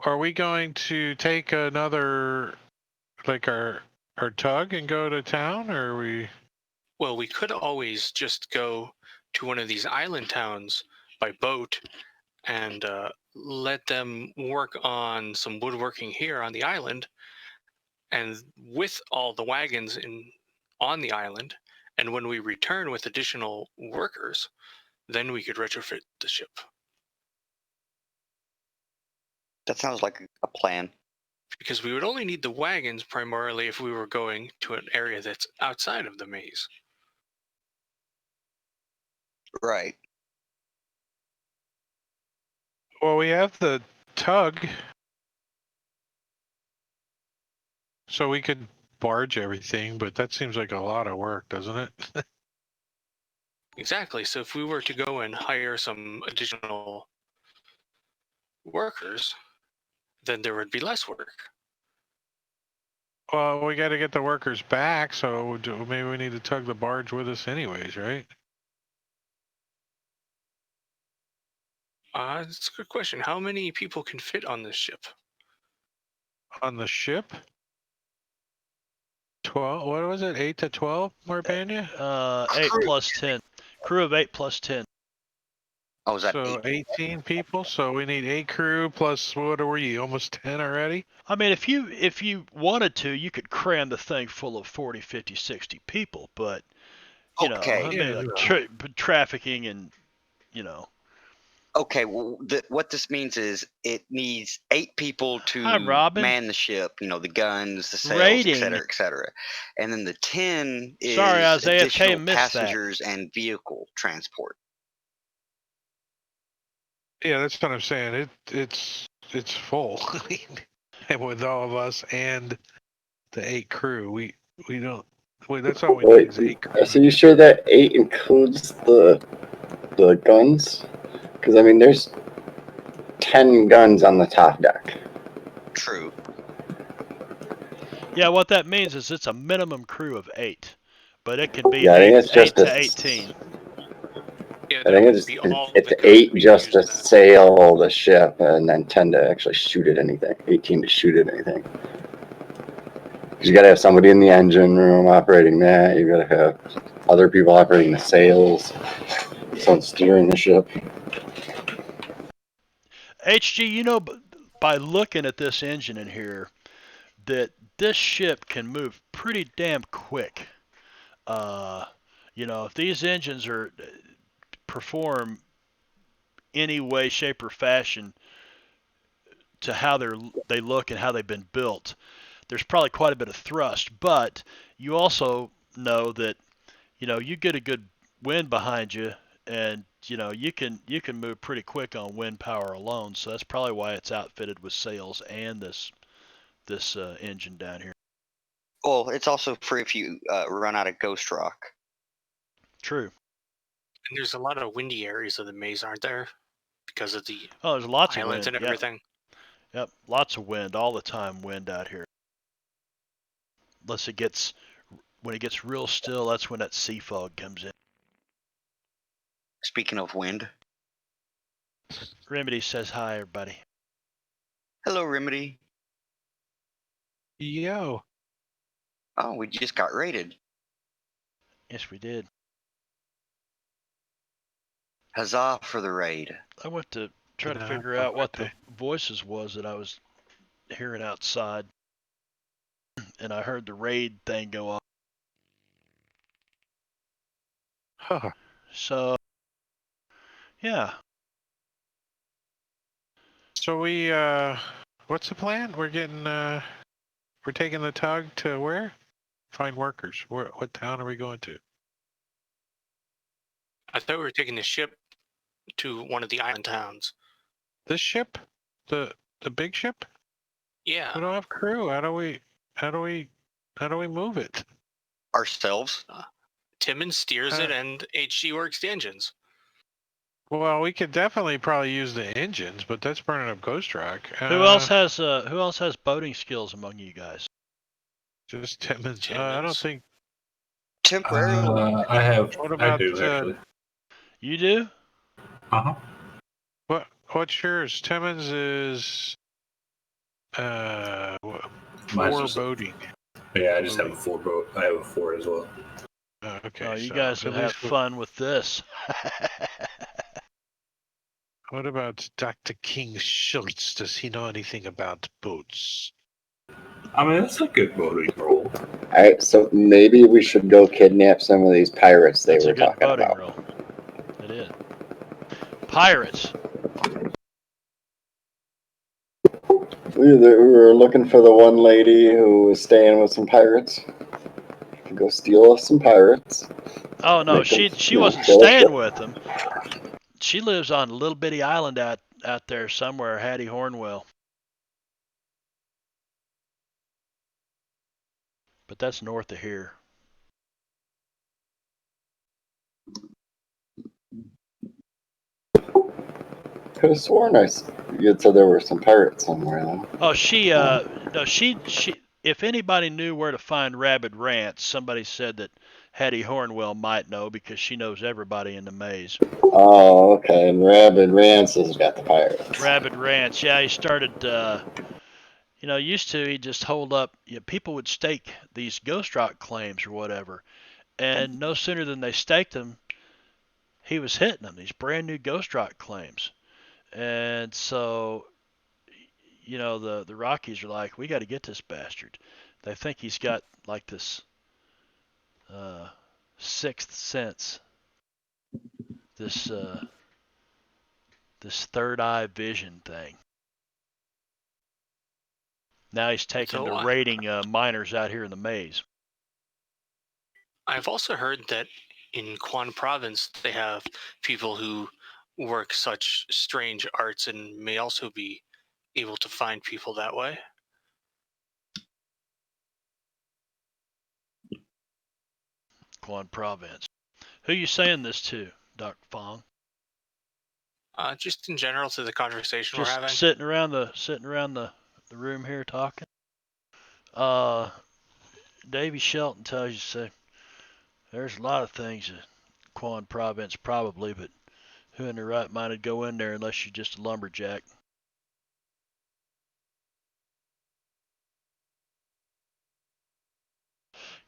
Are we going to take another, like our tug and go to town, or are we? Well, we could always just go to one of these island towns by boat and let them work on some woodworking here on the island, and with all the wagons on the island. And when we return with additional workers, then we could retrofit the ship. That sounds like a plan. Because we would only need the wagons primarily if we were going to an area that's outside of the maze. Right. Well, we have the tug, so we could barge everything, but that seems like a lot of work, doesn't it? Exactly. So if we were to go and hire some additional workers, then there would be less work. Well, we got to get the workers back, so maybe we need to tug the barge with us anyways, right? That's a good question. How many people can fit on this ship? On the ship? 12, what was it, 8 to 12, Marbania? 8 plus 10. Crew of 8 plus 10. Oh, is that So 8? 18 people, so we need 8 crew plus, what are we, almost 10 already? I mean, if you wanted to, you could cram the thing full of 40, 50, 60 people, but, you know, Okay. I mean, Yeah, like trafficking and, you know. Okay, well, what this means is it needs 8 people to Hi, Robin. man the ship, you know, the guns, the sails, Rating. et cetera. And then the 10 is Sorry, I was AFK additional and missed that. passengers and vehicle transport. Yeah, that's what I'm saying. It's full. And with all of us and the 8 crew, we don't. Wait, that's all we need Wait, is 8 crew. so you sure that 8 includes the guns? Because I mean, there's 10 guns on the top deck. True. Yeah, what that means is it's a minimum crew of 8, but it can be Yeah, I think it's 8 just to a- 18. Yeah, I that think would it's be all it's the guns 8 we just use to in that. sail the ship, and then 10 to actually shoot at anything. 18 to shoot at anything. 'Cause you got to have somebody in the engine room operating that. You got to have other people operating the sails. Someone steering the ship. HG, you know, by looking at this engine in here, that this ship can move pretty damn quick. You know, if these engines are perform any way, shape, or fashion to how they look and how they've been built, there's probably quite a bit of thrust. But you also know that, you know, you get a good wind behind you, and you know you can move pretty quick on wind power alone. So that's probably why it's outfitted with sails and this engine down here. Well, it's also free if you run out of Ghost Rock. True. And there's a lot of windy areas of the maze, aren't there? because of the Oh, there's lots of islands wind. and Yeah. everything. Yep. Lots of wind all the time. Wind out here. Unless when it gets real still, that's when that sea fog comes in. Speaking of wind. Remedy says hi, everybody. Hello, Remedy. Yo. Oh, we just got raided. Yes, we did. Huzzah for the raid. I went to try to No, figure not out what quite the voices was that I was hearing outside, and I heard the raid thing go off. Huh. So, yeah. So what's the plan? We're taking the tug to where? Find workers. What town are we going to? I thought we were taking the ship to one of the island towns. This ship? The big ship? Yeah. We don't have crew. How do we move it? Ourselves? Timmons steers it and HG works the engines. Well, we could definitely probably use the engines, but that's burning up Ghost Rock. Who else has boating skills among you guys? Just Timmons. I don't Timmons. think. Temporarily. What I about do actually. You do? Uh huh. what's yours? Timmons is Mine's four just- boating. Yeah, I just have a 4 boat. I have a 4 as well. Okay. Oh, you so guys at will have least fun with this. What about Dr. King Schultz? Does he know anything about boats? I mean, that's a good boating role. Alright, so maybe we should go kidnap some of these pirates they That's were a good talking boating about. role. It is. Pirates. We were looking for the one lady who was staying with some pirates. To go steal us some pirates. Oh no, Make them, she wasn't kill us. staying with them. She lives on a little bitty island out there somewhere, Hattie Hornwell. But that's north of here. Could have sworn you had said there were some pirates somewhere though. Oh, no, she. If anybody knew where to find Rabid Ranch, somebody said that Hattie Hornwell might know because she knows everybody in the maze. Oh, okay. And Rabid Rance's got the pirates. Rabid Ranch, yeah, he started. Used to he just hold up. People would stake these ghost rock claims or whatever, and no sooner than they staked them, he was hitting them. These brand new ghost rock claims, and so the Rockies are like, we got to get this bastard. They think he's got like this sixth sense, this third eye vision thing. Now he's taking to raiding miners out here in the maze. I've also heard that in Quan Province they have people who work such strange arts and may also be able to find people that way. Quan Province. Who you saying this to, Dr. Fong? Just in general to the conversation Just we're having. sitting around the room here talking. Davy Shelton tells you, say, there's a lot of things at Quan Province probably, but who in their right mind would go in there unless you're just a lumberjack?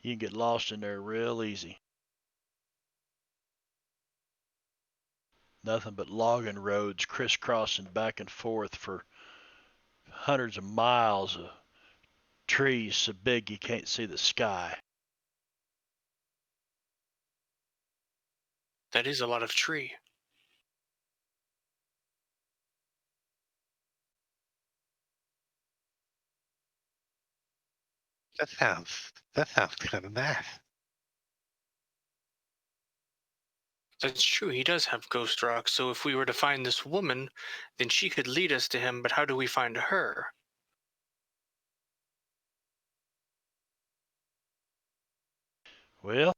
You can get lost in there real easy. Nothing but logging roads crisscrossing back and forth for hundreds of miles of trees so big you can't see the sky. That is a lot of tree. That sounds kind of nice. That's true. He does have ghost rock. So if we were to find this woman, then she could lead us to him. But how do we find her? Well,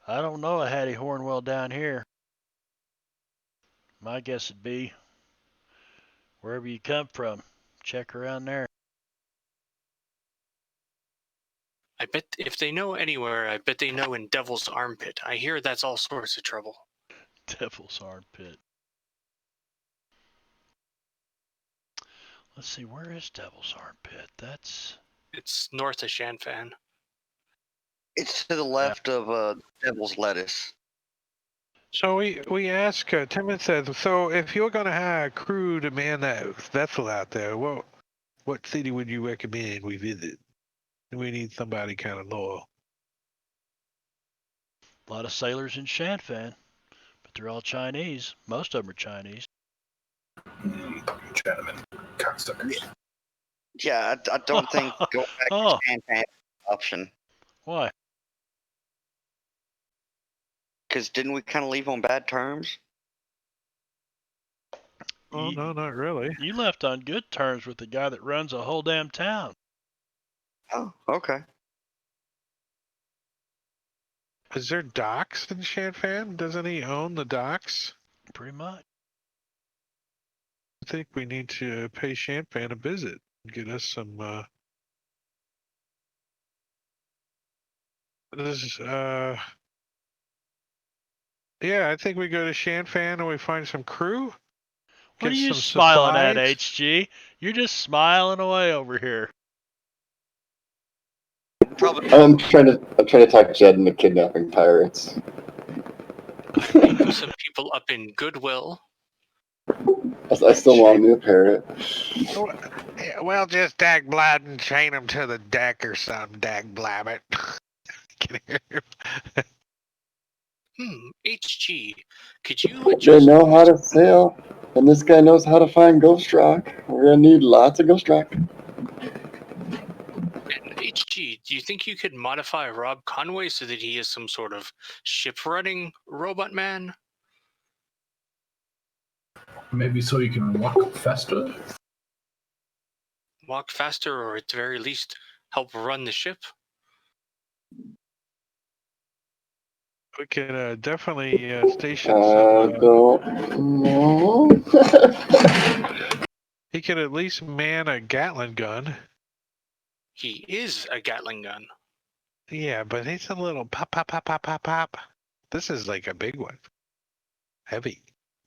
I don't know a Hattie Hornwell down here. My guess would be wherever you come from, check around there. I bet if they know anywhere, I bet they know in Devil's Armpit. I hear that's all sorts of trouble. Devil's Armpit. Let's see, where is Devil's Armpit? It's north of Shanfan. It's to the left of Devil's Lettuce. So we asked, Timon said, so if you're going to hire a crew to man that vessel out there, what city would you recommend we visit? We need somebody kind of loyal. A lot of sailors in Shanfan, but they're all Chinese. Most of them are Chinese. Gentlemen, cocksuckers. Yeah, I don't think going back Oh. to Shantan is an option. Why? Because didn't we kind of leave on bad terms? Oh, no, not really. You left on good terms with the guy that runs a whole damn town. Oh, okay. Is there docks in Shanfan? Doesn't he own the docks? Pretty much. I think we need to pay Shanfan a visit and get us some, yeah, I think we go to Shanfan and we find some crew. What are get you some smiling at, supplies. HG? You're just smiling away over here. Probably. I'm trying to talk Jed into kidnapping pirates. I may some people up in Goodwill. I still want a new parrot. Yeah, well, just dag blab and chain him to the deck or something, dag blab it. HG, could you They adjust know how to sail, and this guy knows how to find ghost rock. We're gonna need lots of ghost rock. And HG, do you think you could modify Rob Conway so that he is some sort of ship-running robot man? Maybe so you can walk faster. Walk faster, or at the very least, help run the ship? We can definitely station some. Don't know. He could at least man a Gatling gun. He is a Gatling gun. Yeah, but it's a little pop, pop, pop, pop, pop, pop. This is like a big one. Heavy.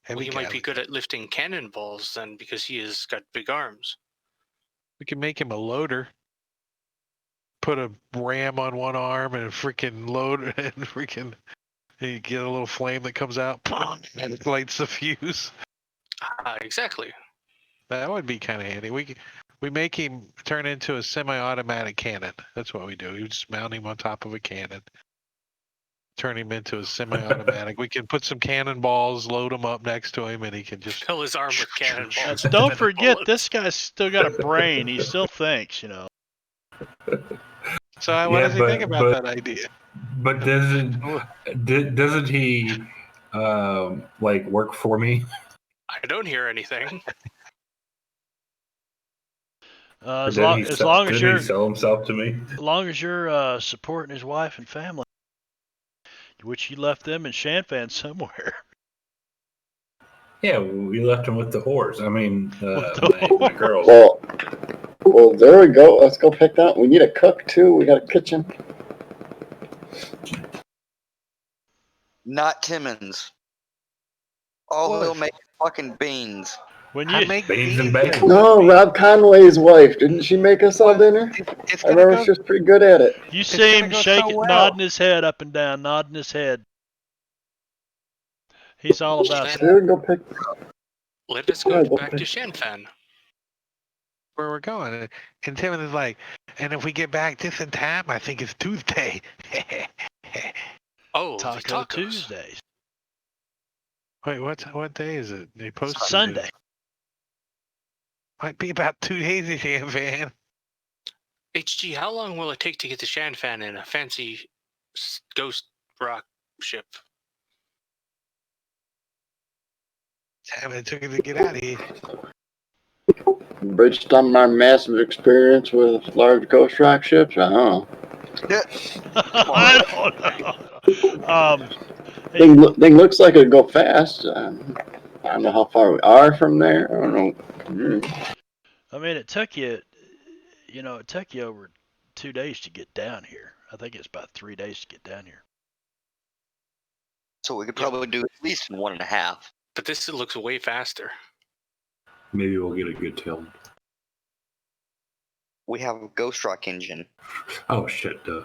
Well, Heavy he might be Gatling good gun. at lifting cannonballs then, because he has got big arms. We can make him a loader. Put a ram on one arm and a freaking loader and freaking. You get a little flame that comes out and it lights the fuse. Exactly. That would be kind of handy. We make him turn into a semi-automatic cannon. That's what we do. We just mount him on top of a cannon. Turn him into a semi-automatic. We can put some cannonballs, load them up next to him, and he can just. Fill his arm with cannonballs. Don't forget, bullets. this guy's still got a brain. He still thinks, you know. So what does he think about that idea? But doesn't he like work for me? I don't hear anything. As long as Didn't you're he sell himself to me? as long as you're supporting his wife and family, which you left them in Shanfan somewhere. Yeah, we left him with the whores. I mean, the my girls. Well, there we go. Let's go pick that. We need a cook too. We got a kitchen. Not Timmons. Oh, he'll make fucking beans. When I you make Beans and beans bacon. No, Rob Conway's wife. Didn't she make us all dinner? It's I gonna remember go. she was pretty good at it. you It's see gonna him go so shaking, well. nodding his head up and down, nodding his head. He's all about that. Here, go pick. Let us go back to Shanfan. Where we're going. And Tim is like, and if we get back just in time, I think it's Tuesday. Oh, the Taco tacos. Tuesdays. Wait, what day is it? They posted it. Sunday. Might be about 2 days in Shanfan. HG, how long will it take to get to Shanfan in a fancy ghost rock ship? Damn, it took it to get out of here. Based on my massive experience with large ghost rock ships, I don't know. I don't know. Thing looks like it'd go fast. I don't know how far we are from there. I don't know. I mean, it took you, it took you over 2 days to get down here. I think it's about 3 days to get down here. So we could Yeah. probably do at least in 1.5. But this looks way faster. Maybe we'll get a good tail. We have a Ghost Rock engine. Oh shit! Duh.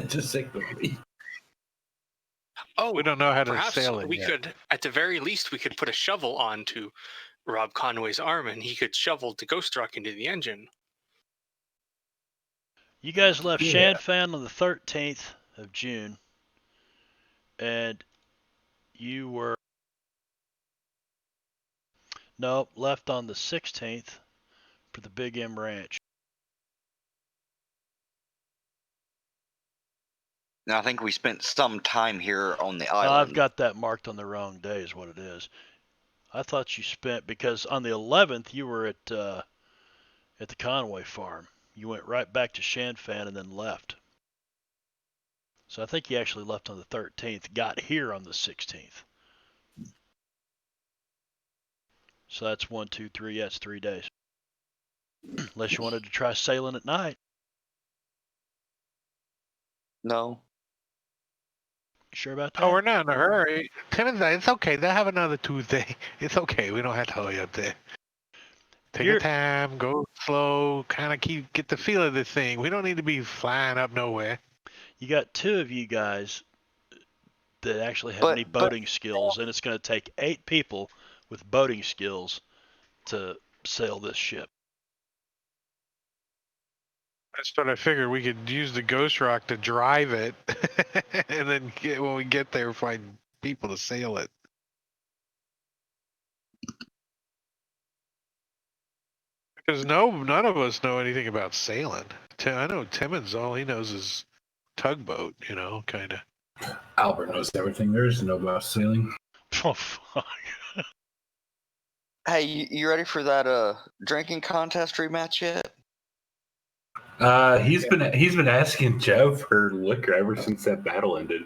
Just say the Oh, We don't know how to perhaps sail it we yet. could, at the very least, we could put a shovel onto Rob Conway's arm, and he could shovel the Ghost Rock into the engine. You guys left Yeah. Shanfan on the 13th of June, and you were left on the 16th for the Big M Ranch. And I think we spent some time here on the I've island. got that marked on the wrong day, is what it is. I thought you spent, because on the 11th you were at the Conway farm. You went right back to Shanfan and then left. So I think you actually left on the 13th, got here on the 16th. So that's 1, 2, 3. Yeah, it's 3 days. Unless you wanted to try sailing at night. No. Sure about that? Oh, we're not in a hurry. Timmons, it's okay. They'll have another Tuesday. It's okay. We don't have to hurry up there. Take your time, go slow, kind of get the feel of this thing. We don't need to be flying up nowhere. You got 2 of you guys that actually have But- any boating skills, and it's going to take 8 people with boating skills to sail this ship. That's what I figured. We could use the Ghost Rock to drive it, and then when we get there, find people to sail it. Because none of us know anything about sailing. I know Timmons, all he knows is tugboat, kind of. Albert knows everything there is to know about sailing. Oh, fuck. Hey, you ready for that drinking contest rematch yet? He's been asking Jeff for liquor ever since that battle ended.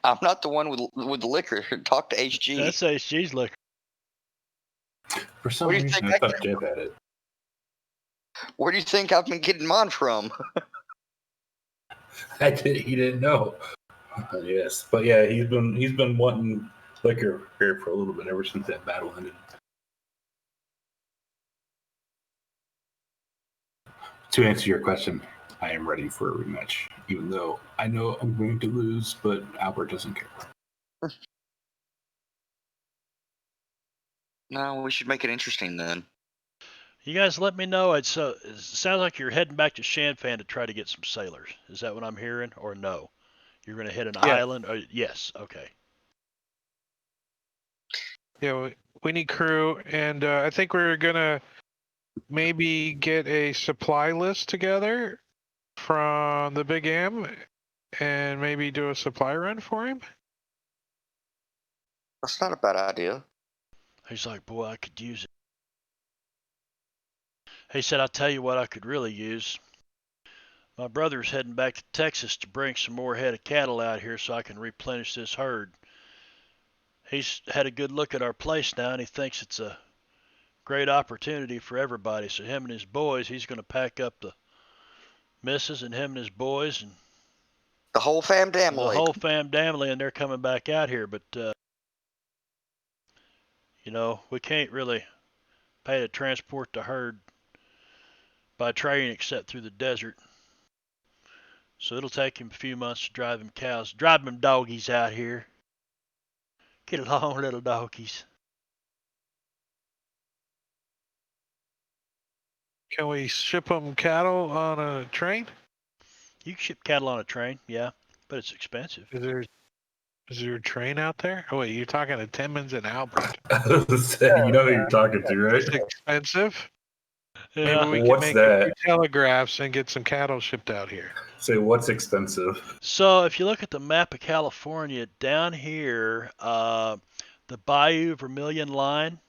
I'm not the one with the liquor. Talk to HG. That's HG's liquor. For some What do you reason, think I thought Jeff had it. Where do you think I've been getting mine from? He didn't know. Yes, but yeah, he's been wanting liquor here for a little bit ever since that battle ended. To answer your question, I am ready for a rematch, even though I know I'm going to lose, but Albert doesn't care. No, we should make it interesting then. You guys let me know. It sounds like you're heading back to Shanfan to try to get some sailors. Is that what I'm hearing, or no? You're going to hit an island? Or, yes, okay. Yeah, we need crew, and I think we're gonna maybe get a supply list together from the Big M, and maybe do a supply run for him. That's not a bad idea. He's like, boy, I could use it. He said, I'll tell you what I could really use. My brother's heading back to Texas to bring some more head of cattle out here so I can replenish this herd. He's had a good look at our place now, and he thinks it's a great opportunity for everybody. So him and his boys, he's going to pack up the missus and him and his boys and The whole fam the family. whole family, and they're coming back out here. But, we can't really pay to transport the herd by train except through the desert. So it'll take him a few months to drive them doggies out here. Get along, little doggies. Can we ship them cattle on a train? You can ship cattle on a train, yeah, but it's expensive. Is there a train out there? Oh wait, you're talking to Timmons and Albert. You know who you're talking to, right? It's expensive. Maybe Yeah. we What's can make a few that? telegraphs and get some cattle shipped out here. Say what's expensive? So if you look at the map of California, down here, the Bayou Vermilion line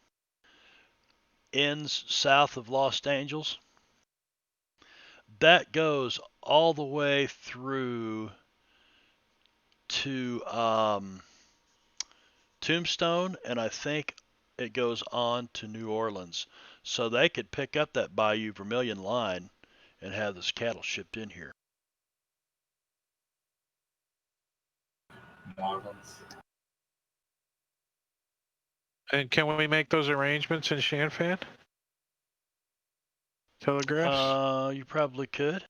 ends south of Los Angeles. That goes all the way through to Tombstone, and I think it goes on to New Orleans. So they could pick up that Bayou Vermilion line and have this cattle shipped in here. And can we make those arrangements in Shanfan? Telegraphs? You probably could.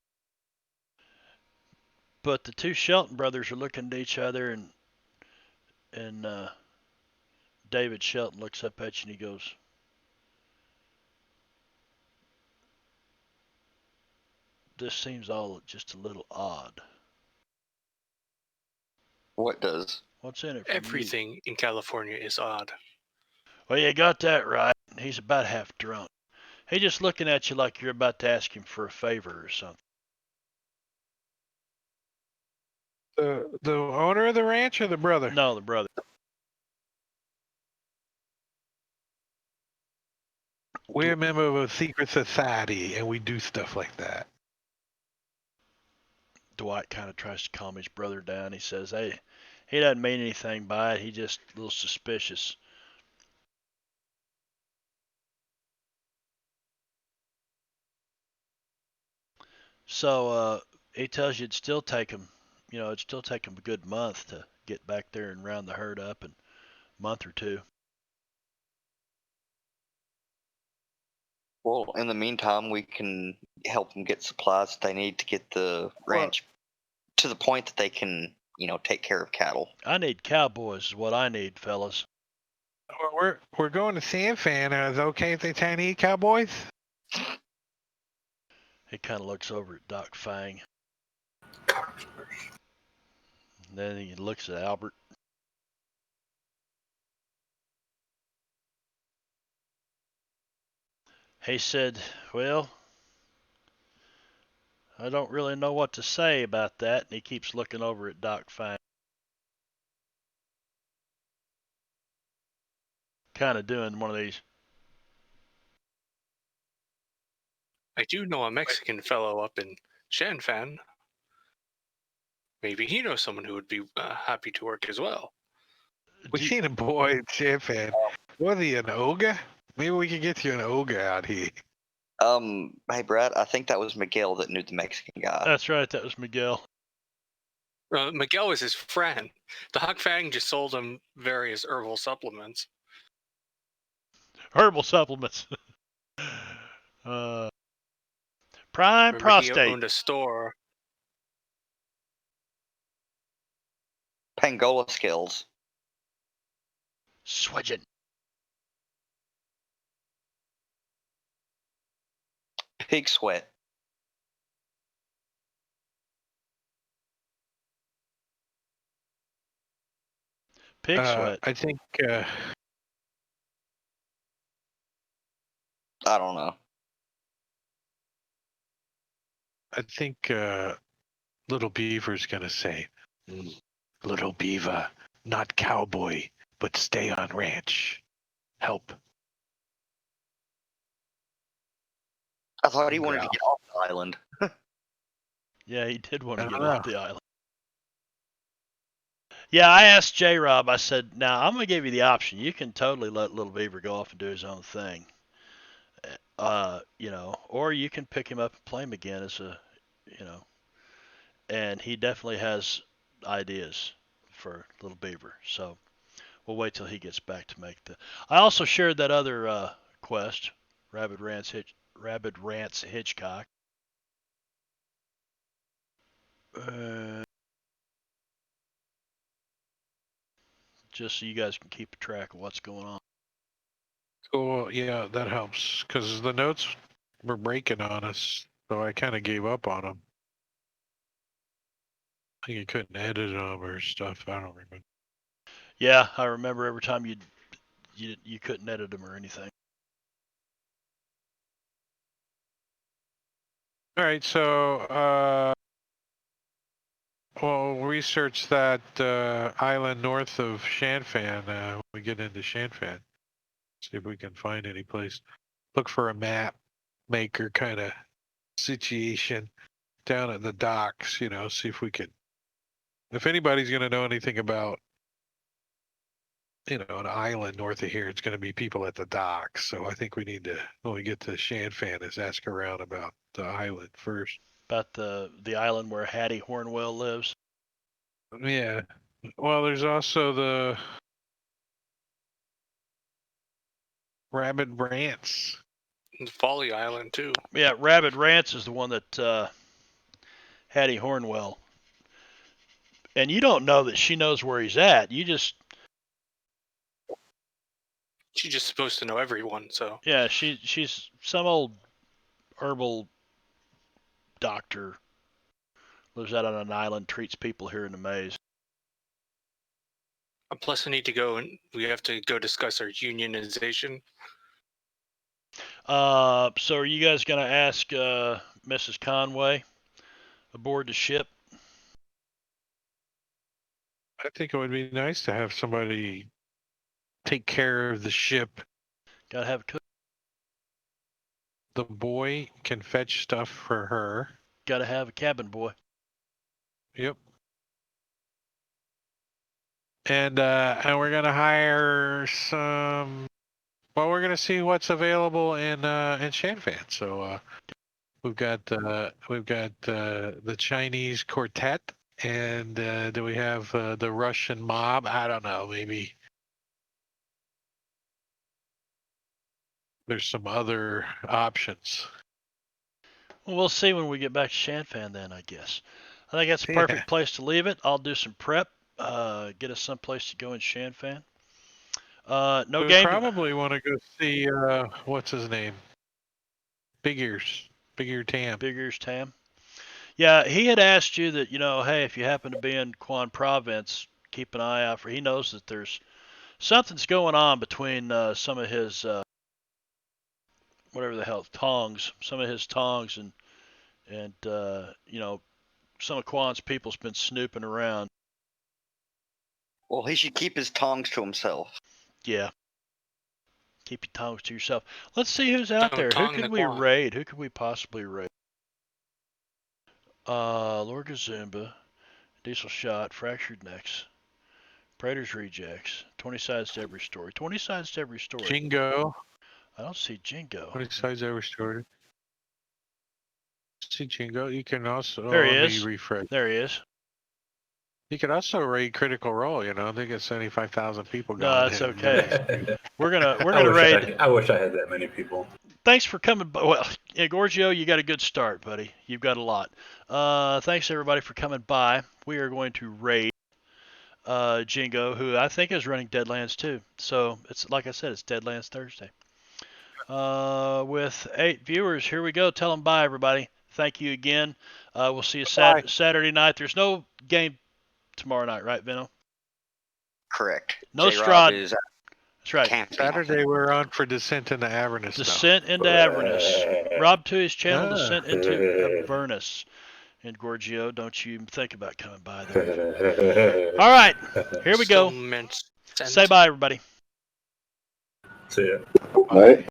But the two Shelton brothers are looking at each other, and David Shelton looks up at you and he goes, "This seems all just a little odd. What does? What's in it for me?" Everything in California is odd. Well, you got that right. He's about half drunk. He's just looking at you like you're about to ask him for a favor or something. The owner of the ranch or the brother? No, the brother. We're a member of a secret society, and we do stuff like that. Dwight kind of tries to calm his brother down. He says, "Hey, he doesn't mean anything by it. He's just a little suspicious." So he tells you it'd still take him, it'd still take him a good month to get back there and round the herd up, and month or two. Well, in the meantime, we can help them get supplies that they need to get the ranch to the point that they can, take care of cattle. I need cowboys is what I need, fellas. Well, we're going to Sanfan. Is it okay if they try and eat cowboys? He kind of looks over at Doc Fang. And then he looks at Albert. He said, "Well, I don't really know what to say about that." And he keeps looking over at Doc Fang. Kind of doing one of these. I do know a Mexican fellow up in Shanfan. Maybe he knows someone who would be happy to work as well. We've seen a boy in Sanfan. Was he an ogre? Maybe we can get you an ogre out here. Hey, Brad, I think that was Miguel that knew the Mexican guy. That's right, that was Miguel. Miguel was his friend. Doc Fang just sold him various herbal supplements. Herbal supplements. Prime Remember, prostate. he owned a store. Pangola skills. Swedgen. Pig sweat. Pig sweat. I think I don't know. Little Beaver's gonna say, Little Beaver, not cowboy, but stay on ranch. Help. I thought he wanted to get off the island. Yeah, he did want to I get don't off know. the island. Yeah, I asked J-Rob, I said, "Now, I'm going to give you the option. You can totally let Little Beaver go off and do his own thing. Or you can pick him up and play him again as a, and he definitely has ideas for Little Beaver. So we'll wait till he gets back to make the. I also shared that other quest, Rabid Rants Hitchcock. Just so you guys can keep track of what's going on. Oh, yeah, that helps, because the notes were breaking on us, so I kind of gave up on them. I think you couldn't edit them or stuff. I don't remember. Yeah, I remember every time you couldn't edit them or anything. All right, so we'll research that island north of Shanfan when we get into Shanfan. See if we can find any place. Look for a map maker kind of situation down at the docks, see if we could. If anybody's going to know anything about an island north of here. It's going to be people at the docks. So I think we need to, when we get to Shanfan, is ask around about the island first. About the island where Hattie Hornwell lives. Yeah. Well, there's also the Rabbit Rants. And Folly Island too. Yeah, Rabbit Rants is the one that Hattie Hornwell. And you don't know that she knows where he's at. You just She's just supposed to know everyone, so. yeah, she's some old herbal doctor. Lives out on an island, treats people here in the maze. Plus, I need to go and we have to go discuss our unionization. So are you guys gonna ask Mrs. Conway aboard the ship? I think it would be nice to have somebody take care of the ship. Gotta have a cook. The boy can fetch stuff for her. Gotta have a cabin boy. Yep. And we're gonna hire some. Well, we're gonna see what's available in Shanfan. So we've got the Chinese quartet, and do we have the Russian mob? I don't know. Maybe there's some other options. Well, we'll see when we get back to Shanfan then, I guess. I think that's a perfect place to leave it. I'll do some prep, get us someplace to go in Shanfan. No We game. probably want to go see what's his name? Big Ears Tam. Big Ears Tam. Yeah, he had asked you that, hey, if you happen to be in Quan Province, keep an eye out for. He knows that there's something's going on between some of his whatever the hell tongs, some of his tongs, and some of Quan's people's been snooping around. Well, he should keep his tongs to himself. Yeah. Keep your tongs to yourself. Let's see who's out there. Who Tong could the we Quan. raid? Who could we possibly raid? Lord Gazumba, Diesel Shot, Fractured Necks, Praetor's Rejects, 20 sides to every story. 20 sides to every story. Jingo. I don't see Jingo. 20 sides every story. See Jingo. You can also There he let me is. refresh. There he is. You could also raid Critical Role. I think it's 75,000 people. No, gone that's in. okay. We're gonna raid. I wish I had that many people. Thanks for coming. Well, yeah, Gorgio, you got a good start, buddy. You've got a lot. Thanks everybody for coming by. We are going to raid Jingo, who I think is running Deadlands too. So it's like I said, it's Deadlands Thursday. With 8 viewers, here we go. Tell them bye, everybody. Thank you again. We'll see you Saturday night. There's no game tomorrow night, right, Vino? Correct. No J-Rob Strahd. is That's right. camping. Saturday we're on for Descent into Avernus. Descent into Avernus. Rob to his channel, Descent into Avernus. And Gorgio, don't you even think about coming by there. All right, here we go. Still meant sense. Say bye, everybody. See ya. All right.